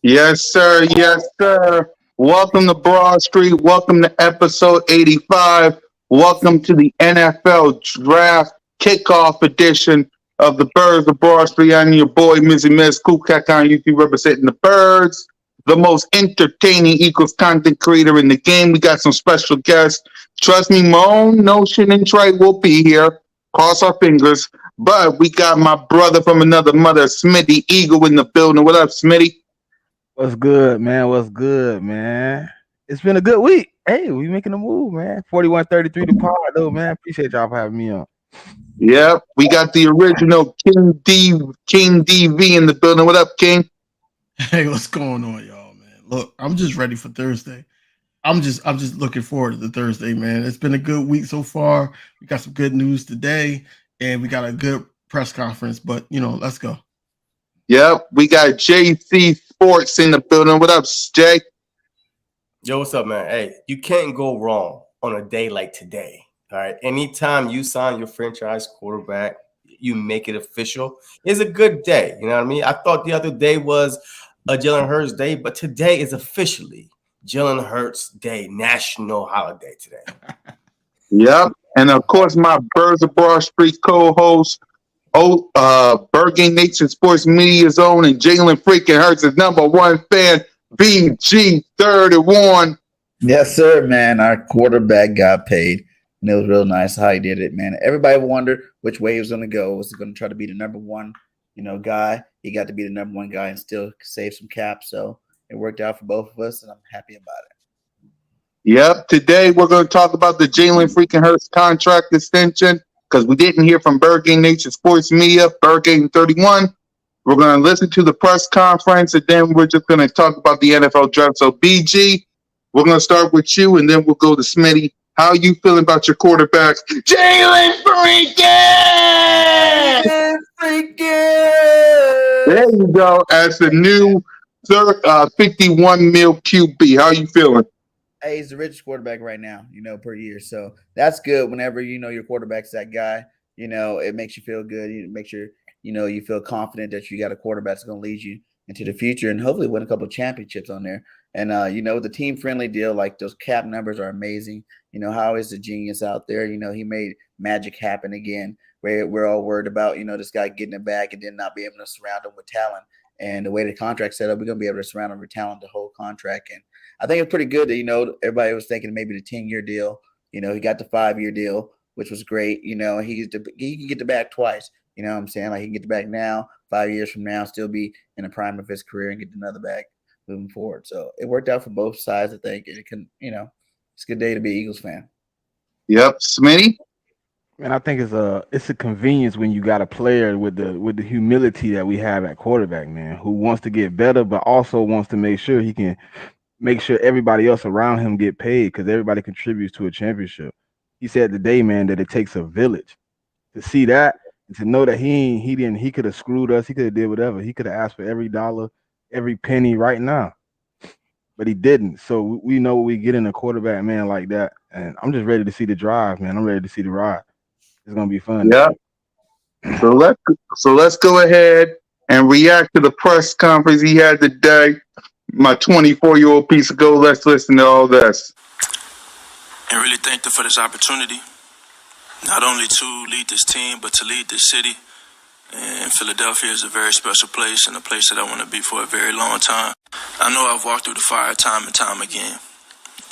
Yes, sir. Yes, sir. Welcome to Broad Street. Welcome to episode 85. Welcome to the NFL Draft Kickoff edition of the Birds of Broad Street. I'm your boy, Mizzy Miz, Kukak on YouTube, representing the Birds, the most entertaining Eagles content creator in the game. We got some special guests. Trust me, Moan, Notion, and Trey will be here. Cross our fingers. But we got my brother from another mother, Smitty Eagle, in the building. What up, Smitty? What's good, man? What's good, man? It's been a good week. Hey, we making a move, man. 41-33 to par, though, man. Appreciate y'all for having me on. Yep, we got the original King DV in the building. What up, King? Hey, what's going on, y'all, man? Look, I'm just ready for Thursday. I'm just looking forward to the Thursday, man. It's been a good week so far. We got some good news today, and we got a good press conference. But let's go. Yep, we got JC Sports in the building. What up, Jay? Yo, what's up, man? Hey, you can't go wrong on a day like today. All right. Anytime you sign your franchise quarterback, you make it official. It's a good day. You know what I mean? I thought the other day was a Jalen Hurts day, but today is officially Jalen Hurts Day, national holiday today. Yep, and of course, my Birds of Broad Street co-host, Bergen Nation Sports Media Zone, and Jalen freaking Hurts' number one fan, BG31. Yes, sir, man. Our quarterback got paid, and it was real nice how he did it, man. Everybody wondered which way he was going to go. Was he going to try to be the number one, guy? He got to be the number one guy and still save some cap. So it worked out for both of us, and I'm happy about it. Yep, today we're going to talk about the Jalen freaking Hurts contract extension because we didn't hear from Bergen Nation Sports Media, Bergen 31. We're going to listen to the press conference, and then we're just going to talk about the NFL draft. So, BG, we're going to start with you, and then we'll go to Smitty. How are you feeling about your quarterback, Jalen freaking? There you go, as the new 51 mil QB. How are you feeling? Hey, he's the richest quarterback right now, per year. So that's good. Whenever your quarterback's that guy, it makes you feel good. It makes you, you feel confident that you got a quarterback that's going to lead you into the future and hopefully win a couple of championships on there. And the team friendly deal, like those cap numbers are amazing. How is the genius out there? He made magic happen again. We're all worried about this guy getting it back and then not be able to surround him with talent. And the way the contract's set up, we're going to be able to surround him with talent the whole contract. And I think it's pretty good that, everybody was thinking maybe the 10-year deal. He got the 5-year deal, which was great. He can get the back twice. You know what I'm saying? Like he can get the back now, 5 years from now, still be in the prime of his career and get another back moving forward. So it worked out for both sides, I think. It can, it's a good day to be an Eagles fan. Yep. Smitty? And I think it's a convenience when you got a player with the humility that we have at quarterback, man, who wants to get better, but also wants to make sure he can make sure everybody else around him get paid because everybody contributes to a championship. He said today, man, that it takes a village to see that and to know that he could have screwed us. He could have did whatever. He could have asked for every dollar, every penny right now, but he didn't. So we know we get in a quarterback, man, like that. And I'm just ready to see the drive, man. I'm ready to see the ride. It's going to be fun. Yeah. So let's go ahead and react to the press conference he had today. My 24-year-old piece of gold. Let's listen to all this. And really thank them for this opportunity, not only to lead this team, but to lead this city. And Philadelphia is a very special place and a place that I want to be for a very long time. I know I've walked through the fire time and time again.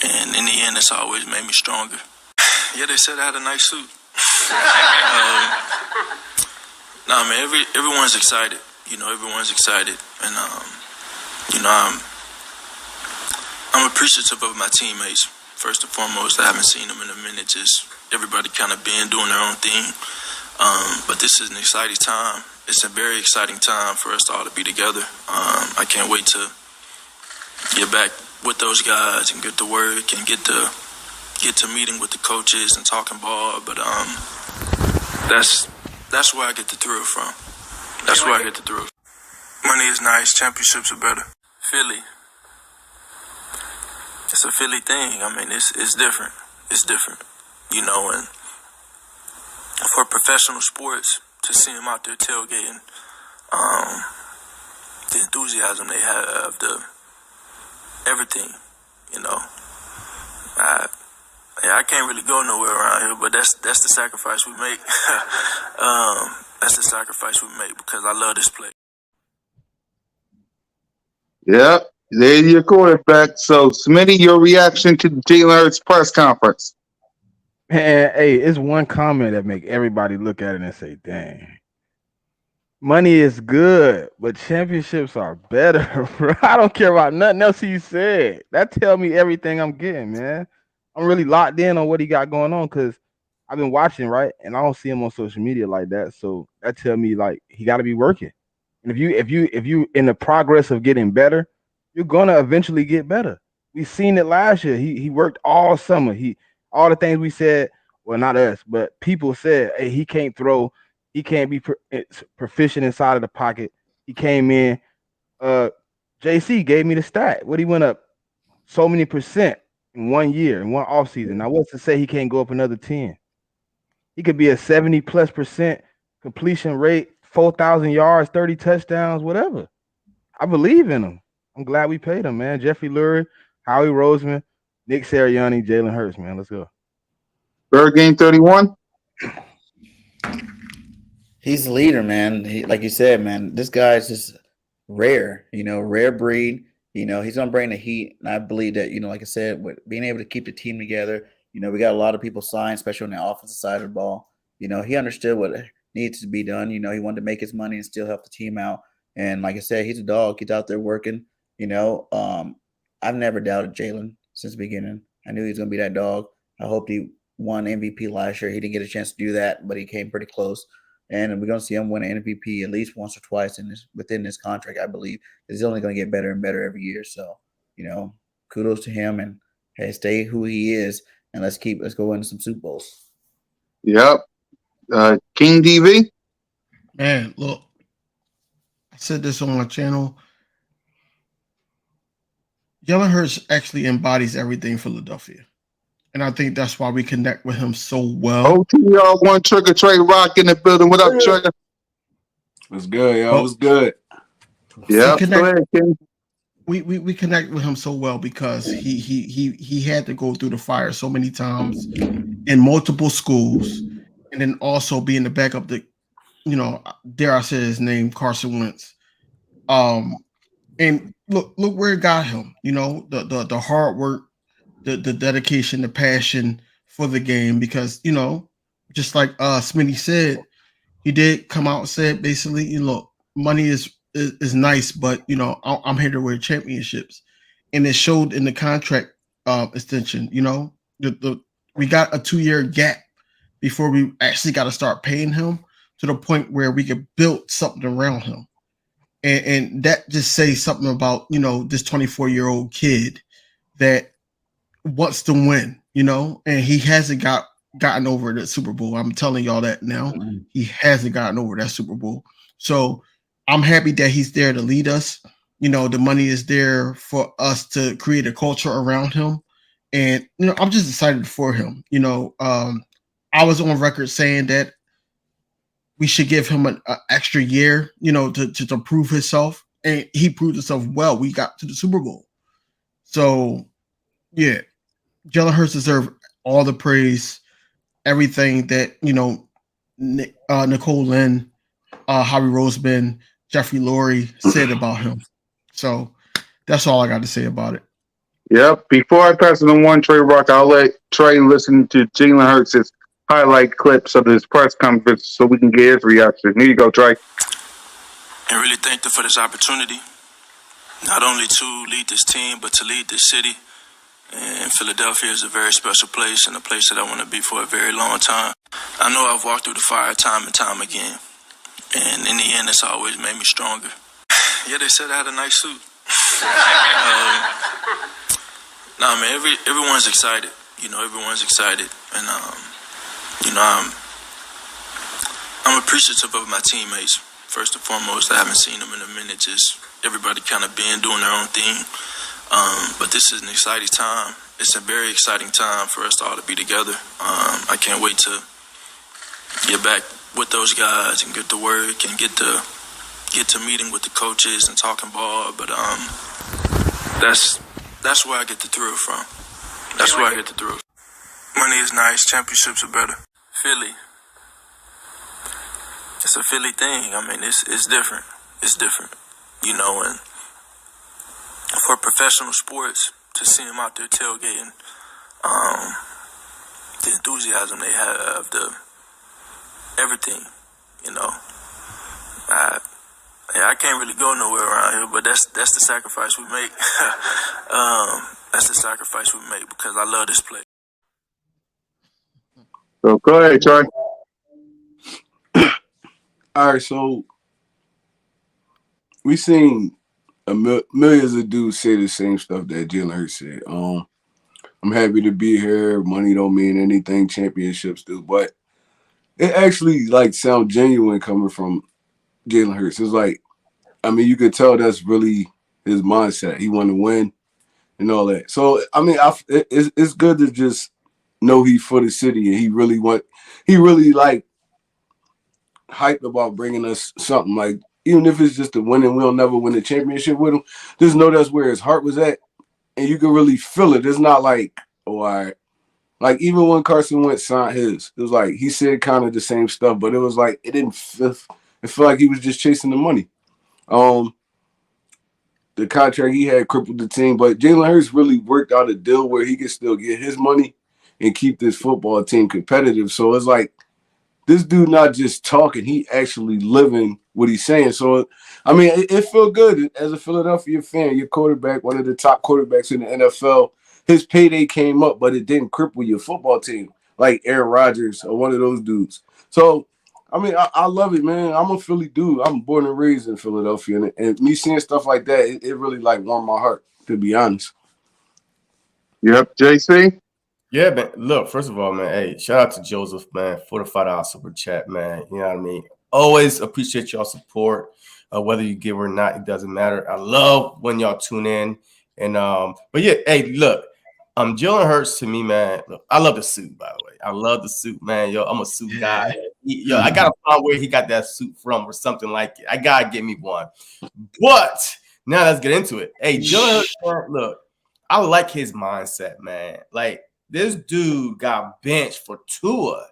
And in the end, it's always made me stronger. Yeah, they said I had a nice suit. Nah, man, everyone's excited. Everyone's excited. And, I'm appreciative of my teammates. First and foremost, I haven't seen them in a minute. Just everybody kind of doing their own thing. But this is an exciting time. It's a very exciting time for us all to be together. I can't wait to get back with those guys and get to work and get to meeting with the coaches and talking ball. But that's where I get the thrill from. That's where I get the thrill. Money is nice. Championships are better. Philly. It's a Philly thing. I mean, it's different. It's different, you know. And for professional sports, to see them out there tailgating, the enthusiasm they have, the everything, you know. I can't really go nowhere around here, but that's the sacrifice we make. That's the sacrifice we make because I love this place. Yep, there's your quarterback. So, Smitty, your reaction to the Jalen Hurts press conference? Man, hey, it's one comment that make everybody look at it and say, "Dang, money is good, but championships are better." Bro. I don't care about nothing else he said. That tell me everything I'm getting, man. I'm really locked in on what he got going on because I've been watching, right, and I don't see him on social media like that. So that tell me like he got to be working. And if you in the progress of getting better, you're gonna eventually get better. We seen it last year. He worked all summer. All the things we said, well, not us, but people said, hey, he can't throw, he can't be proficient inside of the pocket. He came in. JC gave me the stat. What he went up so many percent in 1 year, in one offseason. Now, what's to say he can't go up another 10? He could be a 70+% completion rate, 4,000 yards, 30 touchdowns, whatever. I believe in him. I'm glad we paid him, man. Jeffrey Lurie, Howie Roseman, Nick Sirianni, Jalen Hurts, man. Let's go. Bird Game 31? He's the leader, man. Like you said, man, this guy's just rare, rare breed. He's going to bring the heat. And I believe that, like I said, with being able to keep the team together, we got a lot of people signed, especially on the offensive side of the ball. He understood what needs to be done. He wanted to make his money and still help the team out. And like I said, he's a dog. He's out there working. I've never doubted Jalen since the beginning. I knew he was going to be that dog. I hoped he won MVP last year. He didn't get a chance to do that, but he came pretty close. And we're going to see him win an MVP at least once or twice within this contract, I believe. He's only going to get better and better every year. So, kudos to him and hey, stay who he is. And let's go win some Super Bowls. Yep. King DV? Man, look, I said this on my channel. Jalen Hurts actually embodies everything Philadelphia. And I think that's why we connect with him so well. OTR one Trick or Trade Rock in the building. What up, Trick? What's good, yo? What's good? Yeah, we connect with him so well because he had to go through the fire so many times in multiple schools, and then also being the backup to, dare I say his name, Carson Wentz. And look where it got him. The hard work, the dedication, the passion for the game. Because just like Smitty said, he did come out and said basically, look, money is nice, but I'm here to win championships, and it showed in the contract extension. We got a 2-year gap before we actually got to start paying him to the point where we could build something around him. And that just says something about, this 24-year-old kid that wants to win, and he hasn't gotten over the Super Bowl. I'm telling y'all that now. He hasn't gotten over that Super Bowl. So I'm happy that he's there to lead us. The money is there for us to create a culture around him. And, I'm just excited for him. I was on record saying that we should give him an extra year, to prove himself. And he proved himself well. We got to the Super Bowl. So, yeah, Jalen Hurts deserves all the praise, everything that, Nicole Lynn, Howie Roseman, Jeffrey Lurie said about him. So that's all I got to say about it. Yep. Before I pass it on one Trey Rock, I'll let Trey listen to Jalen Hurts' highlight clips of his press conference so we can get his reaction. Here you go, Trey. And really thankful for this opportunity, not only to lead this team, but to lead this city. And Philadelphia is a very special place and a place that I want to be for a very long time. I know I've walked through the fire time and time again, and in the end, it's always made me stronger. Yeah, they said I had a nice suit. Nah, man, everyone's excited. Everyone's excited, and I'm appreciative of my teammates. First and foremost, I haven't seen them in a minute. Just everybody kind of doing their own thing. But this is an exciting time. It's a very exciting time for us all to be together. I can't wait to get back with those guys and get to work and get to meeting with the coaches and talking ball. But that's where I get the thrill from. That's where I get the thrill. Money is nice. Championships are better. Philly. It's a Philly thing. I mean, it's different. It's different. And for professional sports, to see them out there tailgating, the enthusiasm they have, everything, I can't really go nowhere around here, but that's the sacrifice we make. That's the sacrifice we make because I love this place. So go ahead, Troy. All right, so we seen millions of dudes say the same stuff that Jalen Hurts said. I'm happy to be here. Money don't mean anything. Championships do, but it actually sound genuine coming from Jalen Hurts. It's you could tell that's really his mindset. He want to win and all that. So it's good to just know he's for the city and he really hyped about bringing us something. Even if it's just a win and we'll never win the championship with him, just know that's where his heart was at, and you can really feel it. It's not all right. Even when Carson Wentz signed his, it was he said kind of the same stuff, but it was it didn't feel. It felt like he was just chasing the money. The contract he had crippled the team, but Jalen Hurts really worked out a deal where he could still get his money and keep this football team competitive. So it's this dude not just talking, he actually living what he's saying. So, it felt good as a Philadelphia fan. Your quarterback, one of the top quarterbacks in the NFL, his payday came up, but it didn't cripple your football team like Aaron Rodgers or one of those dudes. So, I love it, man. I'm a Philly dude. I'm born and raised in Philadelphia, and me seeing stuff like that, it really warmed my heart, to be honest. Yep, JC. Yeah, man. Look, first of all, man, hey, shout out to Joseph, man, for the $5 super chat, man. You know what I mean? Always appreciate y'all support. Whether you give or not, it doesn't matter. I love when y'all tune in. And but yeah, hey, look, Jalen Hurts to me, man. Look, I love the suit, by the way. I love the suit, man. Yo, I'm a suit guy. I gotta find where he got that suit from or something like it. I gotta get me one. But now let's get into it. Hey, Jalen Hurts, look, I like his mindset, man. This dude got benched for Tua.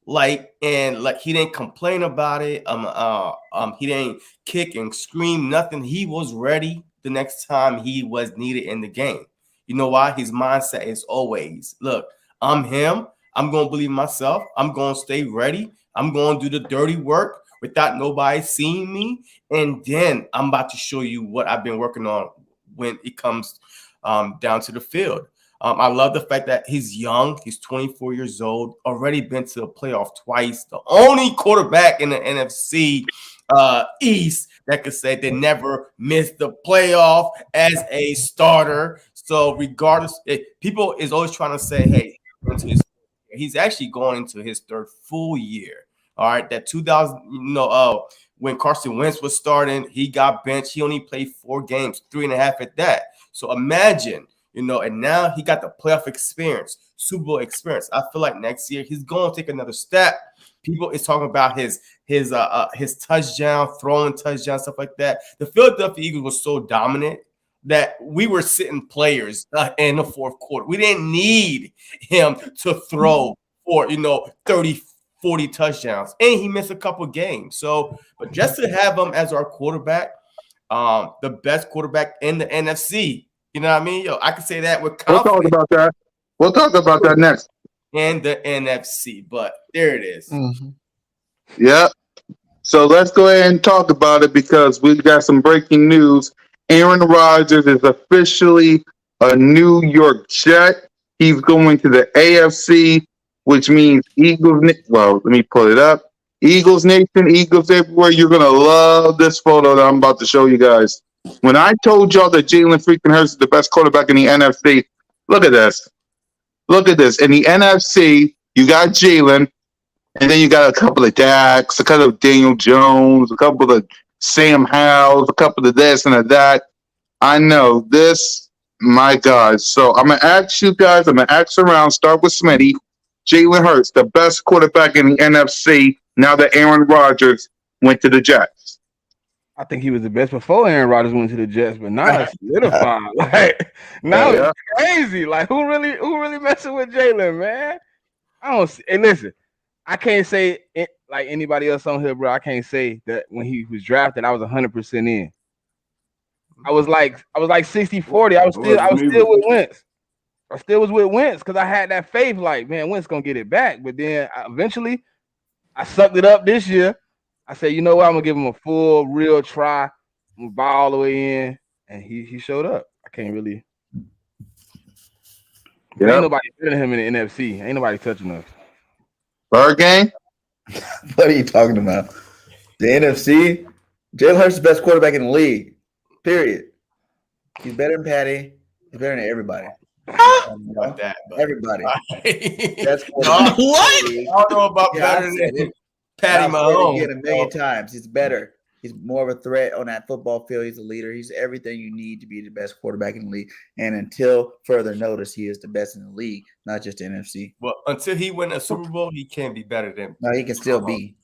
He didn't complain about it. He didn't kick and scream, nothing. He was ready the next time he was needed in the game. You know why? His mindset is always, look, I'm him. I'm going to believe myself. I'm going to stay ready. I'm going to do the dirty work without nobody seeing me. And then I'm about to show you what I've been working on when it comes down to the field. I love the fact that he's young. He's 24 years old, already been to the playoff twice. The only quarterback in the NFC East that could say they never missed the playoff as a starter. So regardless, people is always trying to say, hey, he's actually going into his third full year. All right, that 2000, when Carson Wentz was starting, he got benched. He only played 4 games, 3.5 at that. So imagine, and now he got the playoff experience, Super Bowl experience. I feel like next year he's going to take another step. People is talking about his touchdown, throwing touchdown, stuff like that. The Philadelphia Eagles were so dominant that we were sitting players in the fourth quarter. We didn't need him to throw for 30, 40 touchdowns, and he missed a couple games. So, but just to have him as our quarterback, the best quarterback in the NFC, you know what I mean? I can say that with confidence. We'll talk about that next. In the NFC, but there it is. Mm-hmm. Yeah. So let's go ahead and talk about it because we've got some breaking news. Aaron Rodgers is officially a New York Jet. He's going to the AFC which means Eagles. Well, let me pull it up. Eagles Nation, Eagles everywhere. You're gonna love this photo that I'm about to show you guys. When I told y'all that Jalen freaking Hurts is the best quarterback in the NFC, look at this. Look at this. In the NFC, you got Jalen, and then you got a couple of Dax, a couple of Daniel Jones, a couple of Sam Howells, a couple of this and of that. I know this, my God. So I'm gonna ask you guys. I'm gonna ask around. Start with Smitty. Jalen Hurts, the best quarterback in the NFC. Now that Aaron Rodgers went to the Jets. I think he was the best before Aaron Rodgers went to the Jets, but now it's solidified. Like now Yeah. it's crazy. Like who really messing with Jalen, man? I don't see. And listen, I can't say it like anybody else on here, bro. I can't say that when he was drafted, I was 100% in. I was like 60-40. I was still with Wentz. I still was with Wentz because I had that faith, like, man, Wentz gonna get it back. But then eventually I sucked it up this year. I said, you know what? I'm gonna give him a full, real try. I'm gonna buy all the way in, and he showed up. I can't really. Yep. Ain't nobody better than him in the NFC. Ain't nobody touching us. Bird game. What are you talking about? The NFC. Jalen Hurts is the best quarterback in the league. Period. He's better than Patty. He's better than everybody. About that, but Everybody. That's what? I don't know about better than Patty Mahomes. Again a million times. He's better. He's more of a threat on that football field. He's a leader. He's everything you need to be the best quarterback in the league. And until further notice, he is the best in the league, not just the NFC. Well, until he win a Super Bowl, he can't be better than. No, he can still be.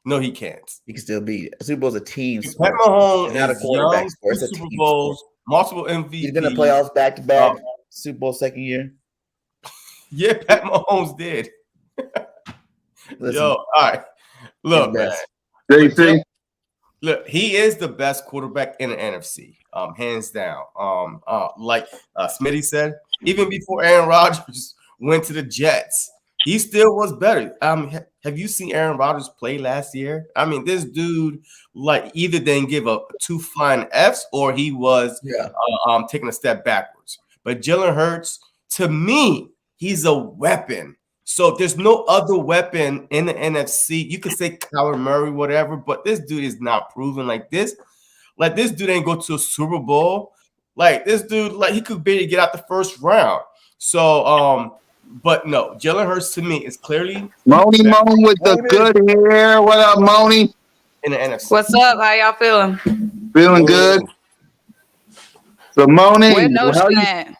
No, he can't. He can still be. A Super Bowl is a team Pat sport. Mahomes It's not a is quarterback young, sport. It's a Super team Bowls, sport. multiple MVP. He's been to playoffs back to back. Super Bowl second year. Yeah, Pat Mahomes did. Listen, Yo, all right. Look, man. JC. Look, he is the best quarterback in the NFC, hands down. Like Smitty said, even before Aaron Rodgers went to the Jets, he still was better. Have you seen Aaron Rodgers play last year? I mean, this dude like either didn't give up 2 flying Fs or he was taking a step backwards. But Jalen Hurts, to me, he's a weapon. So there's no other weapon in the NFC. You could say Kyler Murray, whatever, but this dude is not proven like this. Like this dude ain't go to a Super Bowl. Like this dude, like he could barely get out the first round. So, but no, Jalen Hurts to me is clearly Moni Moan with the good hair. What up, Moni? In the NFC. What's up? How y'all feeling? Feeling good. So Moni, Where Notion at?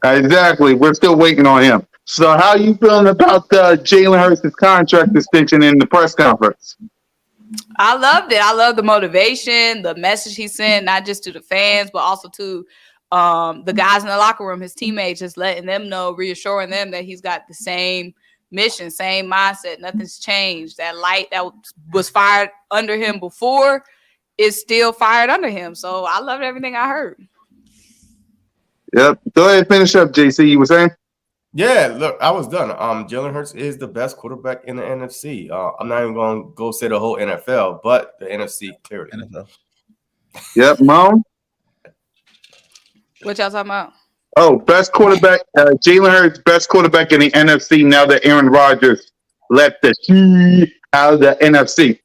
Exactly. We're still waiting on him. So how you feeling about Jalen Hurts' contract extension in the press conference? I loved it. I love the motivation, the message he sent, not just to the fans, but also to the guys in the locker room, his teammates, just letting them know, reassuring them that he's got the same mission, same mindset. Nothing's changed. That light that was fired under him before is still fired under him. So I loved everything I heard. Yep. Go ahead and finish up, JC. You were saying? Yeah, look, I was done. Jalen Hurts is the best quarterback in the NFC. I'm not even going to go say the whole NFL, but the NFC clearly. NFL. Yep, Moan. What y'all talking about? Oh, best quarterback. Jalen Hurts, best quarterback in the NFC now that Aaron Rodgers left the out of the NFC.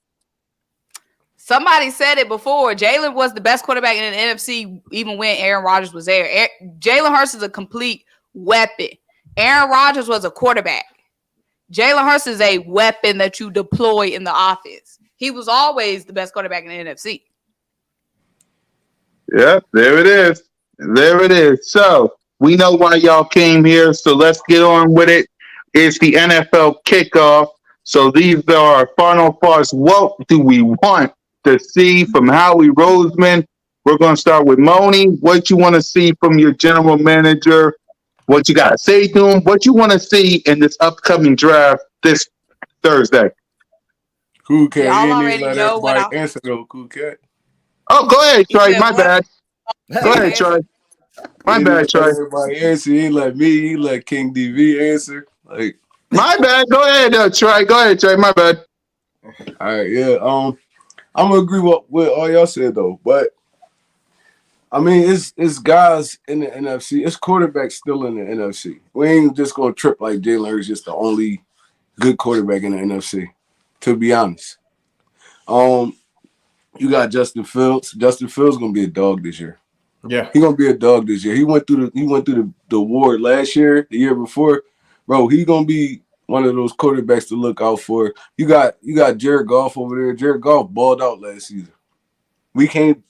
Somebody said it before. Jalen was the best quarterback in the NFC even when Aaron Rodgers was there. Jalen Hurts is a complete weapon. Aaron Rodgers was a quarterback. Jalen Hurts is a weapon that you deploy in the offense. He was always the best quarterback in the NFC. Yep, there it is. There it is. So we know why y'all came here. So let's get on with it. It's the NFL kickoff. So these are our final thoughts. What do we want to see from Howie Roseman? We're going to start with Moni. What you want to see from your general manager? What you got to say to him? What you want to see in this upcoming draft this Thursday? Cool cat. Y'all You already didn't let know what everybody answer though, cool cat. Oh, go ahead, Trey. My what? bad. Go ahead, Trey. My bad, Trey. Everybody answer. He let me. He let King DV answer. Like, my bad. Go ahead, Trey. Go ahead, Trey. My bad. all right, yeah. I'm gonna agree with all y'all said though, but I mean, it's guys in the NFC. It's quarterbacks still in the NFC. We ain't just gonna trip like Jalen Hurts just the only good quarterback in the NFC. To be honest, you got Justin Fields. Justin Fields gonna be a dog this year. Yeah. He gonna be a dog this year. He went through the award last year, the year before. Bro, he gonna be one of those quarterbacks to look out for. You got Jared Goff over there. Jared Goff balled out last season. We can't.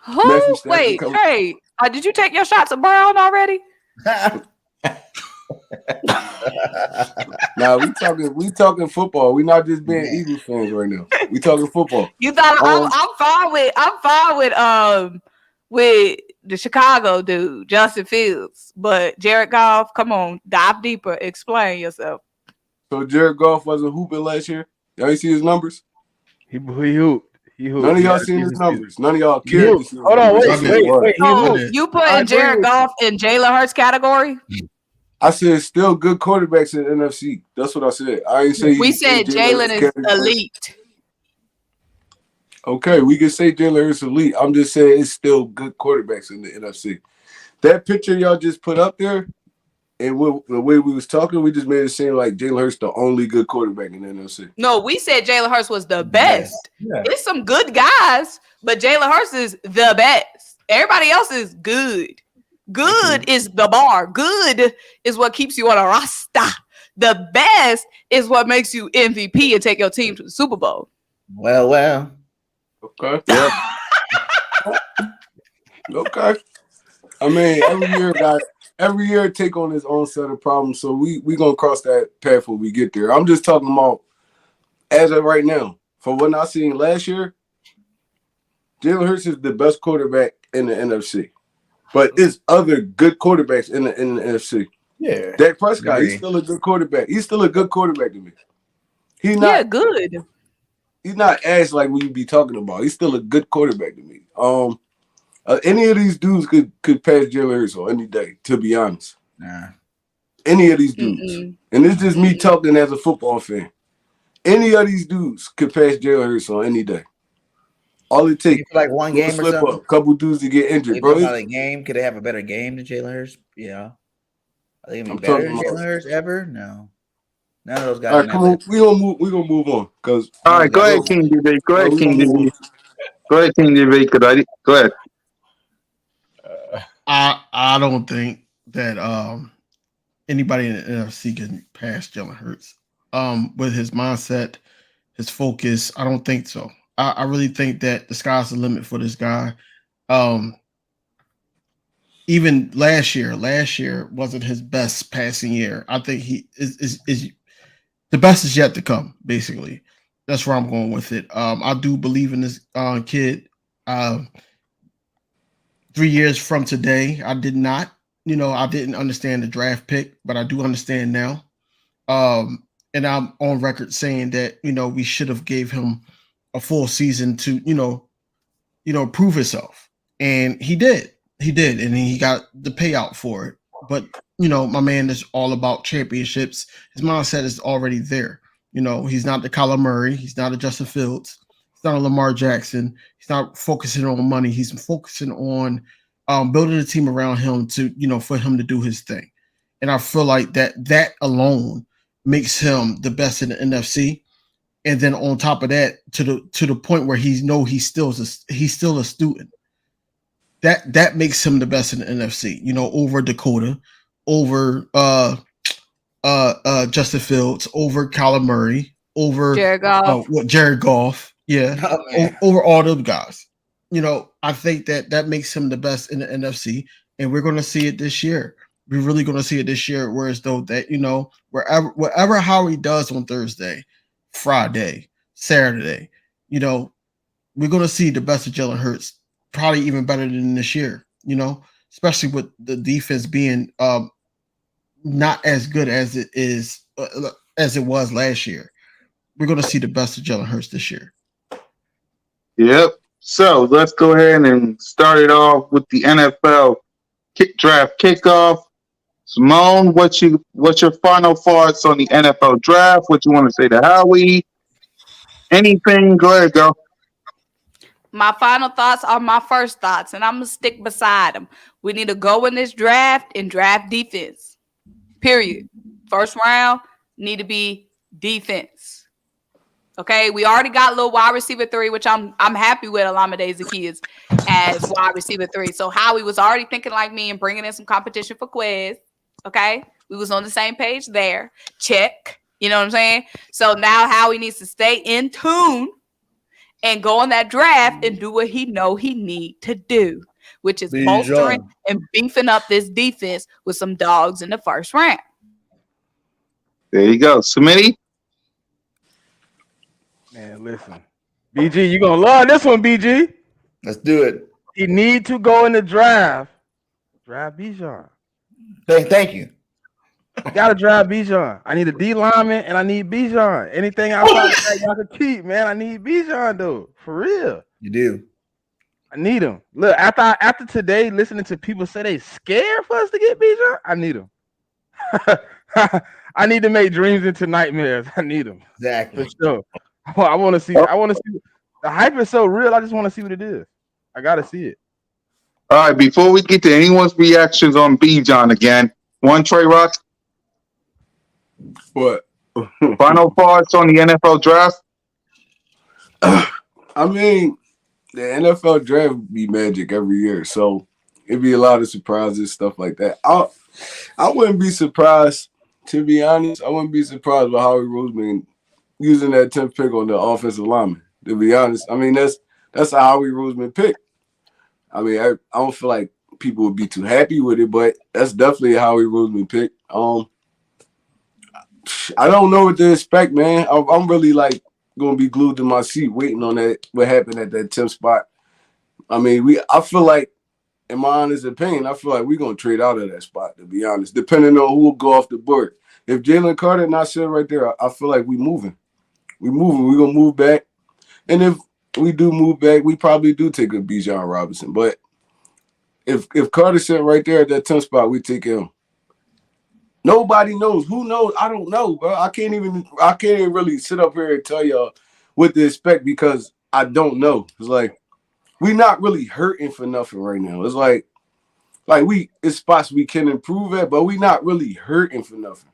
Matthew Who? Stafford Wait, comes- hey, did you take your shots at Brown already? Nah, we talking football. We not just being Eagles fans right now. We talking football. You thought I'm fine with the Chicago dude, Justin Fields, but Jared Goff, come on, dive deeper, explain yourself. So Jared Goff wasn't hooping last year. Y'all ain't see his numbers? He hooped. None of y'all seen his numbers. None of y'all cared to see his Hold on, numbers. wait. So you putting Jared Goff in Jalen Hurts category? I said still good quarterbacks in the NFC. That's what I said. I ain't say We said Jalen is elite. Okay, we can say Jalen Hurts elite. I'm just saying it's still good quarterbacks in the NFC. That picture y'all just put up there, and the way we was talking, we just made it seem like Jalen Hurts the only good quarterback in the NFC. No, we said Jalen Hurts was the best. Yeah. It's some good guys, but Jalen Hurts is the best. Everybody else is good. Good is the bar. Good is what keeps you on a roster. The best is what makes you MVP and take your team to the Super Bowl. Well. Okay. Yep. Okay. I mean, every year take on its own set of problems. So we gonna cross that path when we get there. I'm just talking about as of right now. From what I seen last year, Jalen Hurts is the best quarterback in the NFC. But it's other good quarterbacks in the NFC. Yeah. Dak Prescott, he's still a good quarterback. He's still a good quarterback to me. He's not good. He's not ass like we be talking about. He's still a good quarterback to me. Any of these dudes could pass Jalen Hurts on any day, to be honest. Nah. Any of these dudes. And it's just me talking as a football fan. Any of these dudes could pass Jalen Hurts on any day. All it takes like one game or slip something. up, couple dudes to get injured, bro. About a game, could they have a better game than Jalen Hurts? Yeah. Are they gonna be I'm better than talking Jalen Hurts ever? No. None of those guys. All right, come on. We gonna move on. Cause all right, go ahead, King DB. Go ahead, King DB. Go ahead, King DB. Go ahead. I don't think that anybody in the NFC can pass Jalen Hurts. With his mindset, his focus, I don't think so. I really think that the sky's the limit for this guy. Even last year wasn't his best passing year. I think he is the best is yet to come, basically. That's where I'm going with it. I do believe in this kid. 3 years from today, I did not, I didn't understand the draft pick, but I do understand now. And I'm on record saying that, we should have gave him a full season to, prove himself. And he did. And he got the payout for it. But, my man is all about championships. His mindset is already there. He's not the Kyler Murray. He's not a Justin Fields. He's not a Lamar Jackson. He's not focusing on money. He's focusing on building a team around him to, for him to do his thing. And I feel like that alone makes him the best in the NFC. And then on top of that, to the point where he's still a student. That makes him the best in the NFC, over Dakota, over Justin Fields, over Kyler Murray, over Jared Goff, over all those guys. I think that makes him the best in the NFC, and we're going to see it this year. We're really going to see it this year. Whereas though that wherever Howie does on Thursday, Friday, Saturday, we're going to see the best of Jalen Hurts. Probably even better than this year, especially with the defense being not as good as it is as it was last year. We're going to see the best of Jalen Hurts this year. Yep. So let's go ahead and start it off with the NFL draft kickoff. Simone, what's your final thoughts on the NFL draft? What you want to say to Howie? Anything? Go ahead, go. my final thoughts are my first thoughts, and I'm gonna stick beside them. We need to go in this draft and draft defense. Period. First round need to be defense. Okay, we already got little wide receiver 3, which I'm happy with Olamide Zaccheaus as wide receiver 3. So Howie was already thinking like me and bringing in some competition for Quez. Okay, we was on the same page there. Check. You know what I'm saying? So now Howie needs to stay in tune and go on that draft and do what he know he need to do, which is bolstering and beefing up this defense with some dogs in the first round. There you go. Smitty? Man, listen. BG, you gonna love this one, BG. Let's do it. He need to go in the draft. Draft Bijan. Thank you. You gotta draft Bijan. I need a D lineman and I need Bijan. Anything outside of that y'all can keep, man. I need Bijan though. For real. You do. I need him. Look, after today, listening to people say they scared for us to get Bijan, I need him. I need to make dreams into nightmares. I need him. Exactly. For sure. I want to see. I want to see. The hype is so real. I just want to see what it is. I gotta see it. All right, before we get to anyone's reactions on Bijan again, one Trey Rock. What? Final thoughts on the NFL draft? I mean, the NFL draft be magic every year, so it'd be a lot of surprises, stuff like that. I wouldn't be surprised, to be honest. I wouldn't be surprised by Howie Roseman using that 10th pick on the offensive lineman. To be honest, I mean that's a Howie Roseman pick. I mean, I don't feel like people would be too happy with it, but that's definitely a Howie Roseman pick. I don't know what to expect, man. I'm really like gonna be glued to my seat waiting on that. What happened at that 10th spot? I mean, I feel like, in my honest opinion, I feel like we're gonna trade out of that spot. To be honest, depending on who will go off the board. If Jalen Carter not sitting right there, I feel like we're moving. We're gonna move back, and if we do move back, we probably do take a Bijan Robinson. But if Carter's sitting right there at that 10th spot, we take him. Nobody knows. Who knows? I don't know, bro. I can't even really sit up here and tell y'all what to expect because I don't know. It's like we're not really hurting for nothing right now. It's like it's spots we can improve at, but we're not really hurting for nothing.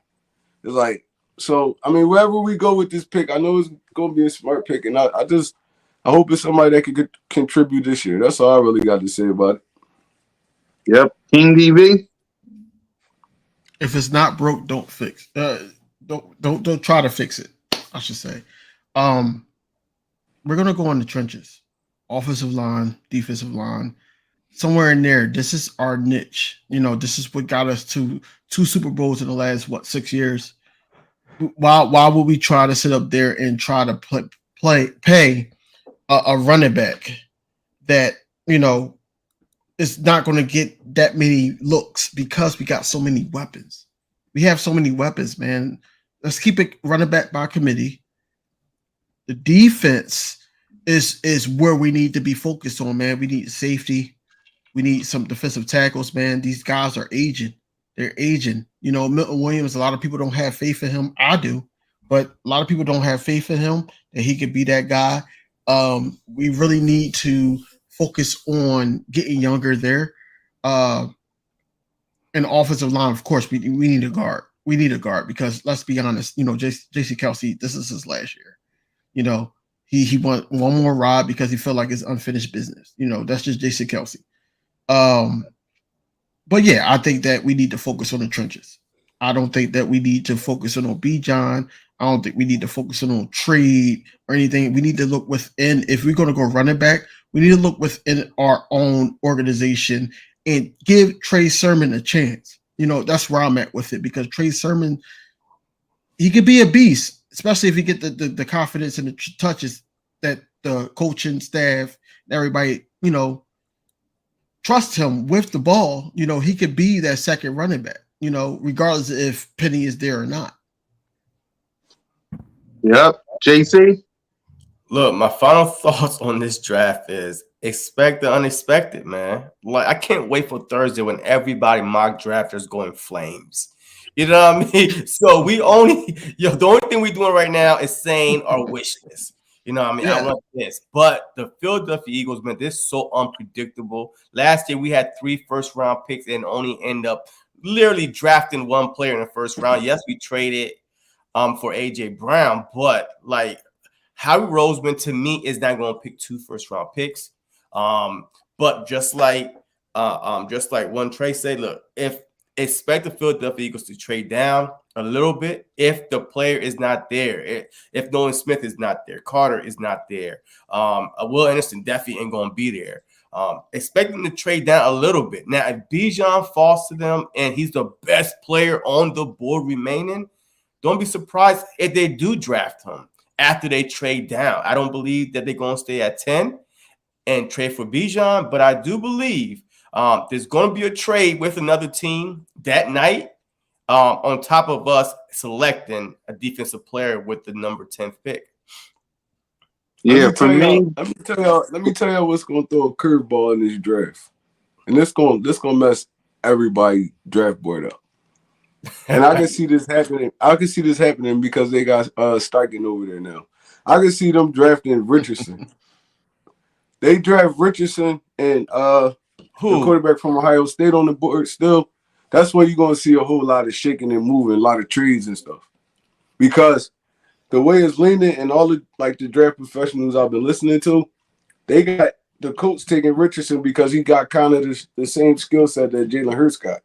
It's like, so I mean, wherever we go with this pick, I know it's gonna be a smart pick, and I hope it's somebody that could contribute this year. That's all I really got to say about it. Yep. King DV? If it's not broke, don't fix. Don't try to fix it. I should say. We're gonna go in the trenches, offensive line, defensive line, somewhere in there. This is our niche. You know, this is what got us to 2 Super Bowls in the last 6 years. Why would we try to sit up there and try to pay a running back that is not going to get that many looks because we got so many weapons. We have so many weapons, man. Let's keep it running back by committee. The defense is where we need to be focused on, man. We need safety. We need some defensive tackles, man. These guys are aging. They're aging. Milton Williams, a lot of people don't have faith in him. I do, but a lot of people don't have faith in him that he could be that guy. We really need to focus on getting younger there. And offensive line, of course, we need a guard. We need a guard because let's be honest, J.C. Kelsey, this is his last year. He won one more ride because he felt like it's unfinished business. That's just J.C. Kelsey. But yeah, I think that we need to focus on the trenches. I don't think that we need to focus on Bijan. I don't think we need to focus on trade or anything. We need to look within. If we're going to go running back, we need to look within our own organization and give Trey Sermon a chance. That's where I'm at with it because Trey Sermon, he could be a beast, especially if he get the confidence and the touches that the coaching staff and everybody, trust him with the ball. He could be that second running back, regardless if Penny is there or not. Yep. JC? Look, my final thoughts on this draft is expect the unexpected, man. Like, I can't wait for Thursday when everybody mock drafters going flames. You know what I mean? So the only thing we're doing right now is saying our wish list. You know, I mean, Yeah. I want this. But the Philadelphia Eagles, man, they're so unpredictable. Last year, we had 3 first-round picks and only end up literally drafting one player in the first round. Yes, we traded for A.J. Brown, but, like, Howie Roseman, to me, is not going to pick 2 first-round picks. But just like one Trey said, look, expect the Philadelphia Eagles to trade down a little bit if the player is not there. If Nolan Smith is not there, Carter is not there, Will Anderson definitely ain't going to be there. Expect them to trade down a little bit. Now, if Bijan falls to them and he's the best player on the board remaining, don't be surprised if they do draft him after they trade down. I don't believe that they're going to stay at 10 and trade for Bijan, but I do believe there's going to be a trade with another team that night on top of us selecting a defensive player with the number 10th pick. Yeah, for me, let me tell y'all what's gonna throw a curveball in this draft. And this gonna mess everybody draft board up. And I can see this happening. I can see this happening because they got Steichen over there now. I can see them drafting Richardson. They draft Richardson and the quarterback from Ohio State on the board still. That's where you're gonna see a whole lot of shaking and moving, a lot of trades and stuff. Because the way it's leaning and all the the draft professionals I've been listening to, they got the coach taking Richardson because he got kind of the same skill set that Jalen Hurts got.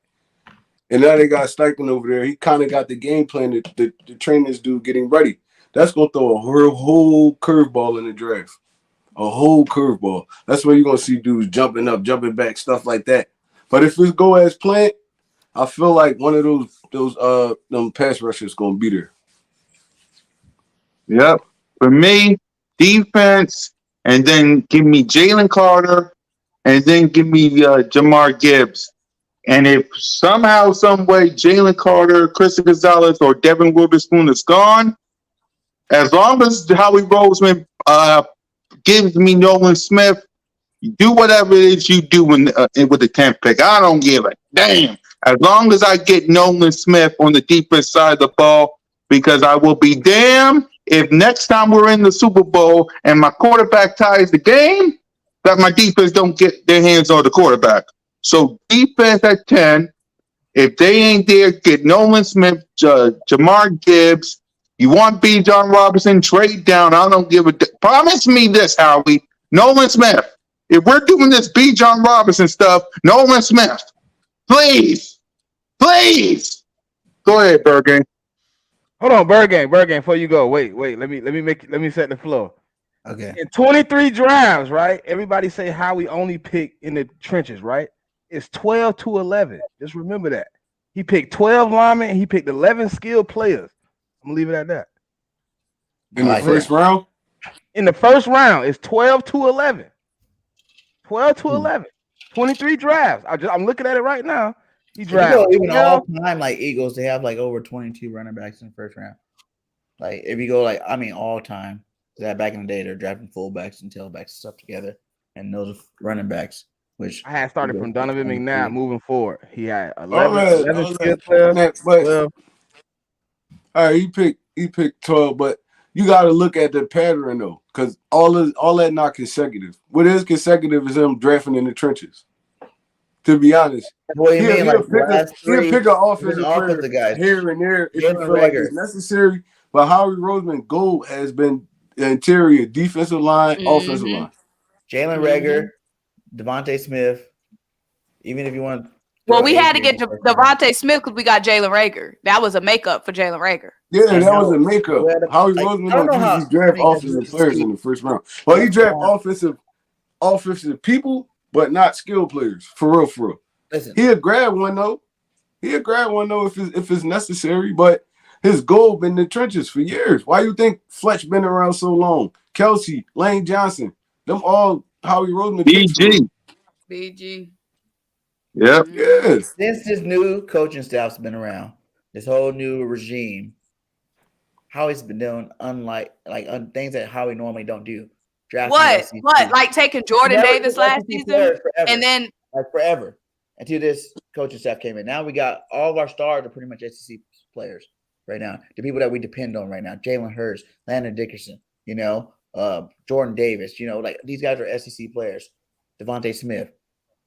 And now they got Steichen over there. He kind of got the game plan that the trainers do getting ready. That's going to throw a whole curveball in the draft. A whole curveball. That's where you're going to see dudes jumping up, jumping back, stuff like that. But if it go as planned, I feel like one of those them pass rushers going to be there. yep. For me, defense, and then give me Jalen Carter, and then give me Jamar Gibbs. And if somehow, some way, Jalen Carter, Christian Gonzalez, or Devin Witherspoon is gone, as long as Howie Roseman gives me Nolan Smith, do whatever it is you do with the 10th pick. I don't give a damn. As long as I get Nolan Smith on the defense side of the ball, because I will be damned if next time we're in the Super Bowl and my quarterback ties the game, that my defense don't get their hands on the quarterback. So defense at 10. If they ain't there, get Nolan Smith, Jamar Gibbs. You want Bijan Robinson, trade down. I don't give a promise me this, Howie. Nolan Smith. If we're doing this Bijan Robinson stuff, Nolan Smith. Please. Please. Go ahead, Bergen. Hold on, Bergen, before you go. Wait. Let me set the floor. Okay. In 23 drafts, right? Everybody say Howie only picked in the trenches, right? It's 12 to 11. Just remember that. He picked 12 linemen and he picked 11 skilled players. I'm gonna leave it at that. In the first round? In the first round, it's 12 to 11. 12 to 11. 23 drafts. I'm looking at it right now. He drafted even all time like Eagles, they have like over 22 running backs in the first round. Like if you go all time, that back in the day they're drafting fullbacks and tailbacks and stuff together, and those are running backs. Which I had started from Donovan McNabb moving forward. He had 11 skilled players. All right, he picked 12, but you got to look at the pattern though, because all that not consecutive. What is consecutive is him drafting in the trenches. To be honest, what do you mean? He'll pick an offensive player guys here and there if you feel like it's necessary. But Howie Roseman's goal has been the interior defensive line, offensive line. Jalen Reagor, Devontae Smith. Even if you want. Well, we had to get Devontae Smith because we got Jalen Reagor. That was a makeup for Jalen Reagor. Yeah, that was a makeup. Howie Roseman don't usually draft offensive players in the first round. Well, he draft offensive people, but not skilled players. For real. Listen, he'll grab one though. If it's necessary. But his goal been in the trenches for years. Why you think Fletch been around so long? Kelsey, Lane Johnson, them all Howie Roseman. BG. Yep. Yes. Since this new coaching staff's been around, this whole new regime, Howie's been doing things that Howie normally don't do. What? Like taking Jordan Davis last season, and then forever until this coaching staff came in. Now we got all of our stars are pretty much SEC players right now. The people that we depend on right now: Jalen Hurts, Landon Dickerson, Jordan Davis. You know, like these guys are SEC players. Devontae Smith.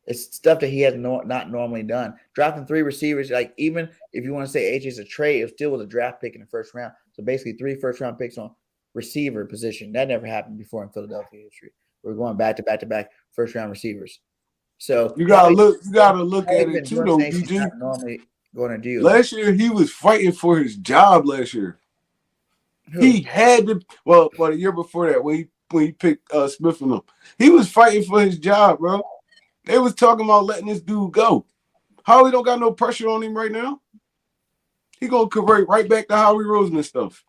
It's stuff that he has not normally done. Drafting 3 receivers, like even if you want to say AJ's a trade, it still was a draft pick in the first round. So basically 3 first-round picks on receiver position. That never happened before in Philadelphia history. We're going back to back first-round receivers. So You gotta look at it too, though, he's BG. not normally going to do. Last year he was fighting for his job. Last year Who? he had to. Well, the year before that when he picked Smith and them, he was fighting for his job, bro. They was talking about letting this dude go. Howie don't got no pressure on him right now. He gonna convert right back to Howie Roseman and stuff.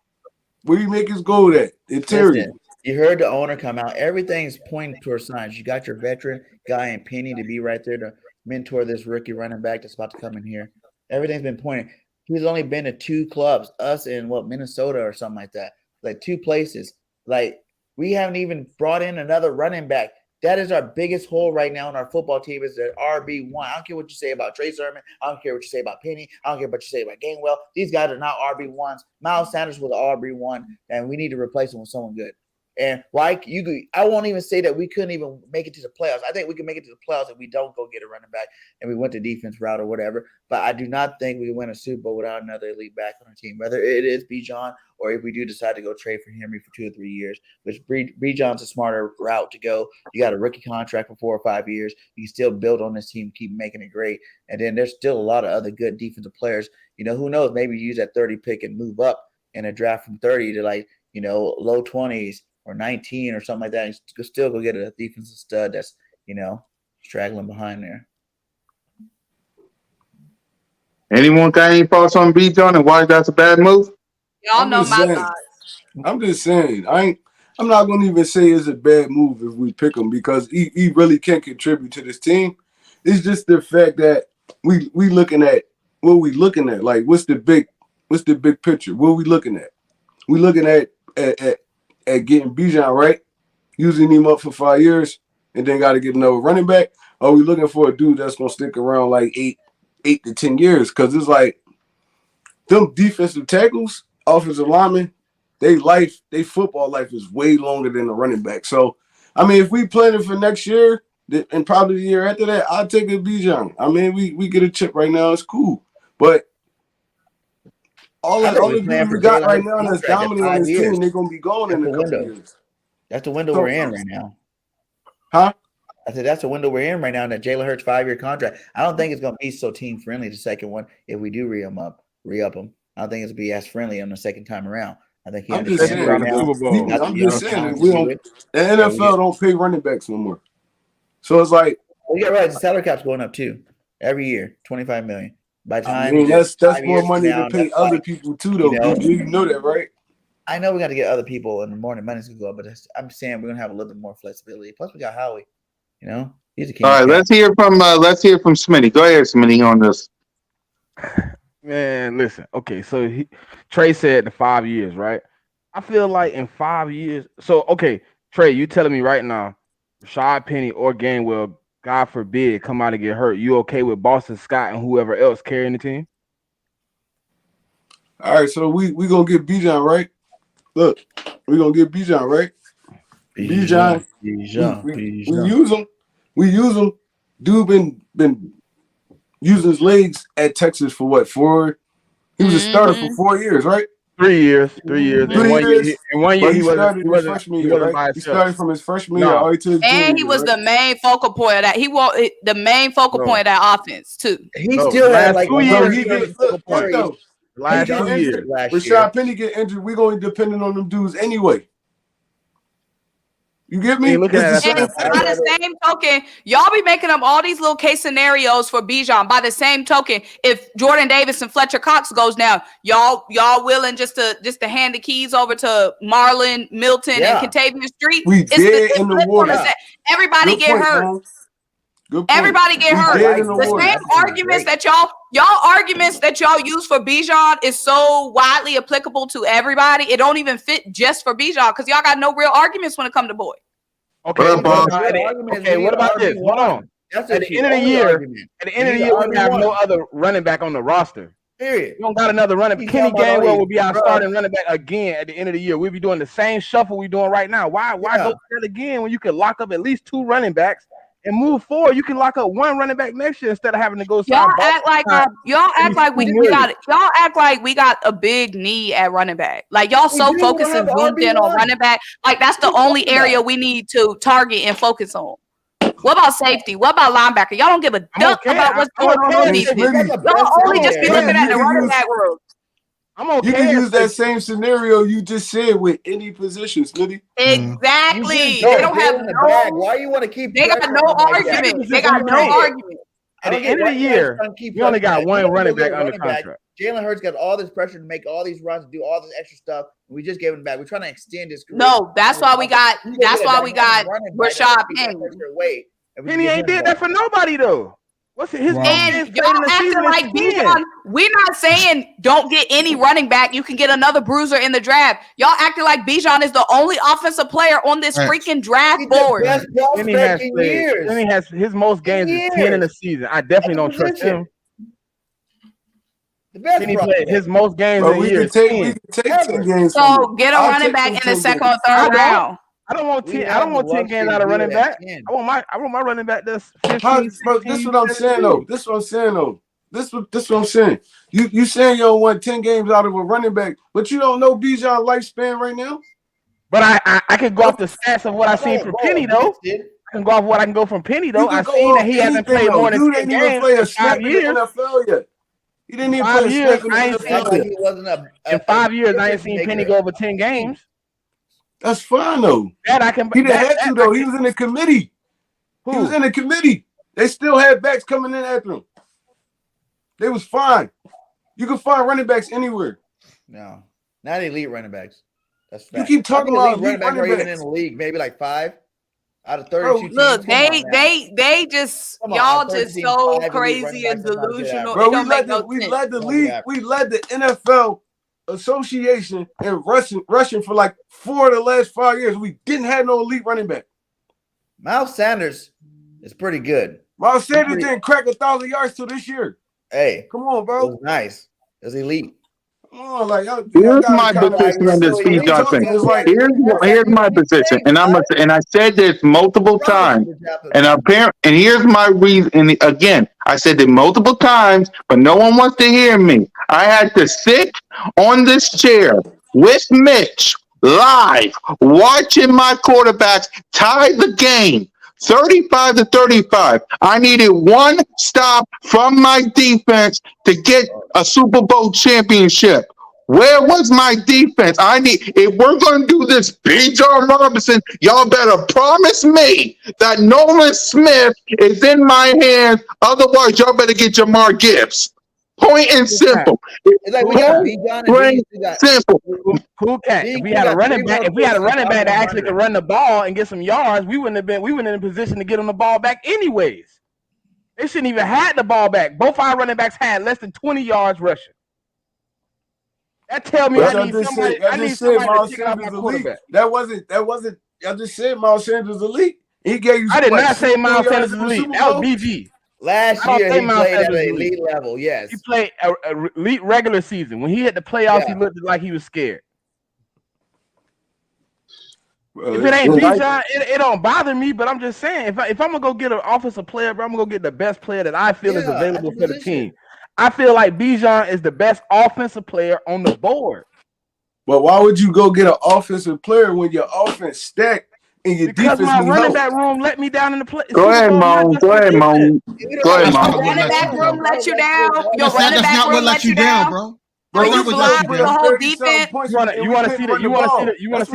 Where you make his goal at? In Terry. Listen, you heard the owner come out. Everything's pointing towards signs. You got your veteran guy in Penny to be right there to mentor this rookie running back that's about to come in here. Everything's been pointing. He's only been to 2 clubs, us in Minnesota or something like that. Like 2 places. Like we haven't even brought in another running back. That is our biggest hole right now in our football team is the RB1. I don't care what you say about Trey Sermon. I don't care what you say about Penny. I don't care what you say about Gainwell. These guys are not RB1s. Miles Sanders was an RB1, and we need to replace him with someone good. And I won't even say that we couldn't even make it to the playoffs. I think we can make it to the playoffs if we don't go get a running back and we went the defense route or whatever. But I do not think we win a Super Bowl without another elite back on our team, whether it is Bijan or if we do decide to go trade for Henry for 2 or 3 years, which Bijan's a smarter route to go. You got a rookie contract for 4 or 5 years. You can still build on this team, keep making it great. And then there's still a lot of other good defensive players. You know, who knows? Maybe use that 30 pick and move up in a draft from 30 to low 20s. Or 19 or something like that, and still go get a defensive stud that's, straggling behind there. Anyone got any thoughts on Bijan and why that's a bad move? Y'all know my thoughts. I'm just saying. I'm not going to even say it's a bad move if we pick him because he really can contribute to this team. It's just the fact that we looking at what we looking at. Like, what's the big picture? What are we looking at? We looking at getting Bijan right, using him up for 5 years, and then got to get another running back. Or are we looking for a dude that's gonna stick around like 8 to 10 years? Because it's like them defensive tackles, offensive linemen, they football life is way longer than the running back. So, I mean, if we planning for next year and probably the year after that, I'll take a Bijan. I mean, we get a chip right now, it's cool, but. All the dudes we got right now that's dominant on this team, they're going to be gone in a couple of years. That's the window we're in right now. Huh? I said that's the window we're in right now, that Jalen Hurts 5-year contract. I don't think it's going to be so team-friendly, the second one, if we do re-up him. I don't think it's going to be as friendly on the second time around. I think I'm just saying, the NFL don't pay running backs no more. So it's like. Well, yeah, right. The salary cap's going up, too. Every year, $25 million. By time that's more money to pay other people too, though. You know that, right? I know we got to get other people in the morning. Money's gonna go up, but I'm saying we're gonna have a little bit more flexibility. Plus, we got Howie. He's a king. All right, let's hear from Smitty. Go ahead, Smitty, on this. Man, listen. Okay, so Trey said the 5 years, right? I feel like in 5 years. So okay, Trey, you telling me right now, Rashad Penny or Gainwell, God forbid, come out and get hurt. You okay with Boston Scott and whoever else carrying the team? All right, so we gonna get Bijan, right? Look, we gonna get Bijan, right? Bijan. We use him. Dude been using his legs at Texas for what? 4? He was a starter for 4 years, right? 3 years. 3 years. In 1 year, he wasn't freshman year, right? He started from his freshman year all the way to his junior and he was the main focal point of that. He was the main focal point of that offense too. He still had like 2 years. He gets Last 2 years. Rashad Penny get injured. We're going to be dependent on them dudes anyway. You get me? And by the same token, y'all be making up all these little case scenarios for Bijan. By the same token, if Jordan Davis and Fletcher Cox goes down, y'all willing just to hand the keys over to Marlon Milton and Contavious Street? We dead in the water. Everybody get hurt. Everybody get hurt. The same arguments that y'all use for Bijan is so widely applicable to everybody. It don't even fit just for Bijan because y'all got no real arguments when it comes to Boyd. Okay, what about this? Hold on. At the end of the year, we have no other running back on the roster. Period. You don't got another running back. He's Kenny talking about all Gainwell these will be our scrubs. starting running back again at the end of the year. We'll be doing the same shuffle we're doing right now. Why Yeah. go through that again when you can lock up at least 2 running backs and move forward? You can lock up 1 running back next year instead of having to go sign. Y'all act like we got a big need at running back. Like y'all so focused and zoomed in on running back. Like that's the only area we need to target and focus on. What about safety? What about linebacker? Y'all don't give a duck about what's going on defense. Y'all only just be looking at the running back room. I'm okay. You can use that same scenario you just said with any position, Smitty. Exactly. They don't have the bag. Why you want to keep? They got no argument. They got no argument. At the end of the year, we only got 1 running back under contract. Jalen Hurts got all this pressure to make all these runs, do all this extra stuff. We just gave him back. We're trying to extend his career. No, that's why we got Rashad Penny. Penny ain't did that for nobody though. What's it? His and y'all acting like Bijan. We're not saying don't get any running back. You can get another bruiser in the draft. Y'all acting like Bijan is the only offensive player on this freaking draft board. Penny has his most games is 10 in the season. I definitely don't trust him. Penny played his most games in a year. We can take 10 games. So get a running back in the second or third round. I don't want 10. I don't want 10 games out of running back. I want my running back that's 15. This is what I'm saying though. This is what I'm saying. You saying you don't want 10 games out of a running back, but you don't know Bijan's lifespan right now. But I can go off the stats of what I seen from Penny though. I can go off what I can go from Penny though. I seen that he hasn't played more than 10 games in 5 years. He didn't even play a snap in the NFL. In 5 years, I ain't seen Penny go over 10 games. That's fine though. That I can. He didn't have to though. He was in the committee. He was in the committee. They still had backs coming in after him. They was fine. You can find running backs anywhere. No, not elite running backs. That's fact. You keep talking about elite running backs. Even in the league, maybe like 5 out of 32 teams. Look, they just y'all just so crazy and delusional. Bro, we led the league. We led the NFL association in rushing for like 4 of the last 5 years. We didn't have no elite running back. Miles Sanders is pretty good. Miles Sanders didn't crack 1,000 yards till this year. Hey, come on, bro. It was nice. It was elite. Come on, like here's my position on this Bijan thing. Here's my position, and I said this multiple times, and here's my reason. And again, I said it multiple times, but no one wants to hear me. I had to sit on this chair with Mitch live, watching my quarterbacks tie the game. 35-35. I needed 1 stop from my defense to get a Super Bowl championship. Where was my defense? If we're going to do this Bijan Robinson, y'all better promise me that Nolan Smith is in my hands. Otherwise, y'all better get Jamar Gibbs. Point and simple. It's like we got Bijan and simple. Cool cat. If we had a running back that actually could run the ball and get some yards, we wouldn't have been in a position to get on the ball back anyways. They shouldn't even had the ball back. Both our running backs had less than 20 yards rushing. That tell me I need somebody to check out my quarterback. That wasn't. I just said Miles Sanders is elite. He gave you. I did not say Miles Sanders is elite. That was BG. Last year, he played at an elite level, yes. He played a elite regular season. When he hit the playoffs, he looked like he was scared. If it ain't Bijan, it don't bother me, but I'm just saying, if I'm going to go get an offensive player, bro, I'm going to go get the best player that I feel is available for the team. I feel like Bijan is the best offensive player on the board. But why would you go get an offensive player when your offense stacked? Because my running back room let me down in the play. Go ahead, Mo. Go ahead, Mo. Running back room let you down. Your running back room let you down, bro. Are you flying through the whole defense? You want to see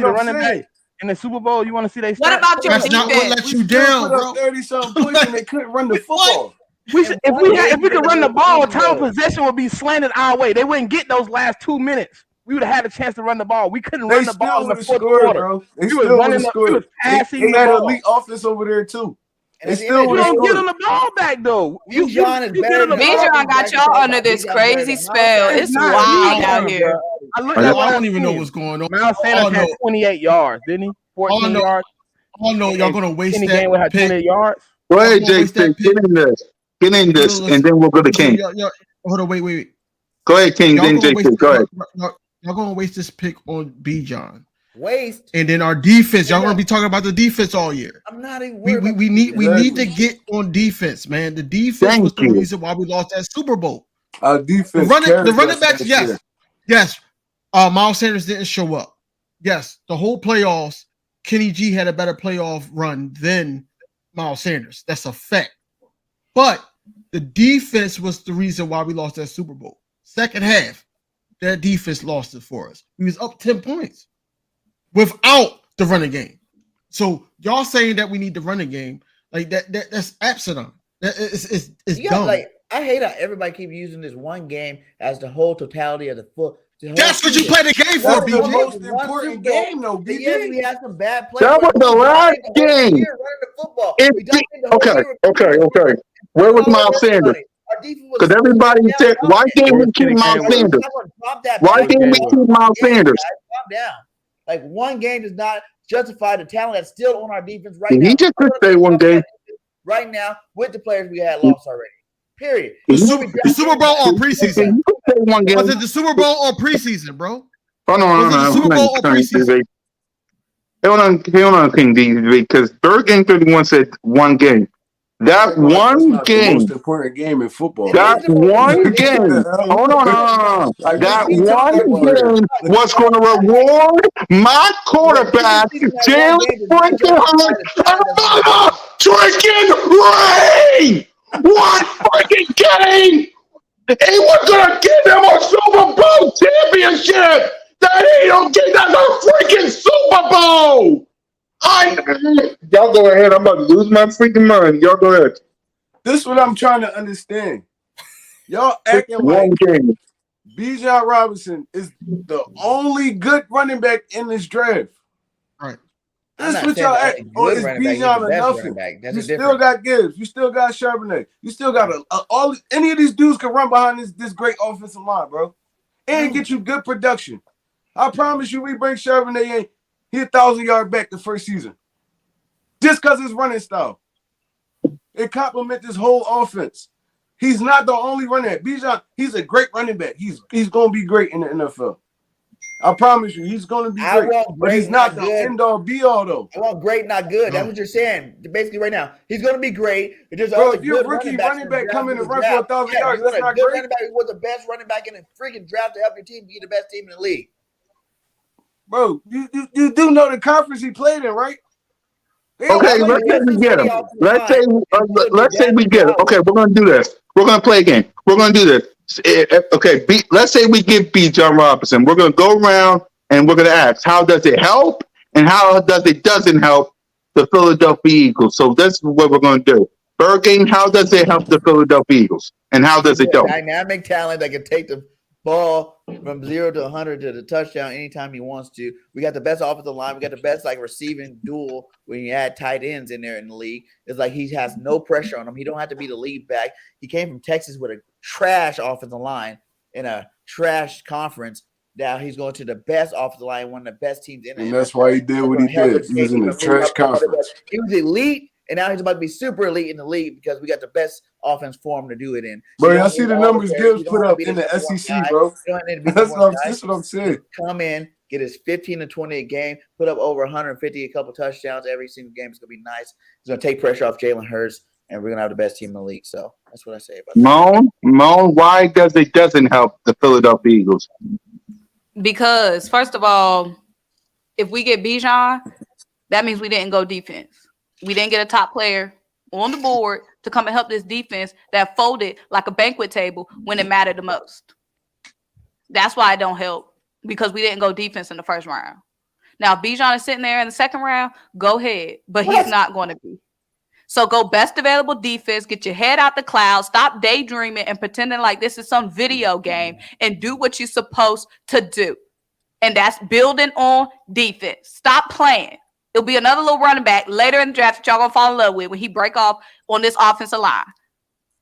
the running back in the Super Bowl? You want to see they? What about your defense? That's not what let you down, bro. 30-something points and they couldn't run the football. If we could run the ball, time of possession would be slanted our way. They wouldn't get those last 2 minutes. We would have had a chance to run the ball. We couldn't run the ball in the fourth quarter. They still would have scored. They had an elite offense over there too. They still would have scored. You don't get on the ball back though. Bijan got y'all under this crazy spell. It's wild out here. I don't even know what's going on. Miles Sanders had 28 yards, didn't he? 14 yards. Oh no, y'all gonna waste that. Game had 28 yards. Go ahead, Jake. Get in this, and then we'll go to King. Hold on, wait. Go ahead, King. Then JT. Go ahead. Y'all gonna waste this pick on Bijan. Waste. And then our defense, y'all gonna be talking about the defense all year. I'm not even worried. We need to get on defense, man. The defense was the reason why we lost that Super Bowl. Our defense, the running backs, yes. Miles Sanders didn't show up. Yes, the whole playoffs, Kenny G had a better playoff run than Miles Sanders. That's a fact. But the defense was the reason why we lost that Super Bowl. Second half, that defense lost it for us. We was up 10 points without the running game. So y'all saying that we need the running game, like that's absent. It's dumb. Like, I hate how everybody keep using this one game as the whole totality of the foot. That's what you play the game for, BG. The most important game, though, BG. Yes, we had some bad plays. That was the last game. Okay. Where was Miles Sanders? Because everybody said, why didn't we keep Miles Sanders? Why didn't we keep Miles Sanders? Calm down. Like, one game does not justify the talent that's still on our defense right now. He just could stay one game. Right now, with the players we had lost already. Period. The Super Bowl or preseason? Was it the Super Bowl or preseason, bro? Hold on. Was it the Super Bowl or preseason? Hold on, King DV, because Bird Game 31 said one game. That one game, the most important game in football. That one game, hold on. That one game was going to reward my quarterback, Jalen freaking Hurts, freaking Ray. One freaking game. He was going to give him a Super Bowl championship. That he don't get that a freaking Super Bowl. Y'all go ahead. I'm about to lose my freaking mind. Y'all go ahead. This is what I'm trying to understand. Y'all acting like Bijan Robinson is the only good running back in this draft. Right. This is what y'all acting. Or is Bijan enough? You still got Gibbs. You still got Charbonnet. You still got all. Any of these dudes can run behind this great offensive line, bro, and get you good production. I promise you, we bring Charbonnet in. He 1,000-yard back the first season. Just because his running style. It complements this whole offense. He's not the only running back. Bijan, he's a great running back. He's going to be great in the NFL. I promise you, he's going to be great. But he's not the end-all, be-all, though. I want great, not good. That's what you're saying. Basically, right now, he's going to be great. Bro, if you're a rookie running back coming and run for 1,000 yards, that's not great. Running back was the best running back in the freaking draft to help your team be the best team in the league. Bro, you do know the conference he played in, right? Okay, let's say we get him. Let's say we get him. Okay, we're going to do this. We're going to play a game. We're going to do this. Okay, let's say we give Bijan Robinson. We're going to go around and we're going to ask, how does it help and how does it doesn't help the Philadelphia Eagles? So this is what we're going to do. Bergen, how does it help the Philadelphia Eagles? And how does it don't? Dynamic talent that can take the ball from 0 to 100 to the touchdown anytime he wants to. We got the best offensive line. We got the best receiving duel when you add tight ends in there in the league. It's like he has no pressure on him. He don't have to be the lead back. He came from Texas with a trash offensive line in a trash conference. Now he's going to the best offensive line, one of the best teams in it. And that's why he did what he did. He was in the trash conference. He was elite. And now he's about to be super elite in the league because we got the best offense for him to do it in. Bro, I see the numbers Gibbs put up in the SEC, bro. That's what I'm saying. Come in, get his 15 to 20 a game, put up over 150, a couple touchdowns every single game. It's going to be nice. It's going to take pressure off Jalen Hurts, and we're going to have the best team in the league. So that's what I say about that. Moan, why doesn't help the Philadelphia Eagles? Because, first of all, if we get Bijan, that means we didn't go defense. We didn't get a top player on the board to come and help this defense that folded like a banquet table when it mattered the most. That's why it don't help, because we didn't go defense in the first round. Now, if Bijan is sitting there in the second round, go ahead, but he's not going to be. So go best available defense, get your head out the clouds, stop daydreaming and pretending like this is some video game, and do what you're supposed to do. And that's building on defense. Stop playing. It'll be another little running back later in the draft that y'all gonna fall in love with when he break off on this offensive line.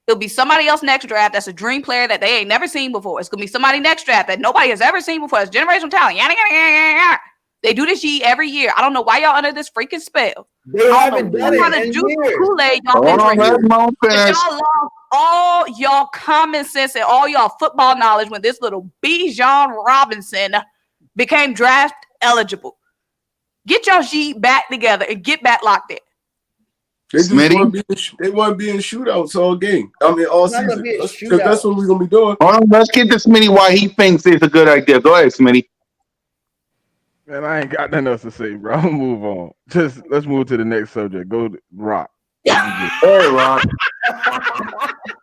It'll be somebody else next draft that's a dream player that they ain't never seen before. It's gonna be somebody next draft that nobody has ever seen before. It's generational talent. Yada, yada, yada, yada. They do this every year. I don't know why y'all under this freaking spell. They haven't done What kind it of in juice years. Kool-Aid y'all Hold been on, let drinking? Mo finish. Y'all lost all y'all common sense and all y'all football knowledge when this little Bijan Robinson became draft eligible. Get y'all shit back together and get back locked in. They just want to be in shootouts all game. I mean, all season. Because that's what we're going to be doing. Hold on, let's get to Smitty why he thinks it's a good idea. Go ahead, Smitty. Man, I ain't got nothing else to say, bro. I'm move on. Just let's move to the next subject. Go to Rock. Hey, Rock.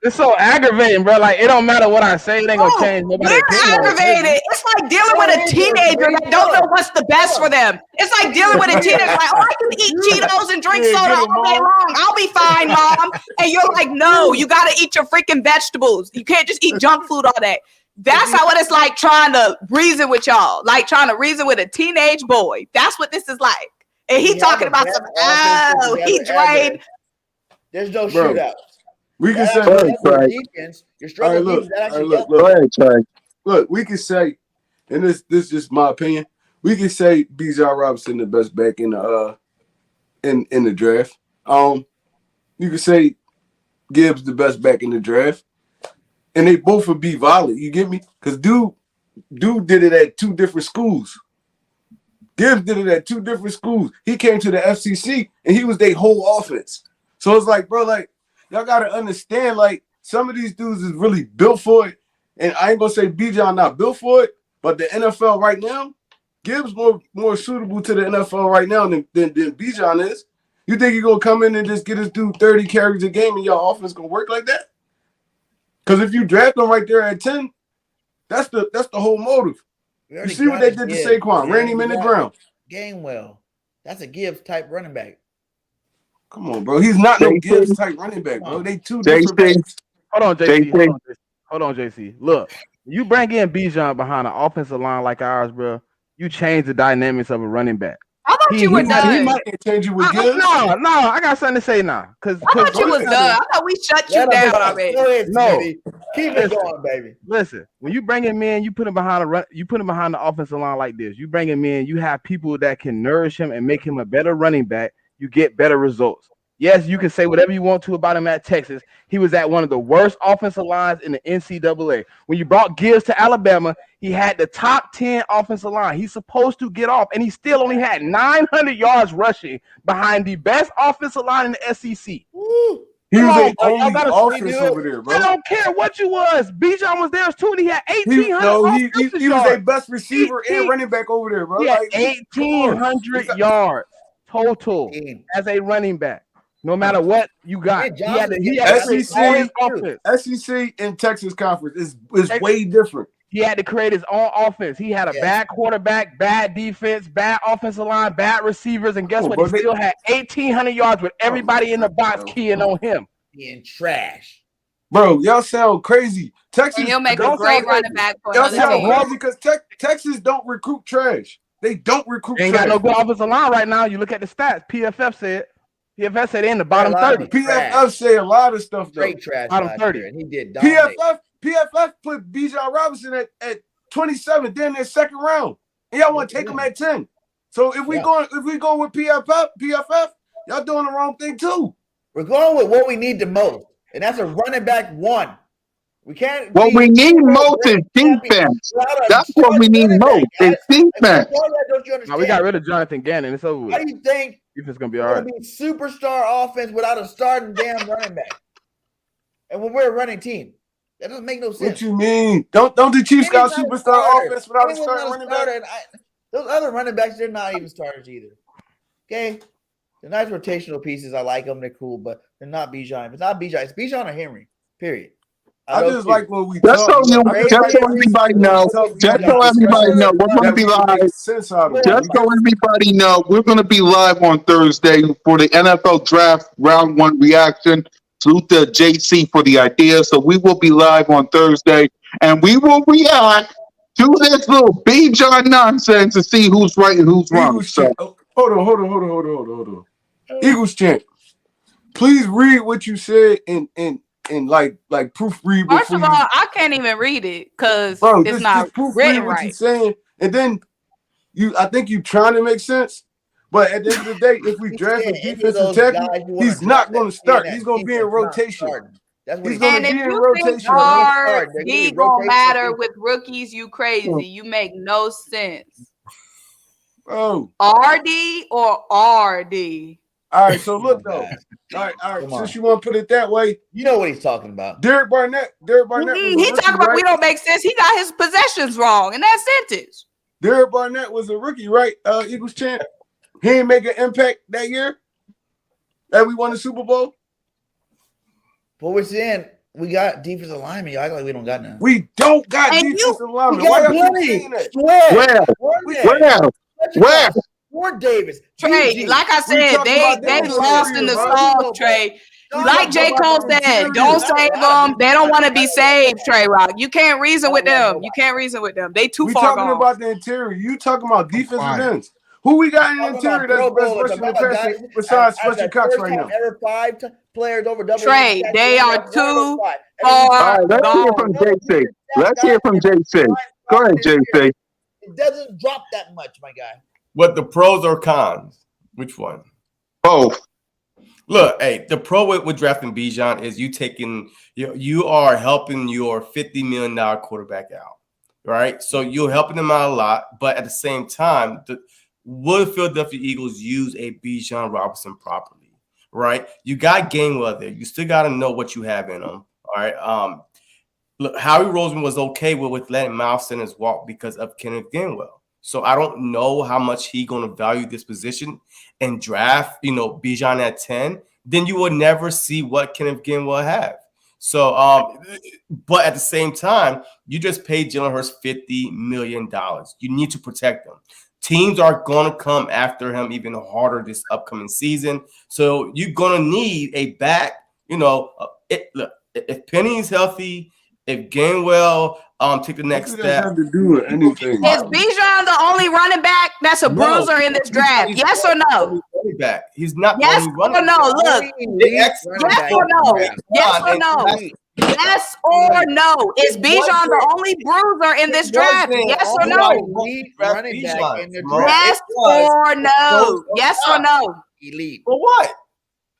It's so aggravating, bro. Like, it don't matter what I say. It ain't going to change nobody's We're aggravated. It's like dealing with a teenager that don't know what's the best for them. It's like dealing with a teenager like, oh, I can eat Cheetos and drink soda all day long. I'll be fine, Mom. And you're like, no, you got to eat your freaking vegetables. You can't just eat junk food all day. That's how what it's like trying to reason with y'all. Like trying to reason with a teenage boy. That's what this is like. And he talking about some, he drained. There's no shootouts. We can say defense. Your struggle defense that actually look, we can say, and this is just my opinion. We can say Bijan Robinson the best back in the draft. You can say Gibbs the best back in the draft, and they both would be valid. You get me? Because dude did it at two different schools. Gibbs did it at two different schools. He came to the FCC and he was their whole offense. So it's like, bro, like. Y'all gotta understand, like, some of these dudes is really built for it. And I ain't gonna say Bijan not built for it, but the NFL right now, Gibbs more suitable to the NFL right now than Bijan is. You think you're gonna come in and just get this dude 30 carries a game and your offense gonna work like that? Because if you draft him right there at 10, that's the whole motive. You see what they did to Saquon, ran him in the ground. Gainwell. That's a Gibbs type running back. Come on, bro. He's not no Gibbs type running back, bro. They two different backs. Hold on, JC. Hold on, JC. Look, you bring in Bijan behind an offensive line like ours, bro. You change the dynamics of a running back. I thought you were done. He might change you with Gibbs. No, I got something to say now. I thought you was done. I thought we shut you down already. No, keep it going, baby. Listen, when you bring him in, you put him behind the offensive line like this. You bring him in, you have people that can nourish him and make him a better running back. You get better results. Yes, you can say whatever you want to about him at Texas. He was at one of the worst offensive lines in the NCAA. When you brought Gibbs to Alabama, he had the top 10 offensive line. He's supposed to get off, and he still only had 900 yards rushing behind the best offensive line in the SEC. Woo. He was the only offense over there, bro. I don't care what you was. Bijan was there too, and he had 1,800 he was a best receiver and running back over there, bro. He had 1,800 yards total as a running back. No matter what you got, he had SEC and Texas Conference is way different. He had to create his own offense. He had a bad quarterback, bad defense, bad offensive line, bad receivers, and guess what? He still had 1,800 yards with everybody in the box keying on him. Being trash. Bro, y'all sound crazy. Texas, he'll make a great running back for y'all sound crazy because Texas don't recruit trash. They don't recruit trash. Ain't got no good offensive line right now. You look at the stats. PFF said they're in the bottom 30. PFF say a lot of stuff though. Straight trash. Bottom 30. And he did dominate. PFF put Bijan Robinson at 27, then their second round. And y'all want to take him at 10. So if we go with PFF, y'all doing the wrong thing too. We're going with what we need the most, and that's a running back one. We can't. What we need most is defense. That's what we need most is defense. No, we got rid of Jonathan Gannon. It's over with. How do you think defense gonna be all right? Be superstar offense without a starting damn running back? And when we're a running team, that doesn't make no sense. What you mean? Don't the Chiefs got superstar offense without a starting running back? Those other running backs, they're not even starters either. Okay, they're nice rotational pieces. I like them. They're cool, but they're not Bijan. If it's not Bijan, it's Bijan or Henry. Period. I just like when we just so everybody know, we're going to be live. Just so everybody know, we're going to be live on Thursday for the NFL Draft Round 1 reaction. Salute to JC for the idea. So we will be live on Thursday, and we will react to this little Bijan nonsense to see who's right and who's wrong. So. Hold on. Eagles chant. Please read what you said and like proofread. First of all, I can't even read it because it's not written right. Saying, and then I think you trying to make sense. But at the end of the day, if we draft a defensive tackle, he's not going to start. He's going to be in rotation. That's what He's going And to if be in you think rotation. RD gonna matter with rookies, you crazy. You make no sense. Oh, RD or RD? all right. So look though. All right. Since you want to put it that way, you know what he's talking about. Derek Barnett. He talking about we don't make sense. He got his possessions wrong in that sentence. Derek Barnett was a rookie, right? Eagles champ. He didn't make an impact that year that we won the Super Bowl. But we're saying we got defensive linemen. Y'all act like we don't got none. We don't got defensive linemen. We got plenty. Where? Warren Davis. Trey, PG. like I said, they lost in the sauce, Trey. Like J. Cole said, don't save them. They don't want to be saved, Trey Rock. You can't reason with them. You can't reason with them. They too far gone. We talking about the interior. You talking about defensive ends. Who we got in the interior that's best rushing the passer besides Fletcher Cox right now? Ever 5 players over double. Trey, they are too far gone. Let's hear from JC. Let's hear from JC. Go ahead, JC. It doesn't drop that much, my guy. What, the pros or cons? Which one? Both. Look, hey, the pro with drafting Bijan is you are helping your $50 million quarterback out, right? So you're helping them out a lot, but at the same time, would Philadelphia Eagles use a Bijan Robinson properly, right? You got Gainwell there. You still got to know what you have in them, all right? Look, Howie Roseman was okay with letting Miles Sanders walk because of Kenneth Gainwell. So I don't know how much he's going to value this position and draft, Bijan at 10. Then you will never see what Kenneth Gainwell have. So, but at the same time, you just paid Jalen Hurts $50 million. You need to protect him. Teams are going to come after him even harder this upcoming season. So you're going to need a back. Look, if Penny's healthy, if Gainwell take the next step. Have to do with anything. Is Bijan the only running back that's a bruiser in this draft? Yes or no? He's not. Yes or no? Look. Yes or no? Yes or no? Yes or no? Is Bijan the only bruiser in this draft? Yes or no? Yes or no? Yes or no? Elite. For what?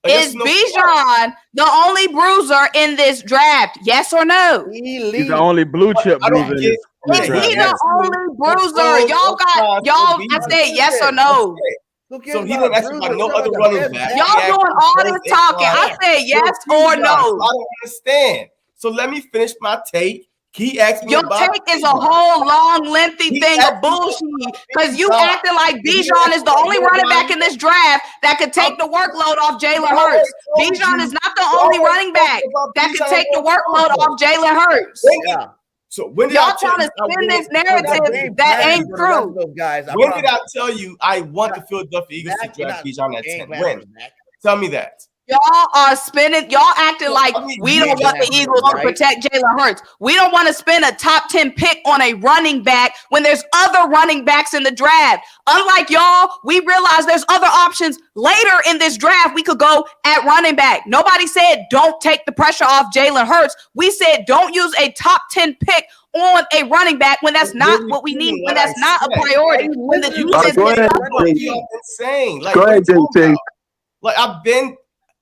Is Bijan the only bruiser in this draft? Yes or no? He's the only blue chip bruiser. Is he the only bruiser? I said yes or no. So he didn't ask about no other running back. Y'all doing all this talking. I said yes or no. I don't understand. So let me finish my take. He asked me your take is a whole long, lengthy thing of bullshit because you acting like Bijan is the only running back in this draft that could take the workload off Jalen Hurts. Bijan is not the only running back that could take the workload off Jalen Hurts. So when did y'all trying to spin this narrative that ain't true? When did I tell you I want the Philadelphia Eagles to draft Bijan at 10? When? Tell me that. Y'all are spending, y'all acting like we don't want the Eagles to protect Jalen Hurts. We don't want to spend a top 10 pick on a running back when there's other running backs in the draft. Unlike y'all, we realize there's other options later in this draft. We could go at running back. Nobody said don't take the pressure off Jalen Hurts. We said don't use a top 10 pick on a running back when that's not what we need, when that's not a priority. When the insane. Go ahead, JT. Like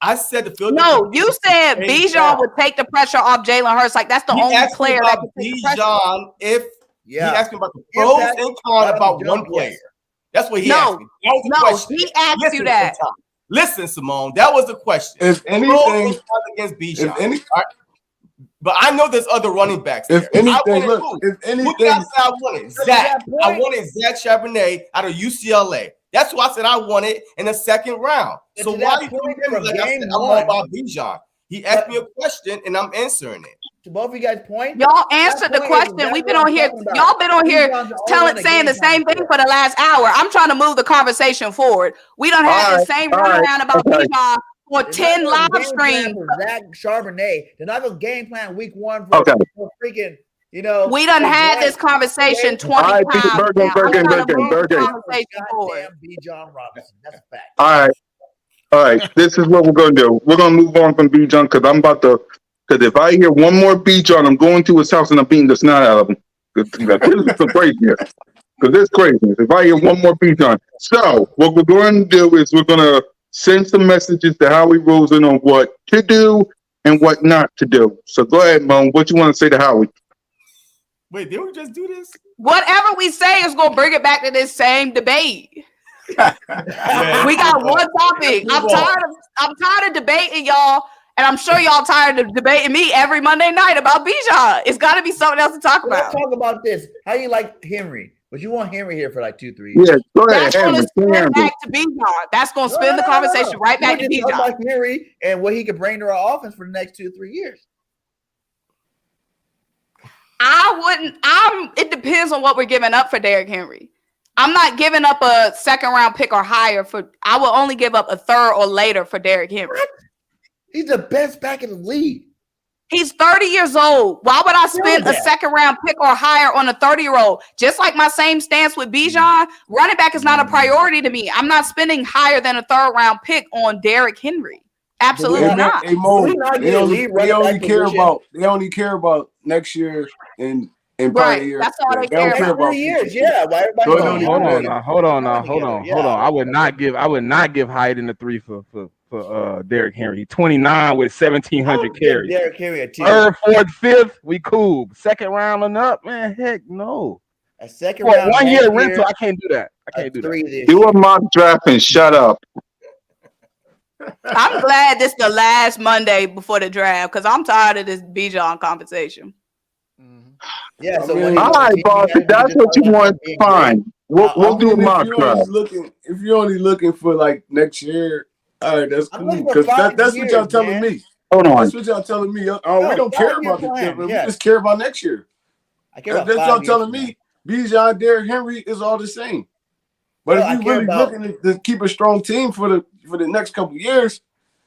I said the field. No, you said Bijan would take the pressure off Jalen Hurts. Like that's the only player that could take the pressure. He asked me about the pros and cons about one player. That's what he asked me. He asked you that. Listen, Simone, that was the question. If anything, against Bijan. But I know there's other running backs. If anything, I wanted Zach. I wanted Zach Charbonnet out of UCLA. That's why I said I want it in the second round. So why you doing like I said, I want about Bijan? He asked me a question and I'm answering it. To both of you guys' point, y'all answered the question. We've been on here. Y'all been on here saying the same thing for the last hour. I'm trying to move the conversation forward. We don't have the same rundown about Bijan for 10 live streams. Zach Charbonnet, they're not going to game plan week 1 for freaking. We done had this conversation 20 times. Bijan Robinson. That's a fact. All right. This is what we're going to do. We're going to move on from Bijan because I'm about to. Because if I hear one more Bijan, I'm going to his house and I'm beating the snot out of him. This is some crazy here. Because it's crazy. If I get one more Bijan. So what we're going to do is we're going to send some messages to Howie Rosen on what to do and what not to do. So go ahead, Mo. What you want to say to Howie? Wait, did we just do this? Whatever we say is gonna bring it back to this same debate. We got one topic. I'm tired of debating y'all, and I'm sure y'all tired of debating me every Monday night about Bijan. It's got to be something else to talk Let's about. talk about this. How you like Henry? But you want Henry here for like 2-3 years. Yeah, go ahead, That's going Henry. to spin back to Bijan. That's going to spin the conversation right back to We're just talking Bijan. about Henry and what he could bring to our offense for the next 2-3 years. It depends on what we're giving up for Derrick Henry. I'm not giving up a second round pick or higher I will only give up a third or later for Derrick Henry. What? He's the best back in the league. He's 30 years old. Why would I spend a second round pick or higher on a 30-year-old? Just like my same stance with Bijan, running back is not a priority to me. I'm not spending higher than a third round pick on Derrick Henry. Absolutely not. Hey, Mo, they only care about next year and prior years. That's all they care about. 3 years, yeah. Why everybody Hold on. I would not give higher than the 3 for Derrick Henry. 29 with 1,700 carries. Derrick Henry a 2. Third, fourth, fifth, we cool. Second round and up, man. Heck no. A second round. 1 year rental, I can't do that. Do a mock draft and shut up. I'm glad this is the last Monday before the draft because I'm tired of this Bijan conversation. Yeah, so all right, boss. If that's what you want, fine. We'll do a mock draft. If you're only looking for like next year, all right, that's cool. Because that's what y'all telling me. Hold on. That's what y'all telling me. We don't care about the year, we just care about next year. That's y'all telling me. Bijan, Derrick Henry is all the same. But if you're really looking to keep a strong team for the next couple of years,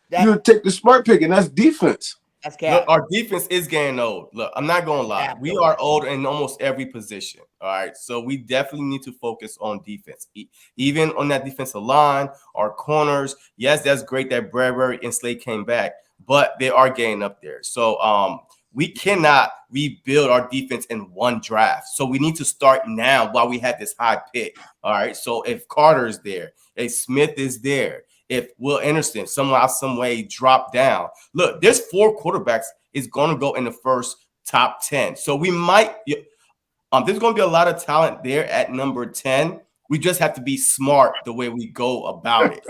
you'll take the smart pick, and that's defense. That's cap. Look, our defense is getting old. Look, I'm not going to lie. We are old in almost every position. All right. So we definitely need to focus on defense. Even on that defensive line, our corners. Yes, that's great that Bradbury and Slade came back, but they are getting up there. So we cannot rebuild our defense in one draft. So we need to start now while we have this high pick. All right. So if Carter is there, if Smith is there, if Will Anderson somehow, some way drop down. Look, there's 4 quarterbacks is going to go in the first top 10. So we might there's going to be a lot of talent there at number 10. We just have to be smart the way we go about it.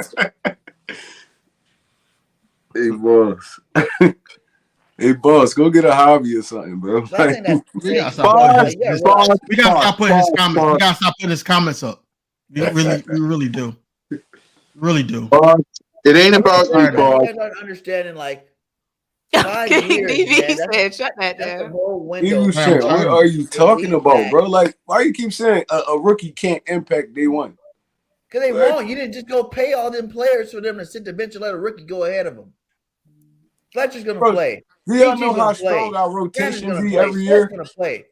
Hey, boss. Hey, boss, go get a hobby or something, bro. We gotta stop putting his comments. We gotta stop putting his comments up. We really do. Really do. It ain't about you, boss. You guys aren't understanding, like, 5 years, DV man, said, shut that down. What are you talking about, bro? Like, why you keep saying a rookie can't impact day one? Because they won't. You didn't just go pay all them players for them to sit the bench and let a rookie go ahead of them. Fletcher's going to play. Do y'all know how strong our rotation be every year? Going to play.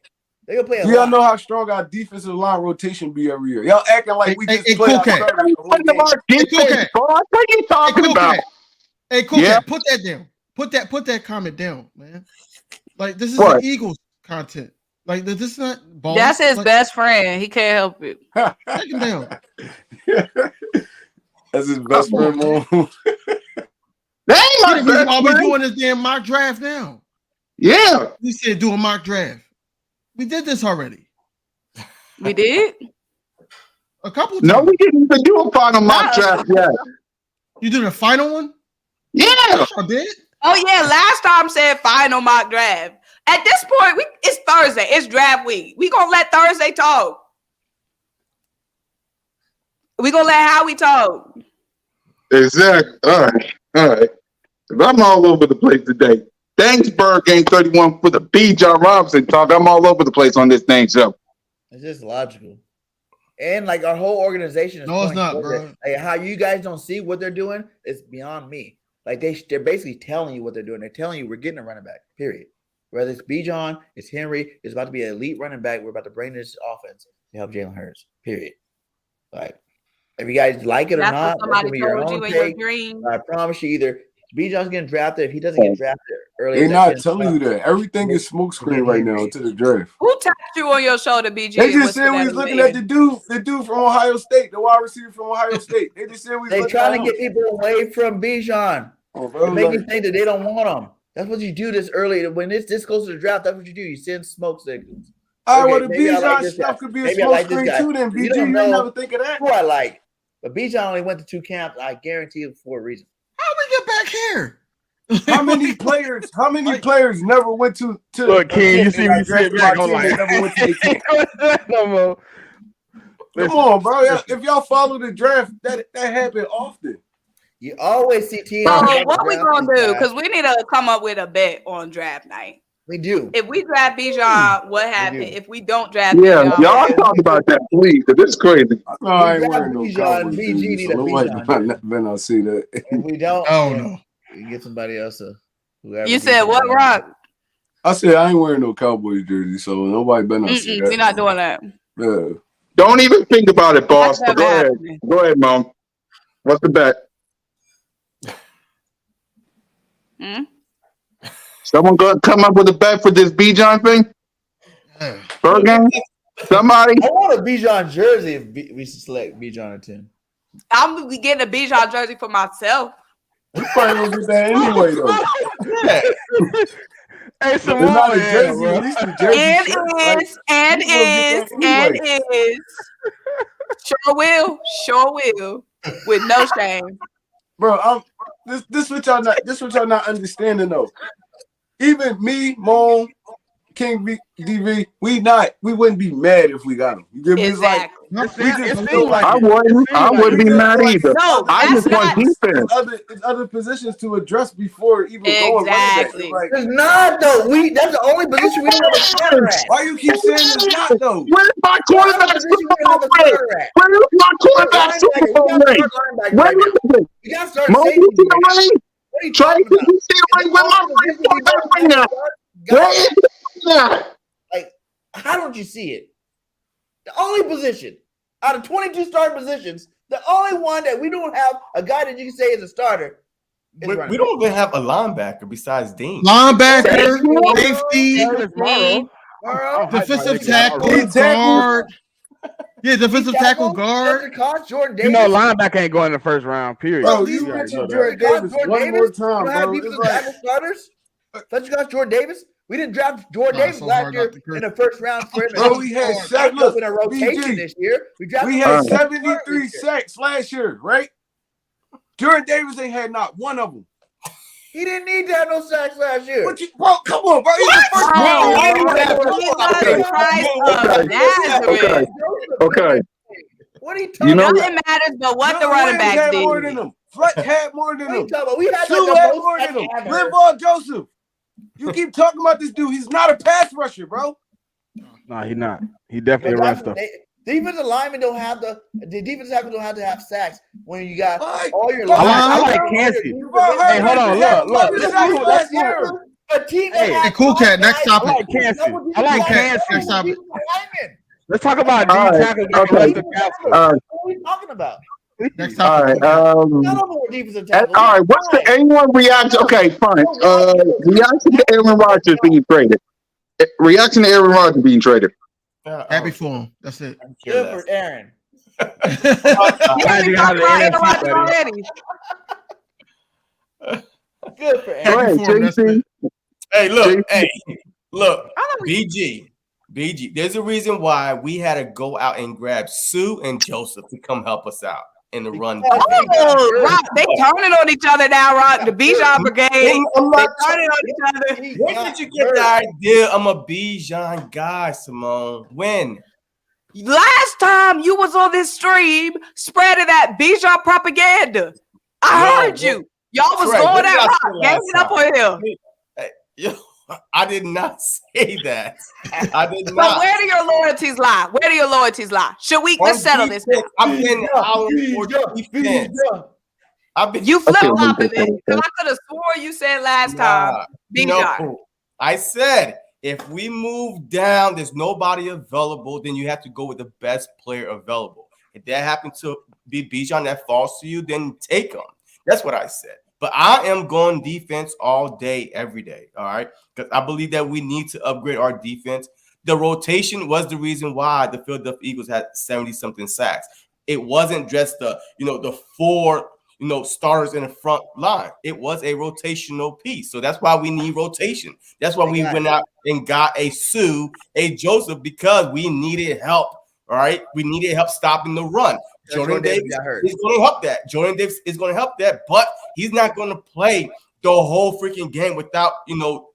They're going to play a Do y'all lot. know how strong our defensive line rotation be every year? Y'all acting like we just play our What are you talking about? Hey, cool cat, put that down. Put that comment down, man. Like, this is the Eagles content. Like, this is not ball. That's his best friend. He can't help it. Take him down. That's his best friend, Mo. That ain't my best Why we friend. doing this damn mock draft now? Yeah. We said do a mock draft. We did this already. We did? A couple of times. No, we didn't even do a final mock draft yet. You did a final one? Yeah. I did. Oh, yeah. Last time said final mock draft. At this point, it's Thursday. It's draft week. We going to let Thursday talk. We going to let Howie talk. Exactly. All right. If I'm all over the place today, thanks, Bird Game 31 for the B. John Robinson talk. I'm all over the place on this thing, so. It's just logical. And like our whole organization is it's not, bro. Like, how you guys don't see what they're doing is beyond me. Like they're basically telling you what they're doing. They're telling you we're getting a running back, period. Whether it's Bijan, it's Henry, it's about to be an elite running back. We're about to bring this offense to help Jalen Hurts, period. Like, if you guys like it or not, Somebody told you in your dream. I promise you, either Bijan's getting drafted. If he doesn't get drafted early, They're not telling you that. Everything is smokescreen right now to the draft. Who tapped you on your shoulder, BG? They just said we was looking at the dude from Ohio State, the wide receiver from Ohio State. They just said we was They're looking trying at to him. get people away from Bijan. Bro, Make you think that they don't want him. That's what you do this early. When this goes to the draft, that's what you do. You send smoke signals. All right, well, the maybe I like Bijan this stuff guy. could be a Maybe I like this smokescreen guy. too. Then You BG, don't you know never think of that. who I like. But Bijan only went to 2 camps. I guarantee it for a reason. How we get back here? How many players never went to Look, King, you see me drafted sit back by on team, like they never went to their camp. no more. Come on, bro. If y'all follow the draft, that happened often. You always see teams. So what we gonna do? Because we need to come up with a bet on draft night. We do. If we draft Bijan, what happened? If we don't draft Yeah, Bijan, y'all talk about that, please. 'Cause this is crazy. No, I ain't got wearing no Bijan, Cowboys BG jersey, need so a nobody Bijan better not see that. If we don't, Oh no. you get somebody else. Whoever you said what, Rock? I said I ain't wearing no Cowboys jersey, so nobody better not see that. We're not doing that. Yeah. Don't even think about it, boss. That's But go never ahead. happening. Go ahead, Mom. What's the bet? Hmm? Someone gonna come up with a bet for this Bijan thing? Yeah. Bird game? Somebody? I want a Bijan jersey if we select Bijan at 10. I'm gonna be getting a Bijan jersey for myself. You probably gonna get that anyway, though. Yeah. Hey, It's not a jersey, bro. at least the jersey And shirt. Like, and you gonna get that anyway. Sure will. With no shame. Bro, this what y'all not understanding though. Even me, Moan, King DV, we wouldn't be mad if we got him. You get me? It's like Exactly. we just It feel seems like I it. wouldn't be mad either. No, I that's just want not. defense. It's other positions to address before even going running back. Exactly. It's like, There's not though. That's the only position we don't have a starter at. why you keep saying it's not though? Where's my quarterback Position we Super don't Bowl have a ring? starter at. Where's my quarterback Super Bowl ring? Where is it? You got to start Mo, safety. you see the ring? What are you Try talking to about? see the ring. Where my quarterback ring at? Where is it at? Like, how don't you see it? The only position out of 22 starting positions, the only one that we don't have a guy that you can say is a starter. Is We running don't even have a linebacker besides Dean. Linebacker, safety, defensive tackle, guard. Yeah, defensive tackle, guard. Jordan You Davis. know, linebacker ain't going in the first round. Period. Bro, You you already mentioned know that. Jordan Davis one more time, You don't have bro. It's defensive like, tackle starters. Don't you got Jordan Davis? We didn't draft Jordan Nah, Davis so last hard year not to curse. in the first round for him. bro, we had seven. Look, in a rotation BG, this year. We drafted we him had as a starter 73 this year. sacks last year, right? Jordan Davis ain't had not one of them. He didn't need to have no sacks last year. What you, bro? Come on, bro. He's the first Oh, round. Okay. Okay. What are you talking You know, about? Nothing matters but what the John running Williams backs had more than did. him. Fletch had more than What are you him. talking about? We had Sue like had the more most than him. sacks ever. Linval Joseph. You keep talking about this dude. He's not a pass rusher, bro. No, he not. He definitely But runs that's- stuff. Defensive linemen don't have the defensive tackle don't have to have sacks when you got Like, all your I like linemen. Kansas. Hey, hold on, look. Last year. A team Hey, that Hey, Cool Cat, next I topic. like Kansas. I like Kansas. Next topic. Let's talk about All D right, tackle. okay. What are we talking about? Next all topic. right. Cool Cat. None of them were defensive And, tackles. all right. What's the anyone reaction? Okay, fine. Reaction to Aaron Rodgers being traded. Reaction to Aaron Rodgers being traded. Happy for him. That's it. Good for Aaron. Glad you got the NFC, buddy. Good for Aaron. Go ahead, Happy for him. That's JC. it. Hey, look, BG. There's a reason why we had to go out and grab Sue and Joseph to come help us out in the run. Oh, Rock, they turning on each other now, Rock. The Bijan Brigade. I'm They not turning on each other. When did you get the idea I'm a Bijan guy, Simone? When? Last time you was on this stream spreading that Bijan propaganda. I heard you. Y'all was Trey, going what did at I Rock. say Gang last it up on him. Yo, I did not say that. I did So not. where do your loyalties lie? Where do your loyalties lie? Let's settle this. I've been out for defense. I've been. You flip flopping it because I could have swore you said last time. Bijan. No, I said if we move down, there's nobody available. Then you have to go with the best player available. If that happens to be Bijan that falls to you, then take him. That's what I said. But I am going defense all day, every day. All right, because I believe that we need to upgrade our defense. The rotation was the reason why the Philadelphia Eagles had 70-something sacks. It wasn't just the four starters in the front line. It was a rotational piece. So that's why we need rotation. That's why we went out and got a Joseph, because we needed help. All right, we needed help stopping the run. Jordan Davis is going to help that. Jordan Davis is going to help that, but he's not going to play the whole freaking game without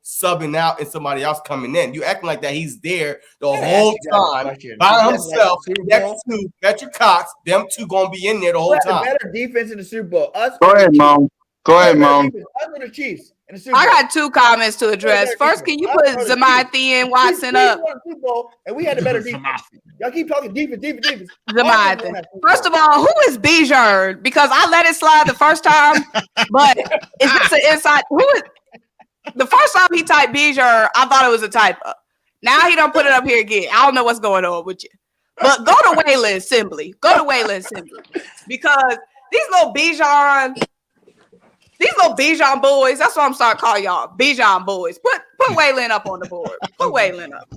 subbing out and somebody else coming in. You acting like that he's there the whole time by himself next to Patrick Cox. Them two gonna be in there the whole time. Better defense in the Super Bowl. Go ahead, Mom. Go ahead, Mom. Us or the Chiefs in the Super Bowl. I got 2 comments to address. First, can you put Zamothian Watson up? Super Bowl, and we had a better defense. Y'all keep talking defense. Zamothian. First of all, who is Bijan? Because I let it slide the first time, but is this an inside? Who is the first time he typed Bijan? I thought it was a typo. Now he don't put it up here again. I don't know what's going on with you. But go to Waylon Assembly. Because these little Bijan boys, that's what I'm starting to call y'all. Bijan boys. Put Waylon up on the board. Put Waylon up.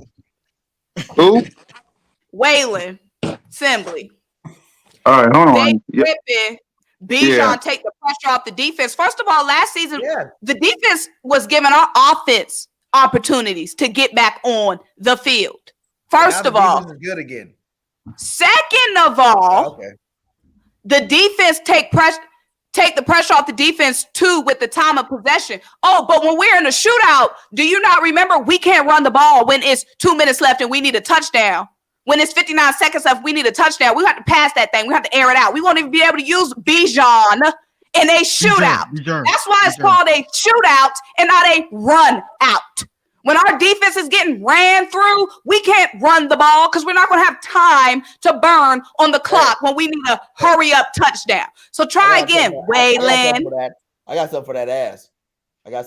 Who? Waylon Assembly. All right, hold on. They ripping Bijan take the pressure off the defense. First of all, last season, the defense was giving our offense opportunities to get back on the field. First of all, is good again. Second of all, the defense take the pressure off the defense too with the time of possession. Oh, but when we're in a shootout, do you not remember we can't run the ball when it's 2 minutes left and we need a touchdown? When it's 59 seconds left, we need a touchdown. We have to pass that thing. We have to air it out. We won't even be able to use Bijan in a shootout. That's why it's called a shootout and not a run out. When our defense is getting ran through, we can't run the ball because we're not going to have time to burn on the clock when we need a hurry up touchdown. So try again, Waylon. I got something for that ass.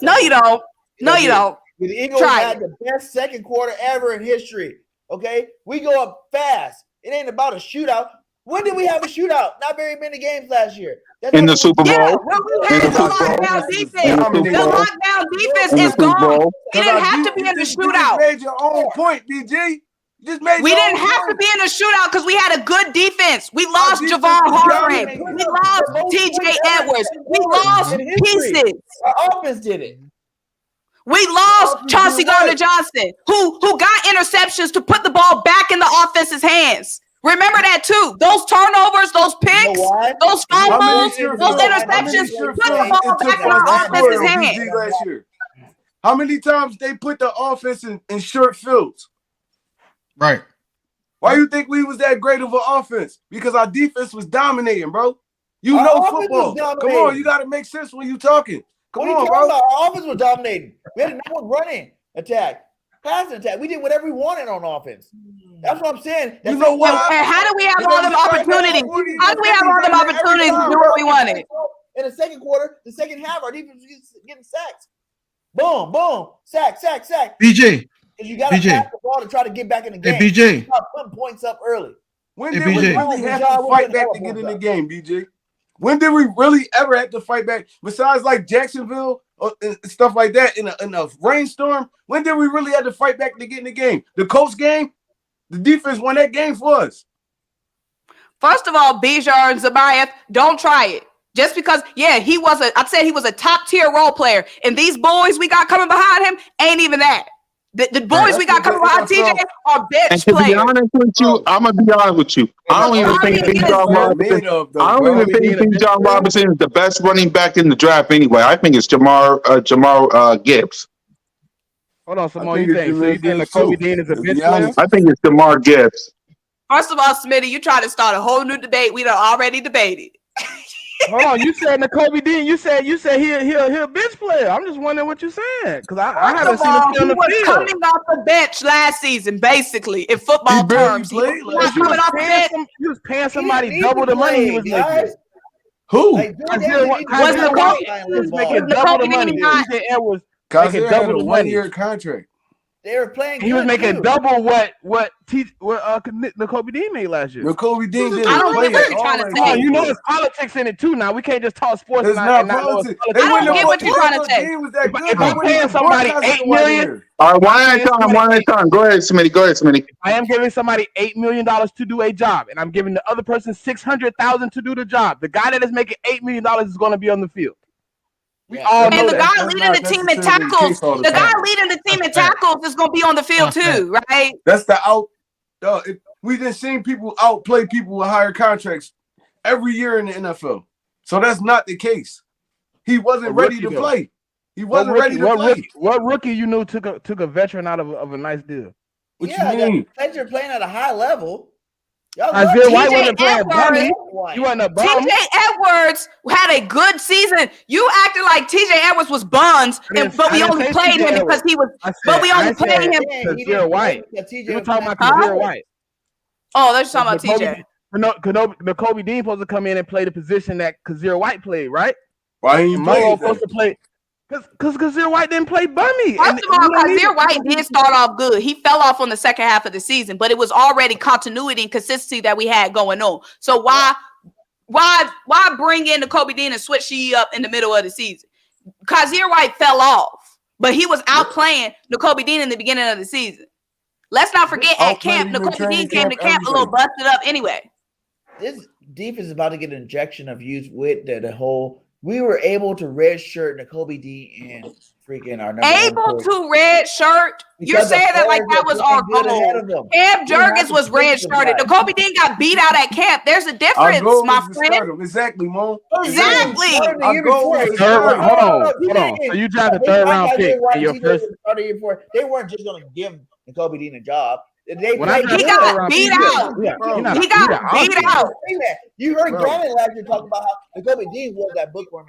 No, you don't. No, you don't. The Eagles had the best second quarter ever in history. Okay, we go up fast. It ain't about a shootout. When did we have a shootout? Not very many games last year. In the Super Bowl. Yeah, well, we had the lockdown defense. The lockdown defense is gone. We didn't have to be in the shootout. You made your own point, BG. We didn't have to be in a shootout because we had a good defense. We lost Javon Hargrave. We lost TJ Edwards. We lost pieces. Our offense did it. We lost Chauncey Gardner-Johnson, who got interceptions to put the ball back in the offense's hands. Remember that too. Those turnovers, those picks, those fumbles, those interceptions, put the ball back in our offense's hands. How many times they put the offense in short fields? Right. Why you think we was that great of an offense? Because our defense was dominating, bro. You know football. Come on, you got to make sense when you talking. Come on, bro. Our offense was dominating. We had a number one running attack, passing attack. We did whatever we wanted on offense. That's what I'm saying. You know what? And how do we have all them opportunities? How do we have all them opportunities to do what we wanted? In the second quarter, the second half, our defense was getting sacks. Boom, boom, sack. BJ. Because you got to pass the ball to try to get back in the game. Hey, BJ. Putting points up early. When did we really have to fight back to get in the game, BJ? When did we really ever have to fight back? Besides like Jacksonville and stuff like that in a rainstorm, when did we really have to fight back to get in the game? The Colts game? The defense won that game for us. First of all, Bijan Zabayev, don't try it. Just because, I'd say he was a top tier role player. And these boys we got coming behind him ain't even that. The boys we got coming behind TJ are bench players. To be honest with you, I'm gonna be honest with you. I don't even think Bijan Robinson is the best running back in the draft anyway. I think it's Jamar Gibbs. Hold on, Simone. You think so? You think like Kobe Dean is a bench player? I think it's Jamar Gibbs. First of all, Smitty, you try to start a whole new debate. We done already debated. Hold on, you said Kobe Dean. You said he a bench player. I'm just wondering what you're saying because I haven't seen him on the field. He was coming off the bench last season, basically in football terms. He was coming off the bench. He was paying somebody double the money he was making. Who? Wasn't the Kobe making double the money? Because he had a 1-year contract. They were playing. He was good, making too. double what Kobe Dean made last year. No, Kobe Dean I didn't don't play get what at you're all. trying to Like say. Oh, you know that. there's politics in it too. Now we can't just talk sports It's and not not know politics. it's They I don't wouldn't get have what you're trying to say. Dean was that If good. I'm They wouldn't paying have somebody broadcasted $8 him out million, here. All right, one I'm at a saying time. somebody One at a time. Go ahead, Smitty. Go ahead, Smitty. I am giving somebody $8 million to do a job, and I'm giving the other person $600,000 to do the job. The guy that is making $8 million is going to be on the field. We Yeah. all And know the that. guy That's leading the not team in necessarily the tackles, case all the the guy time. leading the team in That's fact. tackles is going to be on the field That's too, right? That's the out. We done seen people outplay people with higher contracts every year in the NFL. So that's not the case. He wasn't ready to play. He wasn't ready to play. What rookie you knew took a veteran out of a nice deal? What you mean? Players are playing at a high level. Y'all Isaiah look, White TJ wasn't playing Edwards- bummy. White. You wasn't a bum. TJ Edwards had a good season. You acted like TJ Edwards was buns, but we only played him because he was. But we only played him. Kazir White. We were talking about Huh? Kazir White. Oh, they're talking about TJ. The Kobe Dean supposed to come in and play the position that Kazir White played, right? Why ain't you Monroe playing? supposed to play because Kazir White didn't play bummy. First of all, Kazir White did start off good. He fell off on the second half of the season, but it was already continuity and consistency that we had going on. So why bring in the Kobe Dean and switch she up in the middle of the season? Kazir White fell off, but he was outplaying the Kobe Dean in the beginning of the season. Let's not forget at camp, the Kobe Dean came to camp a little busted up anyway. This defense is about to get an injection of youth with the whole. We were able to redshirt Nakobe D and freaking our number Able to red shirt. You're saying that like that was our goal. Cam Jurgens was red shirted. Nakobe Dean got beat out at camp. There's a difference, my friend. Exactly, Mo. Exactly. Hold on. So you dropped the third round pick in your first. They weren't just going to give Nakobe Dean a job. He got beat out. He got beat out. You heard Gannon last year talk about how Nakobe Dean was that bookworm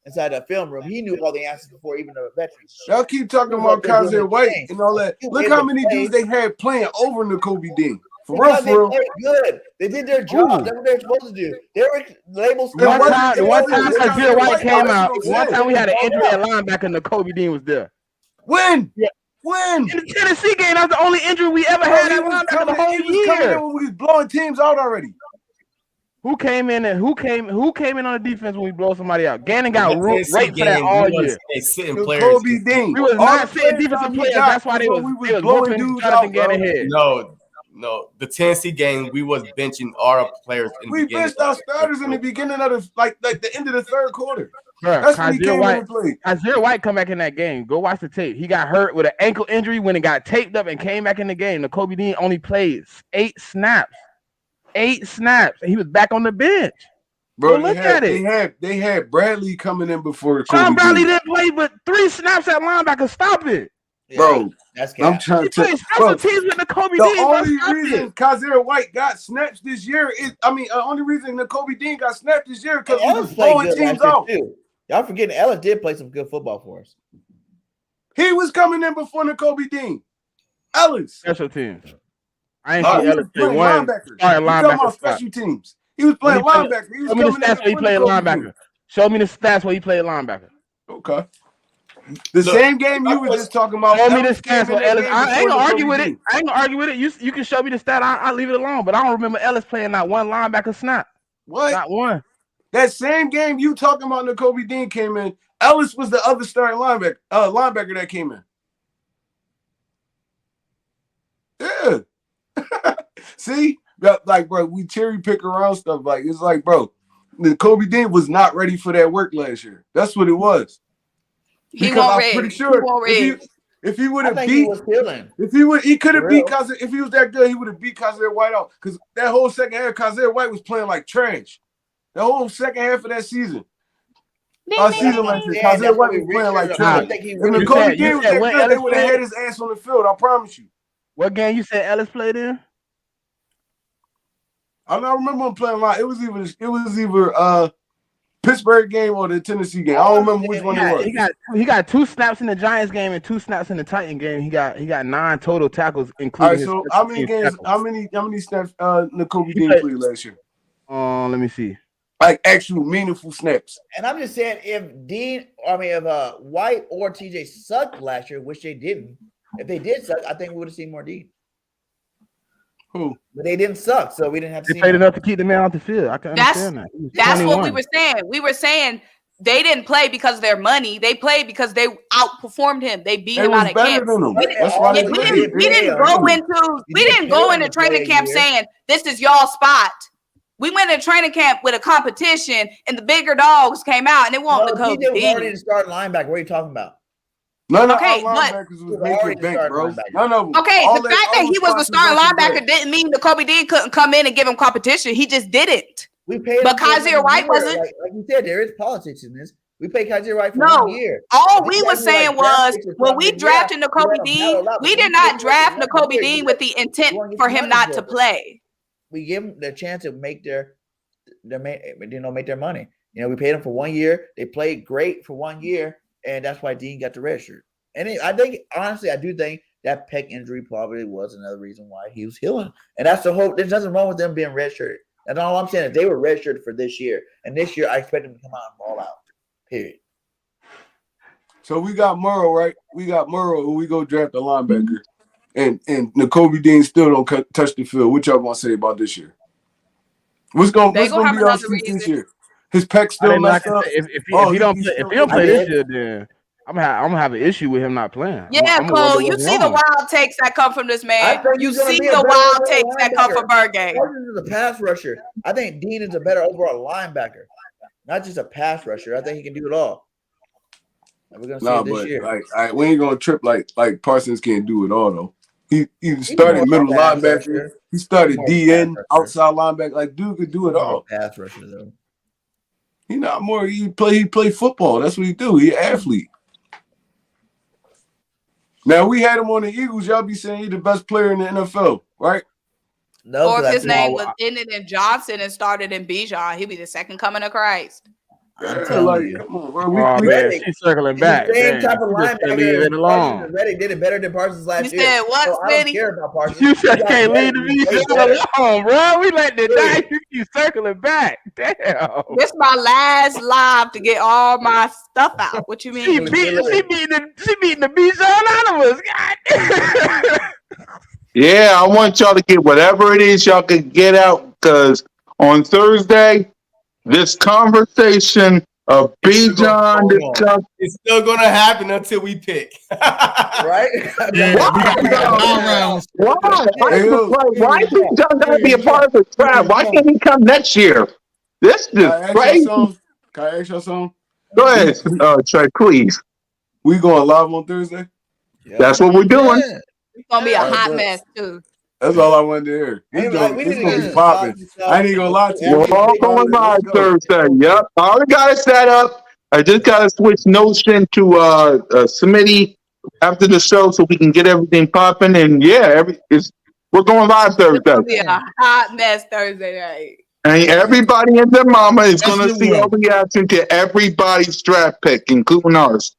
inside the film room. He knew all the answers before even the veterans. Y'all keep talking about Kazir White and all that. Look how many dudes they had playing over Nakobe Dean. For real. They played good. They did their job. That's what they're supposed to do. They were labels. The one time Kazir White came out, one time we had an injury at linebacker and Nakobe Dean was there. When? Yeah. When? In the Tennessee game, that was the only injury we ever had at linebacker the whole year. When we was blowing teams out already. Who came in on the defense when we blow somebody out? Gannon got raped for that all year. Kobe Dean. We was not saying defensive players. That's why they was blowing dudes Jonathan Gannon head. No, the Tennessee game, we was benching our players. We benched our starters in the beginning of the end of the third quarter. Bruh, that's when he came in and played. Kazir White come back in that game. Go watch the tape. He got hurt with an ankle injury when it got taped up and came back in the game. Nakobe Dean only played 8 snaps. 8 snaps. And he was back on the bench. Bro, look at it. They had Bradley coming in before Sean Bradley didn't play but 3 snaps at linebacker. Stop it. Yeah, bro, that's I'm trying to tell you. Special teams with Nakobe Dean. The only reason Kazir White got snaps this year is, only reason Nakobe Dean got snaps this year because he was blowing teams out. Y'all forgetting Ellis did play some good football for us. He was coming in before Nakobe Dean. Ellis. Special teams. I ain't see Ellis play one. Linebacker. Special teams. He was playing linebacker. He was Show me the stats where he played linebacker. Show me the stats where he played linebacker. Okay. The same game you were just talking about. Show me the stats where Ellis. I ain't gonna argue with it. I ain't gonna argue with it. You can show me the stat. I'll leave it alone. But I don't remember Ellis playing not one linebacker snap. What? Not one. That same game you talking about, Nakobe Dean came in. Ellis was the other starting linebacker that came in. Yeah. See, like, bro, we cherry pick around stuff. Like, it's like, bro, Nakobe Dean was not ready for that work last year. That's what it was. Because I'm pretty sure if he would have beat, he could have beat Kazir. If he was that good, he would have beat Kazir White out. Because that whole second half, Kazir White was playing like trash. The whole second half of that season. Season last year, Kazir White was playing like trash. If Nakobe Dean was that good, they would have had his ass on the field. I promise you. What game you said Ellis played in? I don't remember him playing a lot. It was either Pittsburgh game or the Tennessee game. I don't remember which one it was. He got 2 snaps in the Giants game and 2 snaps in the Titan game. He got 9 total tackles, including. All right, so how many games? How many snaps Nakobe Dean played last year? Let me see. Like actual meaningful snaps. And I'm just saying, if White or TJ sucked last year, which they didn't, If they did suck, I think we would have seen more Dean. Who? But they didn't suck, so we didn't have to They see played him. enough to keep the man off the field. I can understand that. That's what we 21. were saying. We were saying they didn't play because of their money. They played because they outperformed him. They beat They him was out of better camp. than him. We That's why they we played. didn't go into training camp saying this is y'all spot. We went to training camp with a competition, and the bigger dogs came out, and it wasn't the Kobe DJ was already Dean. the starting linebacker. What are you talking about? None of Okay, our but- linebackers was making it bank, bro. linebacker. None of them. Okay, All the fact that he was the spots starting making linebacker bank. didn't mean the Kobe Dean couldn't come in and give him competition. He just didn't. We paid But him for Kaiser 1 White year. wasn't- Like you said, there is politics in this. We paid Kaiser White for No. 1 year. All If we you was guys were saying like was draft picks or when we something, drafted yeah, N'Kobe you let him Dean, battle it out, we but did we not paid him draft for 1 N'Kobe year. Dean with the intent You wanna get for your him money not to for it. play. We give them the chance to make their make their money. You know, we paid them for 1 year. They played great for 1 year, and that's why Dean got the red shirt. And I think, honestly, I do think that pec injury probably was another reason why he was healing. And that's the whole. There's nothing wrong with them being redshirted. That's all I'm saying is they were redshirted for this year, and this year I expect them to come out and ball out. Period. So we got Murrow, right? We got Murrow, and we go draft a linebacker. And N'Kobe Dean still don't touch the field. What y'all gonna say about this year? What's gonna They gonna have be our another excuse this reason. year? His pec I still didn't like messed to up. say if Oh, he don't he's play, still if he don't play injured. this year, then I'm gonna have an issue with him not playing. Yeah, I'm gonna Cole, wonder you what's see the wrong. wild takes that come from this I man. think You he's gonna see be a the better wild overall takes that come from linebacker. Burgay. Parsons is a pass rusher. I think Dean is a better overall linebacker, not just a pass rusher. I think he can do it all. And we're gonna see Nah, it this but year. we ain't gonna trip like Parsons can't do it all though. He He's started more of a middle pass linebacker. rusher. He started More of a DN, pass rusher. outside linebacker. Like dude could do it More of a all. pass rusher though. He not more. He play football. That's what he do. He an athlete. Now we had him on the Eagles. Y'all be saying he's the best player in the NFL, right? No, Or 'cause if I his think- name was ended in Johnson and started in Bijan, he'd be the second coming of Christ. I'm Yeah, telling like you. come on, bro. Oh We man, Reddick she's circling He's back. the same Damn, type of you just can't linebacker leave as it alone. Parsons, and Reddick did it better than Parsons last You year. said what, So I don't Smitty? care about Parsons. You just got can't leave Reddick, the he's way beat better. alone, bro. We let the Dude. dice. You keep circling back. Damn. This my last live to get all my stuff out. What you She mean? beating the beats out of us. God damn. Yeah, I want y'all to get whatever it is y'all can get out because on Thursday, this conversation of B. John discuss. It's still gonna happen until we pick. Right? Yeah, we got 9 rounds. Why? Why Hey, B. John gotta be a part of the draft? Why can't he come next year? This Can I is ask crazy. y'all something? Can I ask y'all something? Go ahead, Trey, please. We going live on Thursday? That's what we're doing. Yeah. It's gonna be a All right, hot bet. mess too. That's all I wanted to hear. Hey, It's like, gonna, we it's need gonna to be get popping. some I ain't even gonna lie to you. We're all going live Thursday. Yep. I already got it set up. I just gotta switch Notion to Smitty after the show so we can get everything popping. And yeah, we're going live It's Thursday. gonna be a hot mess Thursday night. And everybody and their mama is Yes, gonna it see will. our reaction to everybody's draft pick, including ours.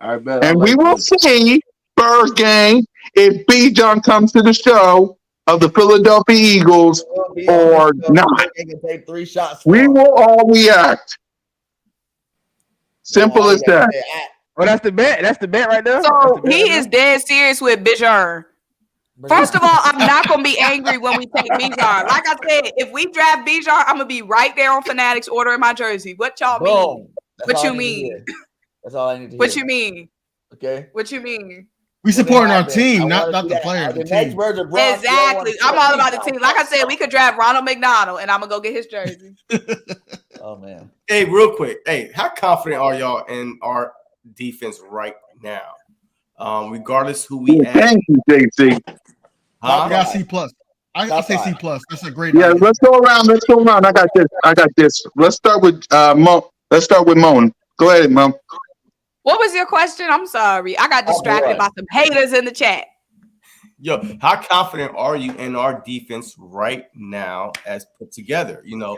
I bet. I And we like will this. see Bird Gang if B. John comes to the show of the Philadelphia Eagles or not. They can take 3 shots. We for him. will all react. Simple as that. Oh, that's the bet. That's the bet right there. That's So the bet he right is dead serious with Bijan. First of all, I'm not gonna be angry when we take Bijan. Like I said, if we draft Bijan, I'm gonna be right there on Fanatics ordering my jersey. What y'all mean? Boom. That's What all you I need to mean? hear. That's all I need to hear. What you mean? Okay. What you mean? We supporting our team, I not wanna see the that. player. The The next team. words are Bronx. Exactly. I'm all about the team. Like I said, we could draft Ronald McDonald, and I'm gonna go get his jersey. Oh man. Hey, real quick. Hey, how confident are y'all in our defense right now? Regardless who we add. Thank you, JC. Huh? I got C+. I Top say C+. 5. That's a great Yeah, idea. let's go around. I got this. Let's start with Mo. Let's start with Moan. Go ahead, Mo. What was your question? I'm sorry. I got distracted by some haters in the chat. Yo, how confident are you in our defense right now as put together? You know,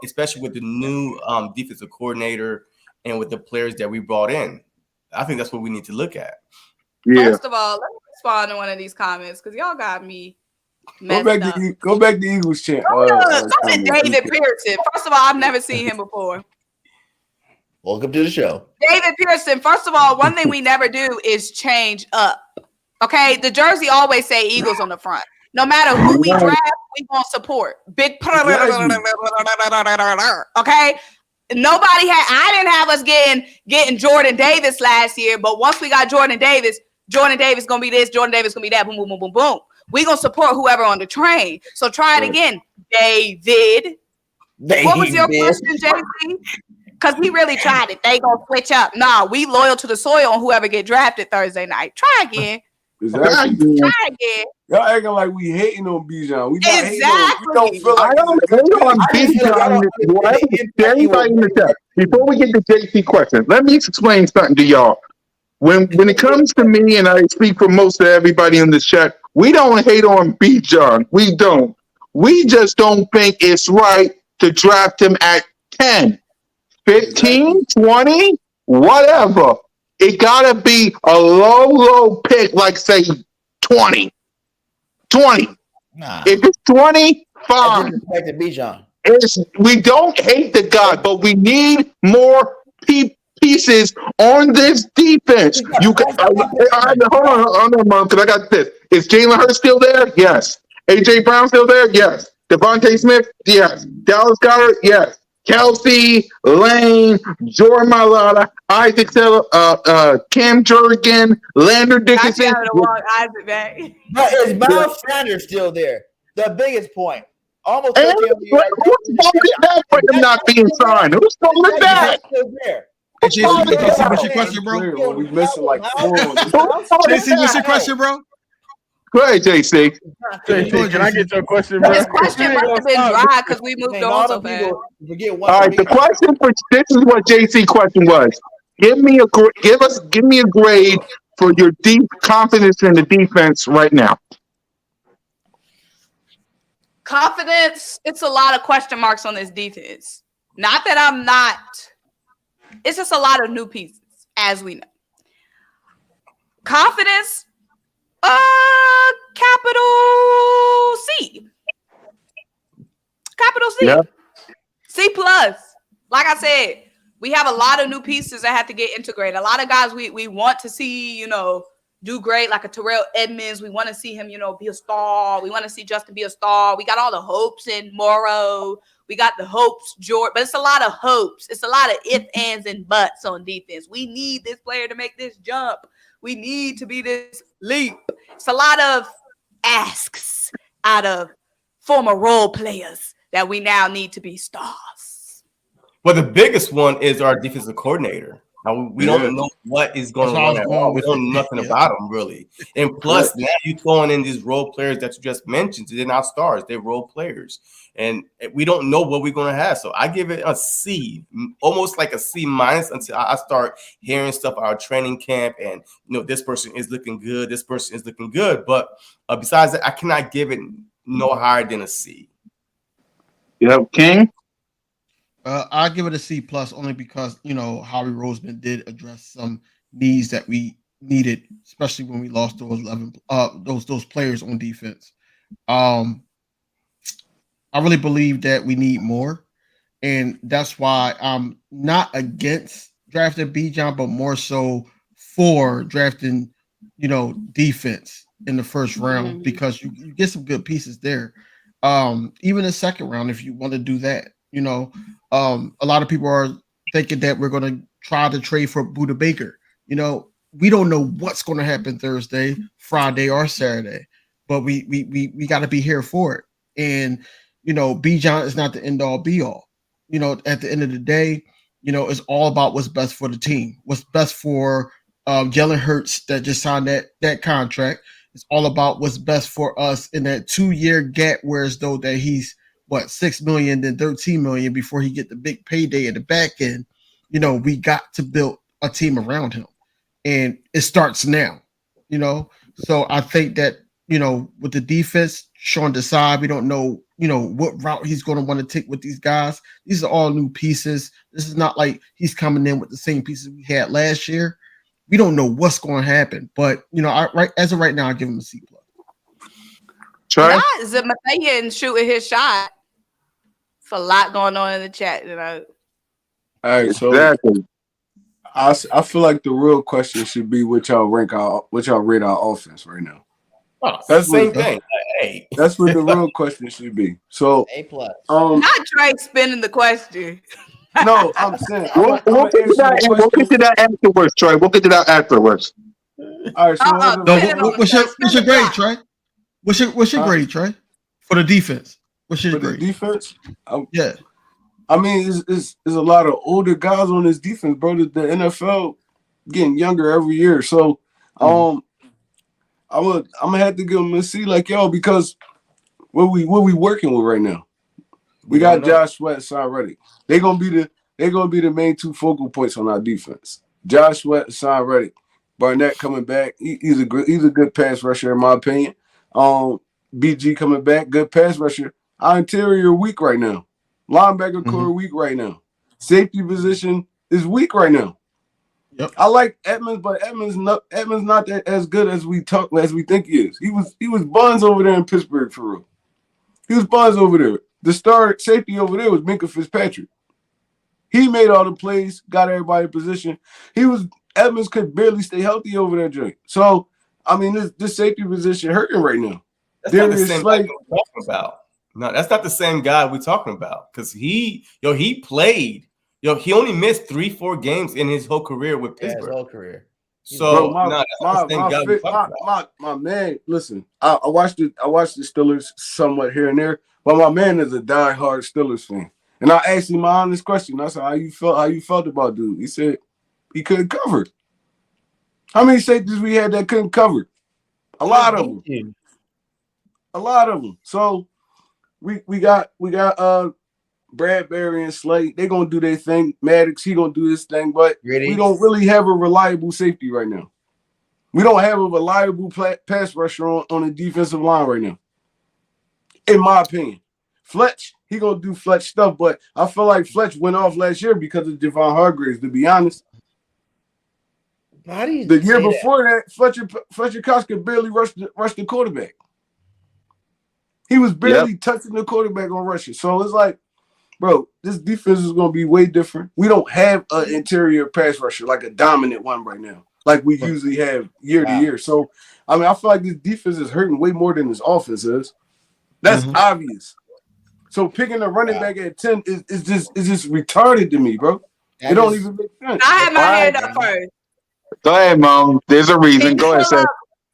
especially with the new defensive coordinator and with the players that we brought in. I think that's what we need to look at. Yeah. First of all, let me respond to one of these comments because y'all got me Go messed back up. to Eagles chant. Go to David Pearson. First of all, I've never seen him before. Welcome to the show. David Pearson, first of all, one thing we never do is change up. Okay, the jersey always say Eagles on the front. No matter who we draft, we gonna support. Big. Okay. Nobody had. I didn't have us getting Jordan Davis last year, but once we got Jordan Davis gonna be this. Jordan Davis gonna be that. Boom, boom, boom, boom, boom. We gonna support whoever on the train. So try it again, David. What was your question, JC? Because we really tried it. They gonna switch up. Nah, we loyal to the soil on whoever get drafted Thursday night. Try again. Exactly. Try again. Y'all acting like we hating on Bijan. We not hating on him. We Exactly. don't feel like I don't he's a good hate on pick. Bijan. In the chat. Before we get to JC question, let me explain something to y'all. When it comes to me, and I speak for most of everybody in the chat, we don't hate on Bijan. We don't. We just don't think it's right to draft him at 10, 15, 20, whatever. It gotta be a low pick, like say 20. 20. Nah. If it's 20, fine. Bijan. We don't hate the guy, but we need more pieces on this defense. You can hold on, Mom, because I got this. Is Jalen Hurts still there? Yes. AJ Brown still there? Yes. Devontae Smith? Yes. Dallas Goedert? Yes. Kelsey, Lane, Jordan Mailata, Isaac Taylor, Cam Jurgen, Lander Dickinson. Isaac back. But is Miles Sanders still there? The biggest point. Almost. And who's fault is that for him not being signed? Who's fault is that? Hey, JC, what's your question, bro? We missing like 4. JC, what's your question, bro? Go ahead, JC. JC, can I get your question, bro? His question must have been dry because we moved on so fast. All right, the question for this is what JC question was. Give me a grade for your deep confidence in the defense right now. Confidence, it's a lot of question marks on this defense. Not that I'm not. It's just a lot of new pieces, as we know. Confidence, capital C. Capital C. Yeah. C plus. Like I said, we have a lot of new pieces that have to get integrated. A lot of guys we want to see, do great, like a Terrell Edmonds. We want to see him, be a star. We want to see Justin be a star. We got all the hopes in Morrow. We got the hopes, George. But it's a lot of hopes. It's a lot of ifs, ands, and buts on defense. We need this player to make this jump. We need to be this leap. It's a lot of asks out of former role players that we now need to be stars. Well, the biggest one is our defensive coordinator. Now, we don't know what is going on at all. We don't know nothing about him, really. And plus, now you're throwing in these role players that you just mentioned. They're not stars. They're role players. And we don't know what we're going to have. So I give it a C, almost like a C minus until I start hearing stuff out of training camp. And, this person is looking good. This person is looking good. But besides that, I cannot give it no higher than a C. Yep, King? I'll give it a C plus only because Howie Roseman did address some needs that we needed, especially when we lost those 11 those players on defense. I really believe that we need more, and that's why I'm not against drafting Bijan, but more so for drafting defense in the first round because you get some good pieces there. Even the second round, if you want to do that. A lot of people are thinking that we're going to try to trade for Buda Baker. We don't know what's going to happen Thursday, Friday, or Saturday, but we got to be here for it. And, Bijan is not the end all be all. At the end of the day, it's all about what's best for the team, what's best for Jalen Hurts that just signed that contract. It's all about what's best for us in that 2-year gap, whereas though that he's $6 million, then $13 million before he get the big payday at the back end. We got to build a team around him, and it starts now. So I think that with the defense, Sean Desai, we don't know what route he's going to want to take with these guys. These are all new pieces. This is not like he's coming in with the same pieces we had last year. We don't know what's going to happen, but as of right now, I give him a C plus. Try. Mathian shooting his shot. It's a lot going on in the chat. All right, so Exactly. I feel like the real question should be what y'all rate our offense right now. Oh, that's the same what- thing. Hey, That's what the real question should be. So A+. Not Trey spinning the question. no, I'm saying We'll get to that. We'll get to that afterwards, Trey. We'll get to that afterwards. All right, so Uh-uh. No, Spin it on what's the your spin the grade, block. Trey? What's your grade, Trey? For the defense. What's your for the grade? defense, Yeah. I mean, it's a lot of older guys on this defense, bro. The NFL getting younger every year, so I'm gonna have to give them a C like y'all because what we working with right now. We got don't know. Josh Sweat, Cy Reddick. They're gonna be the main two focal points on our defense. Josh Sweat, Cy Reddick. Barnett coming back. He's a good pass rusher in my opinion. BG coming back, good pass rusher. Our interior weak right now. Linebacker core weak right now. Safety position is weak right now. Yep. I like Edmonds, but Edmonds not that as good as we think he is. He was buns over there in Pittsburgh for real. He was buns over there. The star safety over there was Minkah Fitzpatrick. He made all the plays, got everybody in position. Edmonds could barely stay healthy over there, Drake. So I mean, this safety position hurting right now. That's not the same guy we're talking about. No, that's not the same guy we're talking about. Because he played. He only missed 3-4 games in his whole career with Pittsburgh. His whole career. So my man, listen, I watched the Steelers somewhat here and there, but my man is a diehard Steelers fan. And I asked him my honest question. I said, how you felt about dude? He said he couldn't cover. How many safeties we had that couldn't cover? A lot of them. A lot of them. So we got Bradbury and Slate. They're gonna do their thing. Maddox, he gonna do his thing, but we don't really have a reliable safety right now. We don't have a reliable pass rusher on the defensive line right now. In my opinion. Fletch, he gonna do Fletch stuff, but I feel like Fletch went off last year because of Javon Hargraves, to be honest. How do you the year before that, Fletcher Cox could barely rush the quarterback. He was barely touching the quarterback on rushing. So it's like, bro, this defense is going to be way different. We don't have an interior pass rusher, like a dominant one right now, like we usually have year to year. So, I mean, I feel like this defense is hurting way more than this offense is. That's obvious. So picking a running back at 10 is just retarded to me, bro. It don't even make sense. I had my hand up first. Go ahead, Mom. There's a reason. Go ahead, sir.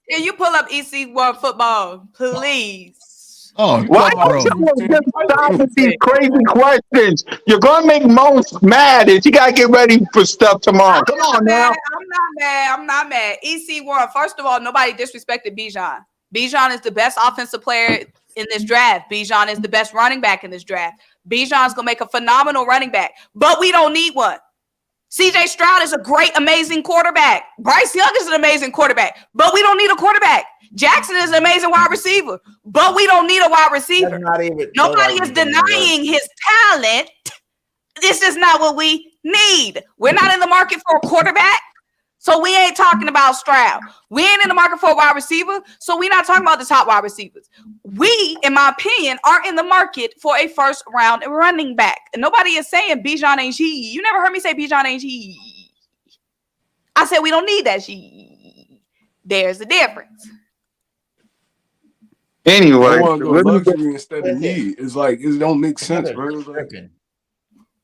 Can you pull up EC1 football, please? Oh, why don't you just stop with these crazy questions? You're gonna make most mad, and you gotta get ready for stuff tomorrow. Come on now. I'm not mad. EC1. First of all, nobody disrespected Bijan. Bijan is the best offensive player in this draft. Bijan is the best running back in this draft. Bijan's gonna make a phenomenal running back, but we don't need one. CJ Stroud is a great, amazing quarterback. Bryce Young is an amazing quarterback, but we don't need a quarterback. Jackson is an amazing wide receiver, but we don't need a wide receiver. Nobody is denying his talent. This is not what we need. We're not in the market for a quarterback, so we ain't talking about Stroud. We ain't in the market for a wide receiver, so we're not talking about the top wide receivers. We, in my opinion, are in the market for a first-round running back. And nobody is saying Bijan ain't she. You never heard me say Bijan ain't she. I said we don't need that she. There's a difference. Anyway, luxury instead of need. It's like it don't make sense, bro. Like,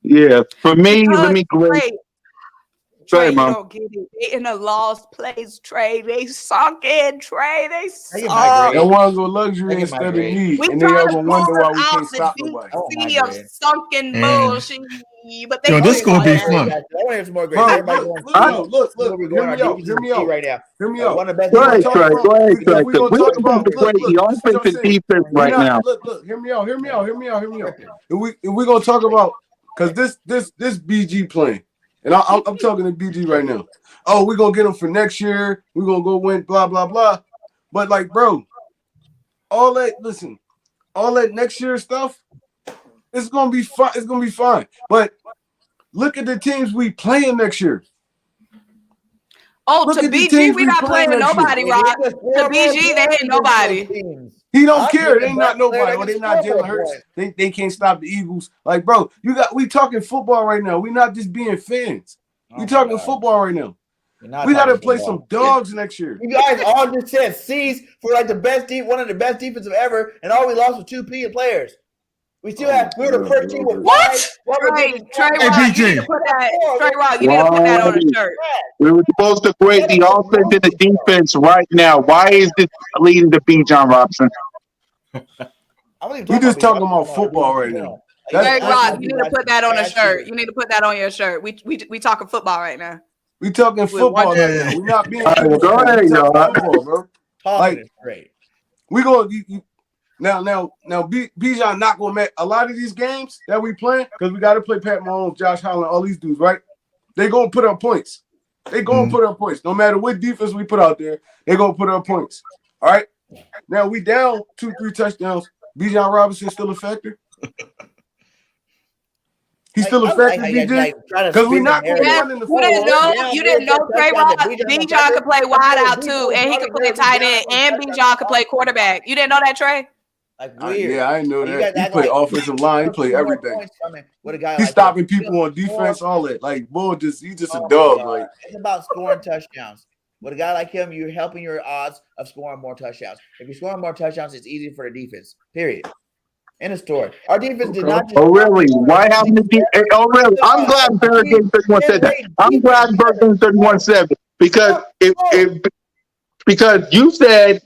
yeah, for me, let me grade. Trey, you don't get it. They in a lost place, Trey. They sunk in, Trey. They sunk. They want to go luxury instead of need. We and they trying ever to wonder pull why us we can't out stop the nobody. sea of sunken bullshit. But they this gonna be fun. I want to hear some more grades. Everybody Look, we're going on hear me out right now. Hear me out. One of the best Go ahead, Trey. We're We're about to play the offense and defense right now. Look, hear me out. If we're gonna talk about, because this BG playing, and I'm talking to BG right now. Oh, we're gonna get him for next year. We're gonna go win, blah blah blah. But like, bro, all that next year stuff, it's gonna be fine. It's gonna be fine. But look at the teams we playing next year. Oh, to BG, we not playing nobody, Rock. To BG, they ain't nobody. He don't care. They not nobody. Or they not Jalen Hurts. They can't stop the Eagles. Like, bro, we talking football right now. We not just being fans. We talking football right now. We got to play some dogs next year. You guys all just said C's for like the best one of the best defensive ever, and all we lost was 2 players. We still have we were the first team with What? Trey Rock, you need to put that. Trey Rock, you need to put that on a shirt. We were supposed to grade the offense and the defense right now. Why is this leading to B. John Robinson? We just talking about football right now. Trey Rock, you need to put that on a shirt. You need to put that on your shirt. We talking football right now. We talking football right now. We're not being go ahead, football, bro. Like, is great. We gonna now Bijan not gonna make a lot of these games that we playing because we got to play Pat Mahomes, Josh Allen, all these dudes, right? They gonna put up points. They gonna put up points. No matter what defense we put out there, they gonna put up points. All right. Now we down 2-3 touchdowns. Bijan Robinson still a factor. He's still a factor, BJ. Because we're not going to run in the football. You didn't know Trey Rock. Bijan could play wide out too, and he could play tight end, and Bijan could play quarterback. You didn't know that, Trey? Like weird. Yeah, I didn't know that. He played offensive line. He played everything. He's stopping people on defense, all that. Like, boy, he's just a dog. Like, it's about scoring touchdowns. With a guy like him, you're helping your odds of scoring more touchdowns. If you're scoring more touchdowns, it's easier for the defense. Period. In a story. Our defense did not. Oh really? Why haven't the Oh really? I'm glad Berg Game 31 said that. I'm glad Berg Game 31 said it because because you said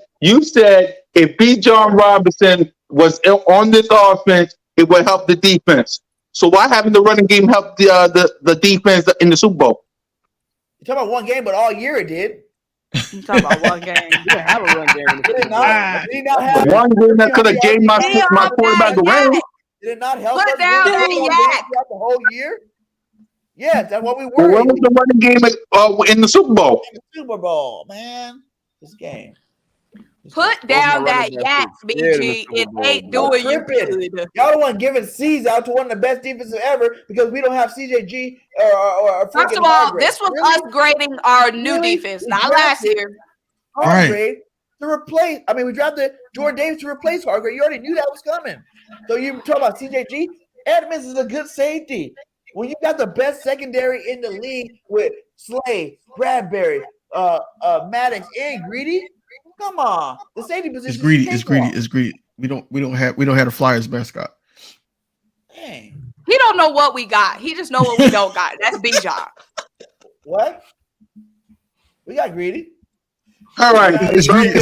if B. John Robinson was on this offense, it would help the defense. So why haven't the running game helped the defense in the Super Bowl? You're talking about one game, but all year it did. You talking about one game? You didn't have a run game. Did not have one game that could have gave my quarterback a win. Did it not help Put us down that yak throughout the whole year? Yes, that's what we were. Well, what was the running game in the Super Bowl? In the Super Bowl, man. This game. Put down that yak, BG. It ain't doing you good. Y'all the one giving C's out to one of the best defenses ever because we don't have CJG or First of all, this was us grading our new defense, not last year. Hargrave to replace. I mean, we drafted Jordan Davis to replace Hargrave. You already knew that was coming. So you talk about CJG. Edmonds is a good safety. When you got the best secondary in the league with Slay, Bradbury, Maddox, and Greedy. Come on, the safety position. It's greedy. We don't have the Flyers mascot. Dang. He don't know what we got. He just know what we don't got. That's Bijan. What? We got Greedy. All right, It's greedy.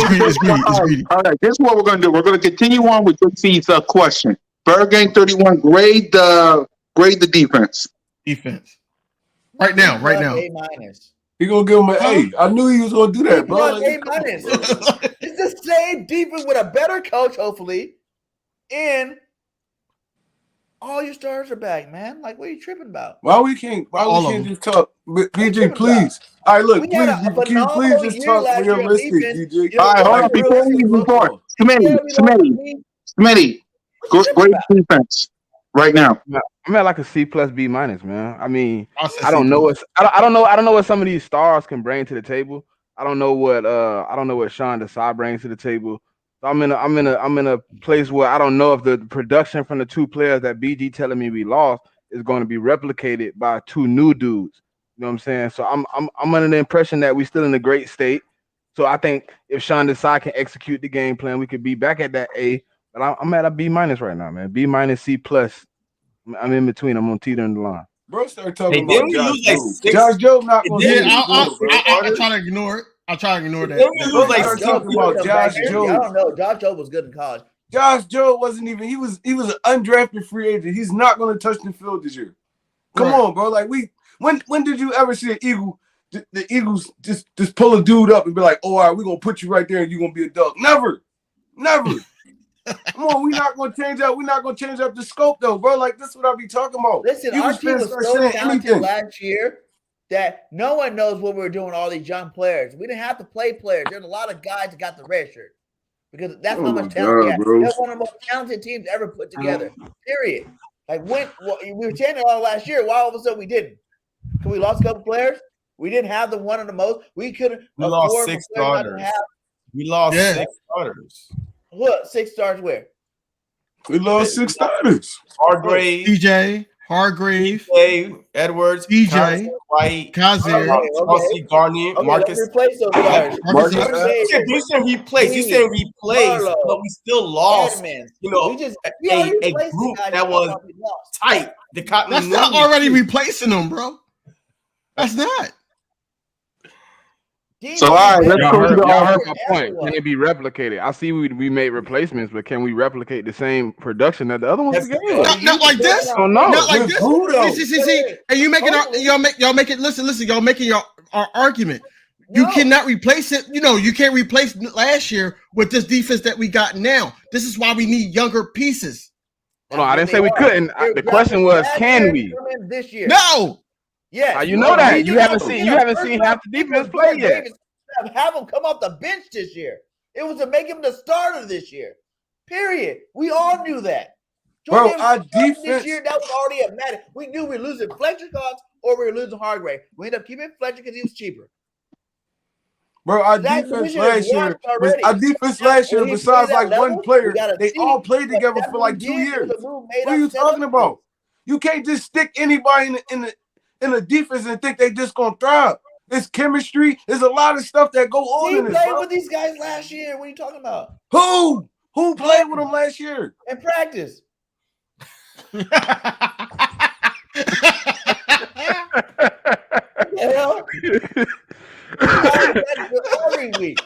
All right, this is what we're going to do. We're going to continue on with JC's question. Berg Game 31, grade the defense. Defense. Right now. A-. He gonna give him an A. I knew he was gonna do that, bro. A-. It's the same defense with a better coach, hopefully, and all your stars are back, man. Like, what are you tripping about? Why we can't just talk? BJ, please. All right, look, can you please just talk realistic, BJ? All right, hold on. Before we move on, Smitty, great defense right now. I'm at like a C plus B minus, man. I mean, I don't know what some of these stars can bring to the table. I don't know what Sean Desai brings to the table. So I'm in a place where I don't know if the production from the two players that BG telling me we lost is going to be replicated by two new dudes. You know what I'm saying? So I'm under the impression that we're still in a great state. So I think if Sean Desai can execute the game plan, we could be back at that A. But I'm at a B minus right now, man. B minus, C plus. I'm in between. I'm on teeter in the line. Bro, start talking about Josh Jobe. Josh Jobe not going to be I'll try to ignore it. I'll try to ignore that. Start talking about Josh Jobe. I don't know. Josh Jobe was good in college. Josh Jobe wasn't even. He was an undrafted free agent. He's not going to touch the field this year. Come on, bro. Like when did you ever see an Eagle? The Eagles just pull a dude up and be like, "Oh, all right, we're gonna put you right there, and you're gonna be a dog." Never. Come on, we're not gonna change up. We're not gonna change up the scope, though, bro. Like this is what I be talking about. Listen, our team was so talented last year that no one knows what we were doing. All these young players, we didn't have to play players. There's a lot of guys that got the red shirt because that's how much talent we had. That's one of the most talented teams ever put together. Period. Like we were chanting all last year. Why all of a sudden we didn't? Because we lost a couple players. We didn't have the one of the most. We couldn't. We lost 6 starters. We lost 6 starters. What 6 stars? Where? We lost 6 starters. Hargrave, DJ, Hargrave, Edwards, DJ, White, Kazir. Chauncey Garnier, Okay, Marcus. let's replace those guys. Marcus You said replace. You said replace, Marlo, but we still lost. Edmonds. You know, We already a replaced the group guys that we was thought we lost. tight. The That's not already replacing them, bro. That's not. So, all right, let's go to the Y'all heard offense. my point. Can it be replicated? I see we made replacements, but can we replicate the same production that the other ones gave? Not like this. Oh no, Not like this. Who though? See. And you making y'all making listen. Y'all making our argument. You cannot replace it. You know, you can't replace last year with this defense that we got now. This is why we need younger pieces. Hold on, I didn't say we couldn't. The question was, can we? This year? No. Yes. How you know that? You haven't seen half the defense play yet. Have him come off the bench this year. It was to make him the starter this year. Period. We all knew that. Bro, Jordan our was starting defense. this year, that was already a matter. We knew we were losing Fletcher Cox or we were losing Hargrave. We ended up keeping Fletcher because he was cheaper. Bro, our That defense division last is year, already. besides When he like plays one that player, level, they see all played what together that for like move 2 did. It years. was a move made What are up, you set talking up. about? You can't just stick anybody in the defense and think they just gonna thrive. It's chemistry. There's a lot of stuff that go on He in this. played Bro. with these guys last year. What are you talking about? Who played with them last year? In practice. Hell, every week.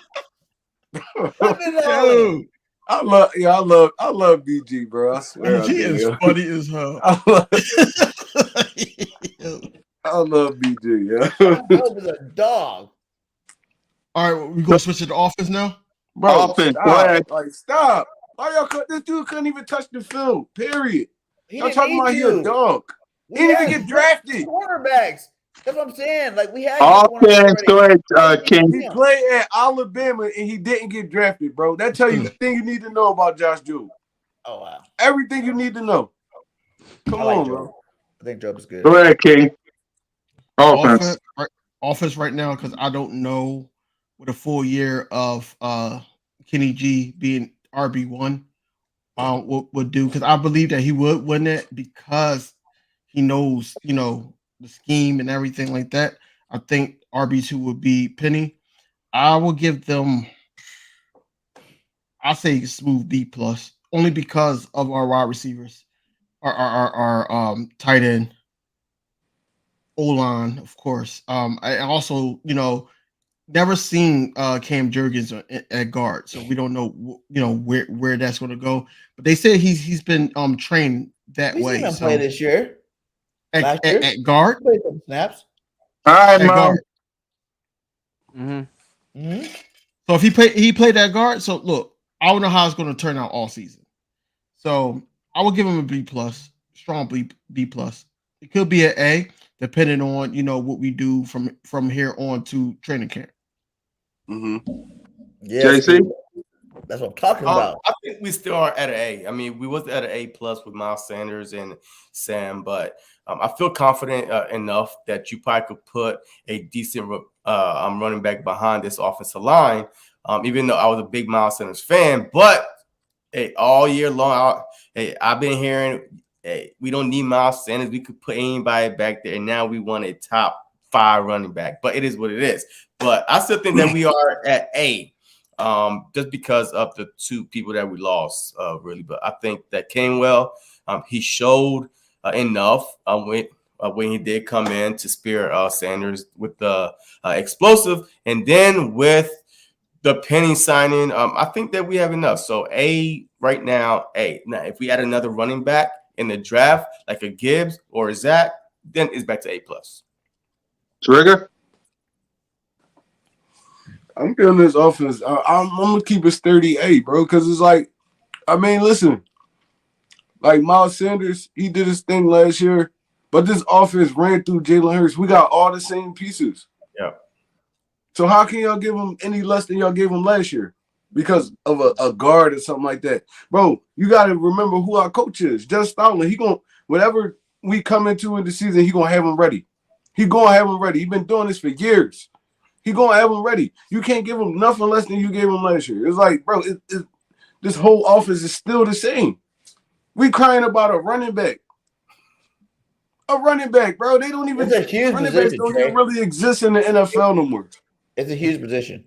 Put it all in. I love BG, bro. I swear BG I do, is yo. funny as hell. I love BG, yeah. That was a dog. All right, we gonna switch to the offense now. Bro, Offense, stop. go ahead. Like, stop. Why y'all this dude couldn't even touch the field, period. He Y'all didn't talking need about he a to. dog. We He didn't had even get drafted. Quarterbacks. That's what I'm saying. Like we had Offense, go ahead, King. He played at Alabama and he didn't get drafted, bro. That tell you everything you need to know about Josh Jewell. Oh wow. Everything you need to know. Come I like on, Joe. bro. I think Job is good. Go ahead, King. Offense. Offense right now, because I don't know what a full year of Kenny G being RB1 would do, because I believe that he would win it because he knows, you know, the scheme and everything like that. I think RB2 would be Penny. I will give them, I say smooth B plus, only because of our wide receivers, our tight end, O-line, of course. I also, you know, never seen Cam Jurgens at guard, so we don't know, you know, where that's going to go. But they said he's been trained that We way. seen him So play this year. at guard, He played some snaps. All right, at Mom. guard. Mm-hmm. So if he played that guard, so look, I don't know how it's going to turn out all season. So I will give him a B plus, strong B plus. It could be an A, depending on, you know, what we do from here on to training camp. Yeah, JC? that's what I'm talking about. I think we still are at an A. I mean, we was at an A plus with Miles Sanders and Sam, but I feel confident enough that you probably could put a decent running back behind this offensive line. Even though I was a big Miles Sanders fan, but hey, all year long, I've been hearing, hey, we don't need Miles Sanders. We could put anybody back there, and now we want a top 5 running back. But it is what it is. But I still think that we are at A. Just because of the 2 people that we lost, really. But I think that Gainwell, he showed enough when he did come in to spear Sanders with the explosive. And then with the Penny signing, I think that we have enough. So A right now, A. Now, if we add another running back in the draft, like a Gibbs or a Zach, then it's back to A+. Trigger? I'm feeling this offense. I'm gonna keep it sturdy A, bro, because it's like, I mean, listen, like Miles Sanders, he did his thing last year, but this offense ran through Jalen Hurts. We got all the same pieces. Yeah. So how can y'all give him any less than y'all gave him last year because of a guard or something like that, bro? You got to remember who our coach is. Just Stalin. He gonna whatever we come into in the season, he gonna have him ready. He gonna have him ready. He been doing this for years. He gonna have him ready. You can't give him nothing less than you gave him last year. It's like, bro, this whole offense is still the same. We crying about a running back. a running back, bro. They don't even. It's a huge Running backs position, don't Trey. even really exist in the NFL no more. It's a huge position.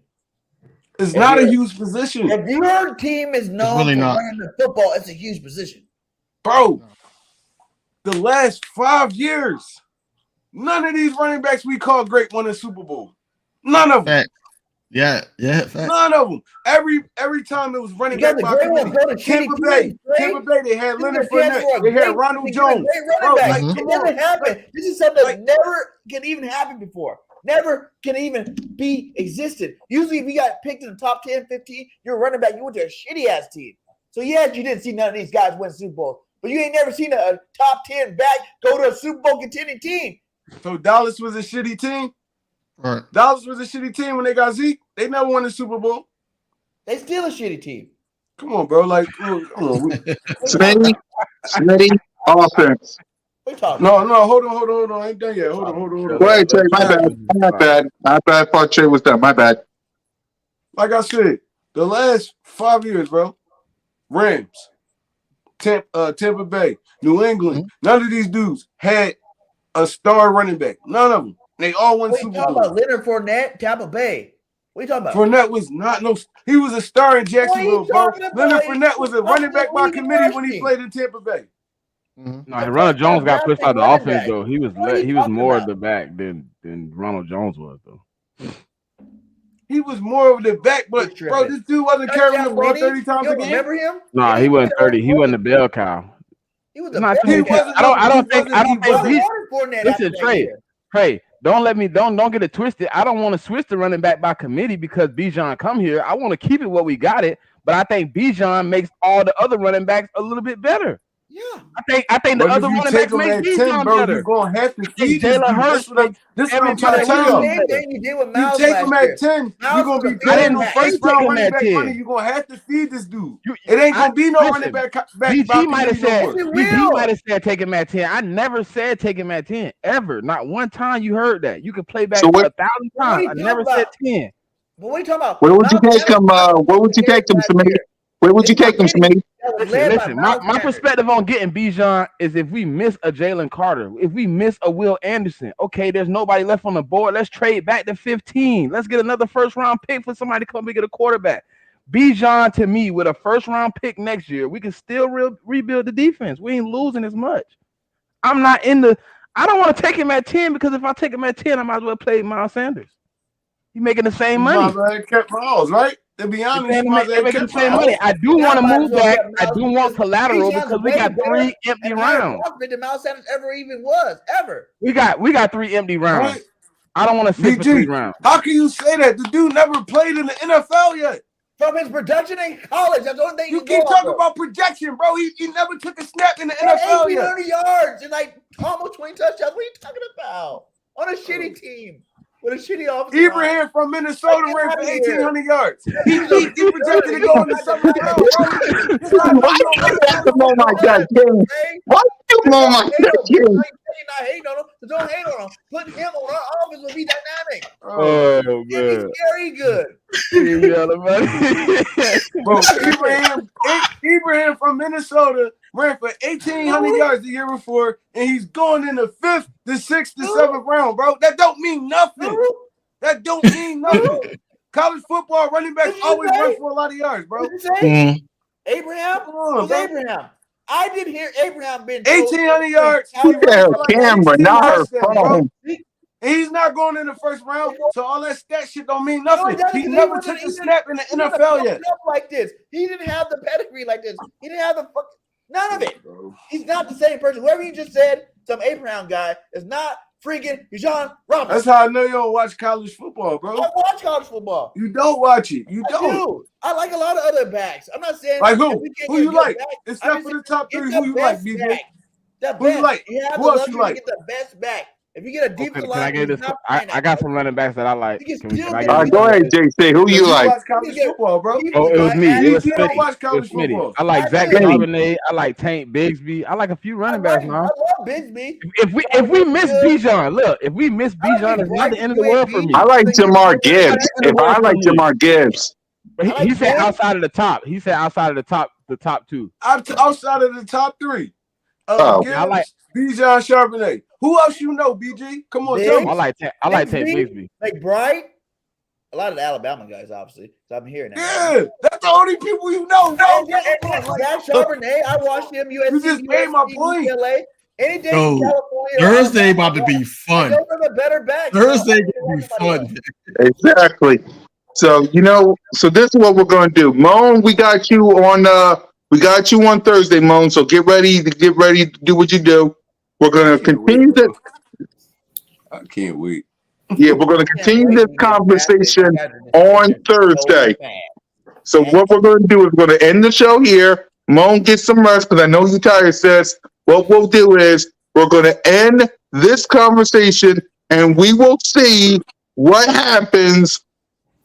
It's not a huge position, If your team is known really for not. running the football, it's a huge position. bro. The last 5 years, none of these running backs we call great won a Super Bowl. None of them. Fact. Yeah, fact. None of them. Every time it was running back by committee. Tampa Bay, they had Leonard Fournette. They had Ronald Jones. Bro, like, come it doesn't on. happen. This is something that never can even happen before. Never can even be existed. Usually, if you got picked in the top 10, 15, you're a running back. You went to a shitty ass team. So yes, you didn't see none of these guys win Super Bowl, but you ain't never seen a top 10 back go to a Super Bowl contending team. So Dallas was a shitty team. Right. Dallas was a shitty team when they got Zeke. They never won the Super Bowl. They still a shitty team. Come on, bro. Like, come on. Smitty, offense. We talking. No, hold on. I ain't done yet. Hold on. Wait, Trey, my bad. I thought Trey was done. My bad. Like I said, the last 5 years, bro. Rams, Tampa Bay, New England. None of these dudes had a star running back. None of them. They all won Super We talking Bowl. about Leonard Fournette, Tampa Bay. What you talking about? Fournette was not he was a star in Jacksonville, bro. talking about? Leonard Fournette was a running back by What are you committee when he rushing? played in Tampa Bay. No, Ronald Jones got pushed out of the Running offense back. though. He was What are you he was talking more about? of the back than Ronald Jones was though. He was more of the back, but You're bro, tripping. this dude wasn't carrying the ball Benny, 30 times you a don't game. remember him? Nah, he wasn't 30. He wasn't a bell cow. He was It's a not best too many He wasn't- I don't think he wasn't- he- Fournette Listen, after that Trey. year. Hey, don't get it twisted. I don't want to switch the running back by committee because Bijan come here. I want to keep it what we got it, but I think Bijan makes all the other running backs a little bit better. Yeah. I think the But other if you running take backs him make at 10, Bijan bro, better. you're going to have to Hey, feed this Jalen dude. Hurts This is what I'm trying to everybody tell around y'all. Same thing you did with You Miles take last him year. at 10, Miles you're going was to a be big paying no back. first Take round him running at back 10. money. You're going to have to feed this dude. You- It ain't going to be no listen, running back by BG might have committee no said more. We BG will. might have said take him at 10. I never said take him at 10 ever. Not one time you heard that. You can play back So what- 1,000 What are times. you I never talking said about? 10. But what are you talking about? Where would you Miles take him? Sanders Where would you take him, last Smitty? year. Where would you It's take him, committee Smitty? that was led by Listen, my Miles Sanders. perspective on getting Bijan is if we miss a Jalen Carter, if we miss a Will Anderson, okay, there's nobody left on the board. Let's trade back to 15. Let's get another first round pick for somebody to come and get a quarterback. Bijan to me with a first round pick next year, we can still rebuild the defense. We ain't losing as much. I don't want to take him at 10 because if I take him at 10, I might as well play Miles Sanders. He's making the same money. You might as well kept Miles, right? To be honest, you might as well They're making the kept same Miles. money. I do want to might as move well back. get I Miles do want because collateral Bijan's because we way got better 3 empty and higher rounds. prospect than Miles Sanders ever even was, ever. We got 3 empty rounds. Right? I don't want to sit for 3 BG, rounds. how can you say that? The dude never played in the NFL yet. From his production in college, that's the only thing You can keep go talking off of. about projection, bro. He never took a snap in the He had NFL yet. 1,800 yards and like almost 20 touchdowns. What are you talking about? On a shitty team with a shitty offensive line. Ibrahim from Minnesota Get ran out for of here. 1,800 yards. He He was a projected to go in the seventh round, bro. This guy Why you got to blow my gut, King? Why you blow my gut, King? You're not hating on him, so don't hate on him. Putting him on our offense will be dynamic. Oh It'll be scary good. Bro, Ibrahim from Minnesota ran for 1,800 yards the year before, and he's going in the 5th, the 6th, the 7th round, bro. That don't mean nothing. That don't mean nothing. College football running backs always run for a lot of yards, bro. What did you say? Abraham? Come on, Who's bro. Abraham? I didn't hear Abraham being 1,800 yards. Look at her camera, not her phone. And he's not going in the first round, so all that stat shit don't mean nothing. He never took a snap in the NFL yet. Like this, he didn't have the pedigree like this. He didn't have the none of it. He's not the same person. Whoever you just said, some Abraham guy, is not freaking Bijan Robinson. That's how I know you don't watch college football, bro. I watch college football. You don't watch it. You I don't. do. I like a lot of other backs. I'm not saying Like that who? we can't Who get you good like? backs. Except I'm for just the top saying, 3, get who the you like, best BJ? back. The Who you best. like? You have Who the else luxury you like? to get the best back. If you get a deep Can I line, get this? he's not I playing got some running backs that I like. You can Can still I get get All this? right, go ahead, JC. Who you like? watch college football, bro. Oh, it was me. It was You don't Smitty. watch It was college Smitty. football. I like Zach Smitty. Charbonnet. I like Tank Bigsby. I like a few running backs I now. love Bigsby. If we miss Bijan, look, if we miss Bijan, it's not the end of the world for me. I like Jamar Gibbs. If I like Jamar Gibbs. But he said outside of the top. He said outside of the top 2. Outside of the top 3. Oh. Gibbs, I like- Bijan Charbonnet. Who else you know, BG? Come on, tell me. I like Tank Bigsby. McBride. A lot of the Alabama guys, obviously. So I'm hearing that. Yeah, that's the only people you know. And Zach Charbonnet, I watched him. USC, You just made my point. UCLA. Any day Yo, in California. Thursday about to be fun. Those are the better backs. Thursday gonna be fun. Exactly. So so this is what we're going to do. Moan, we got you on Thursday, Moan. So get ready to do what you do. We're going to continue this. I can't wait. Yeah, we're going to continue this conversation on Thursday. So what we're going to do is we're going to end the show here. Moan, get some rest because I know you're tired, sis. What we'll do is we're going to end this conversation and we will see what happens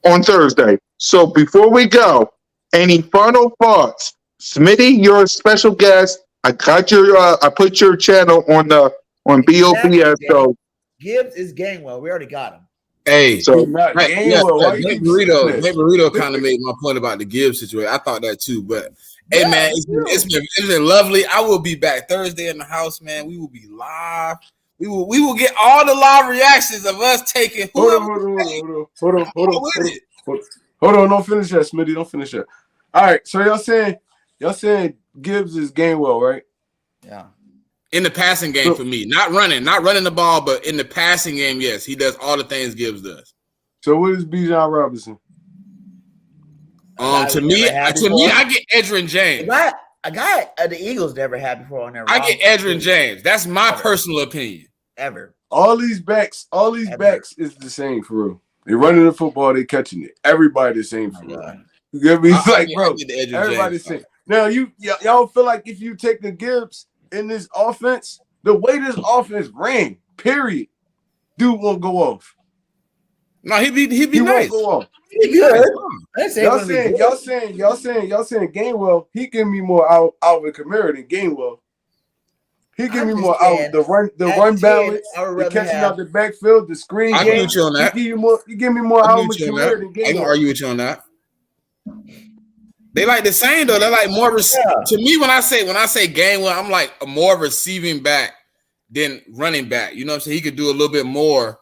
on Thursday. So before we go, any final thoughts? Smitty, you're a special guest. I got I put your channel on B.O.B.S. So Gibbs is Gainwell. We already got him. Hey, So Not Jay Gainwell. Why you keep saying that? Burrito kind of made my point about the Gibbs situation. I thought that too, but hey, man, it's been lovely. I will be back Thursday in the house, man. We will be live. We will get all the live reactions of us taking. Hold on. Don't finish that, Smitty. Don't finish that. All right. So y'all saying Gibbs is Gainwell, right? Yeah. In the passing game for me, not running the ball, but in the passing game, yes, he does all the things Gibbs does. So what is Bijan Robinson? To me, I get Edgerrin James. A guy the Eagles never had before on their I get Edgerrin James. That's my personal opinion. Ever. All these backs is the same for real. They running the football, they catching it. Everybody the same for real. You get me? It's like, bro, everybody the same. Now y'all feel like if you take the Gibbs in this offense, the way this offense ran, period, dude won't go off. No, he'd be He nice. won't go off. He good. Y'all saying Gainwell, he give me more Alvin Kamara than Gainwell. He give me more out the run balance, the catching out the backfield, the screen I game. agree with you on that. He give me more Alvin Kamara than I can Gainwell. argue with you on that. They like the same though. They're like more to me when I say Gainwell, I'm like a more receiving back than running back. You know what I'm saying? He could do a little bit more.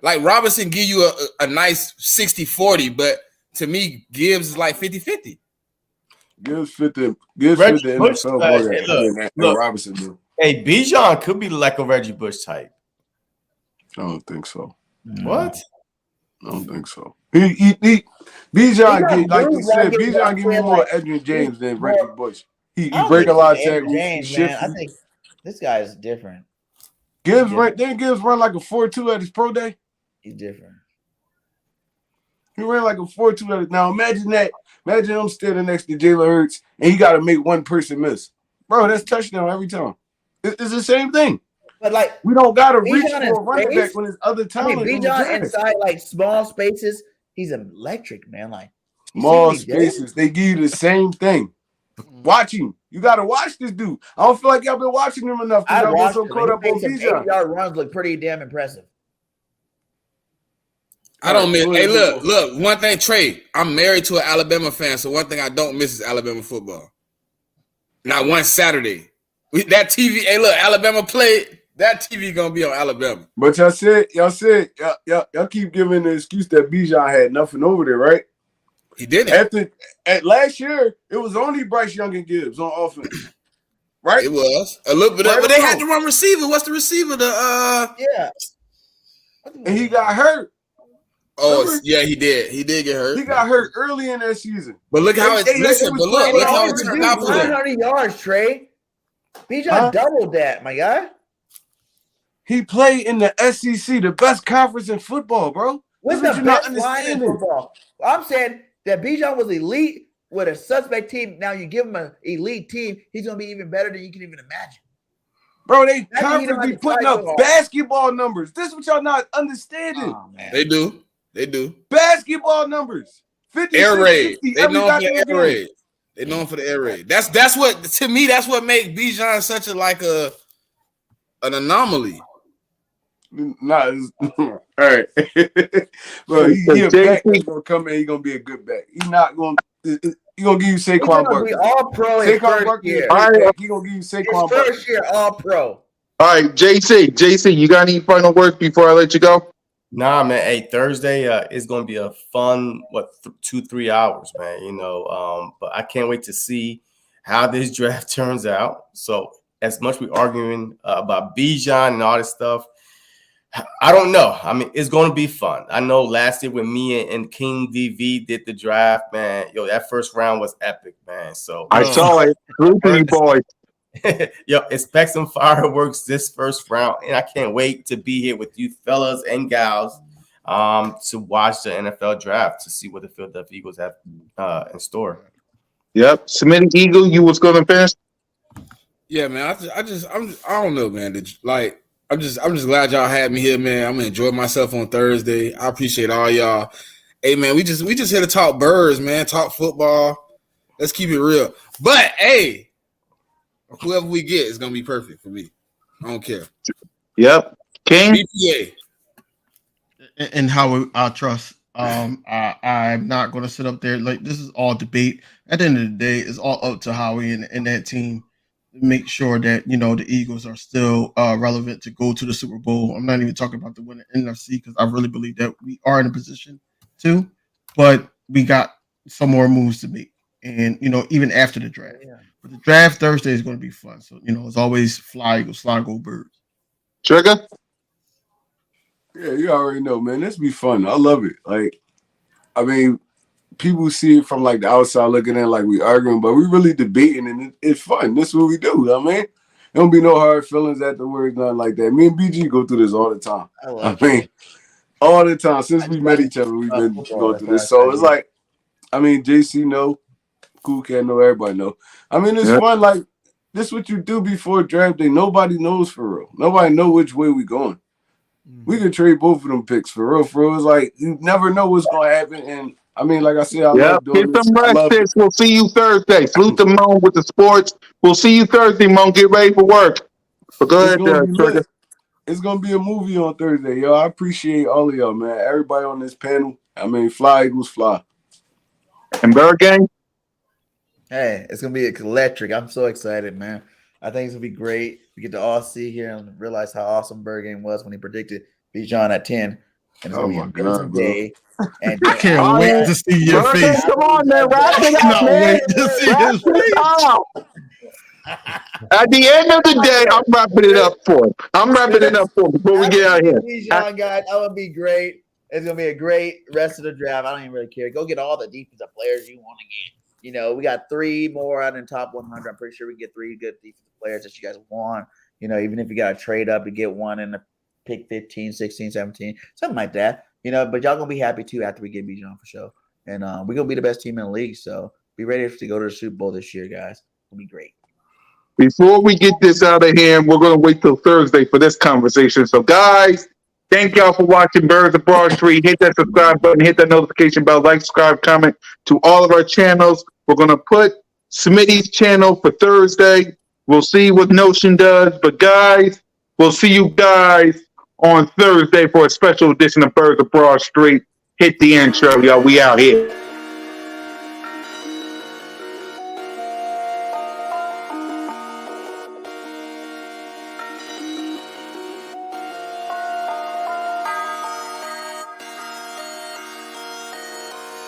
Like Robinson give you a nice 60-40, but to me, Gibbs is like 50-50. Gibbs fit the NFL more than Robinson do. Hey, Bijan could be like a Reggie Bush type. I don't think so. What? I don't think so. Bijan, like you said, Bijan give me more Edgerrin James than Reggie Bush. He break a lot of tackles. I think this guy is different. Gibbs run like a 4.2 at his pro day. He's different. He ran like a 4.2 at it. Now imagine that. Imagine him standing next to Jalen Hurts and he got to make one person miss. Bro, that's touchdown every time. It's the same thing. But like we don't got to reach for a running back when there's other talent. Bijan inside like small spaces, he's electric, man. Like small spaces, they give you the same thing. Watch him. You got to watch this dude. I don't feel like y'all been watching him enough because y'all been so caught up on Bijan. 80-yard runs look pretty damn impressive. I don't miss. Hey, look. One thing, Trey. I'm married to an Alabama fan, so one thing I don't miss is Alabama football. Not one Saturday. That TV. Hey, look, Alabama played. That TV gonna be on Alabama. But y'all keep giving the excuse that Bijan had nothing over there, right? He didn't. At last year, it was only Bryce Young and Gibbs on offense, right? It was a little bit, right, but they had the wrong receiver. What's the receiver? And he got hurt. Oh, remember? Yeah, he did. He did get hurt. He got hurt early in that season. But look how it turned out for him. 900 yards, Trey. Bijan doubled that, my guy. He played in the SEC, the best conference in football, bro. What's the best line in football? I'm saying that Bijan was elite with a suspect team. Now you give him an elite team, he's going to be even better than you can even imagine. Bro, they conference be putting up basketball numbers. This is what y'all not understanding. Oh, man. They do. Basketball numbers. 50, air raid. 60, they known for the air raid. They known for the air raid. That's what, to me, that's what makes Bijan such an anomaly. Nah, all right. Bro, he a back that's gonna come in. He's gonna be a good back. He's not gonna. He's gonna give you Saquon Barkley. All pro. Saquon Barkley. He's gonna give you Saquon Barkley. First year, all pro. All right, JC, you got any final words before I let you go? Nah, man. Hey, Thursday is going to be a fun 2-3 hours, man. But I can't wait to see how this draft turns out. So as much we arguing about Bijan and all this stuff, I don't know. I mean, it's going to be fun. I know last year when me and King DV did the draft, man, that first round was epic, man. So I saw it. Salute to you, boys. expect some fireworks this first round, and I can't wait to be here with you fellas and gals to watch the NFL draft to see what the Philadelphia Eagles have in store. Yep. Smitty Eagle, you was going to finish? Yeah, man. I don't know, man. I'm just glad y'all had me here, man. I'm gonna enjoy myself on Thursday. I appreciate all y'all. Hey, man, we just here to talk birds, man. Talk football. Let's keep it real. But hey, whoever we get is gonna be perfect for me. I don't care. Yep. King. BPA. And how I trust. I'm not going to sit up there like this is all debate. At the end of the day, it's all up to Howie and that team to make sure that the Eagles are still relevant to go to the Super Bowl. I'm not even talking about the winner NFC because I really believe that we are in a position to, but we got some more moves to make. And even after the draft, but the draft Thursday is going to be fun. So as always, fly Eagles, fly go Birds. Trigger. Yeah, you already know, man. This be fun. I love it. Like, I mean, people see it from like the outside looking in, like we arguing, but we really debating, and it's fun. This is what we do. I mean, there don't be no hard feelings afterwards, nothing like that. Me and BG go through this all the time. I mean, all the time since we met each other, we've been going through this. So it's like, I mean, JC know, Cool Cat know, everybody know. I mean, it's fun. Like, this is what you do before draft day. Nobody knows for real. Nobody know which way we going. We could trade both of them picks for real. For real, it's like you never know what's gonna happen. And I mean, like I said, I love doing Get this. some rest, sis. We'll see you Thursday. Salute to Moan with the sports. We'll see you Thursday, Moan. Get ready for work. But go ahead, Trigger. It's gonna be a movie on Thursday, yo. I appreciate all of y'all, man. Everybody on this panel. I mean, fly Eagles, fly. And Bird Gang. Hey, it's gonna be electric. I'm so excited, man. I think it's gonna be great. We get to all see here and realize how awesome Bird Game was when he predicted Bijan at 10. And it's gonna be an amazing day. And I can't wait to see your face. Come on, man. Wrap it up, Cannot man. wait to see his face. At the end of the day, I'm wrapping it up for him. I'm wrapping it up for him before we get out of here. Bijan, guys, that would be great. It's gonna be a great rest of the draft. I don't even really care. Go get all the defensive players you want to get. We got 3 more out in the top 100. I'm pretty sure we get 3 good defensive players that you guys want. Even if you got to trade up to get one in the pick 15, 16, 17, something like that. But y'all gonna be happy too after we get Bijan for sure. And we're gonna be the best team in the league. So be ready to go to the Super Bowl this year, guys. It'll be great. Before we get this out of here, we're going to wait till Thursday for this conversation. So, guys, thank y'all for watching Birds of Broad Street. Hit that subscribe button. Hit that notification bell. Like, subscribe, comment to all of our channels. We're going to put Smitty's channel for Thursday. We'll see what Notion does. But, guys, we'll see you guys on Thursday for a special edition of Birds of Broad Street. Hit the intro, y'all. We out here.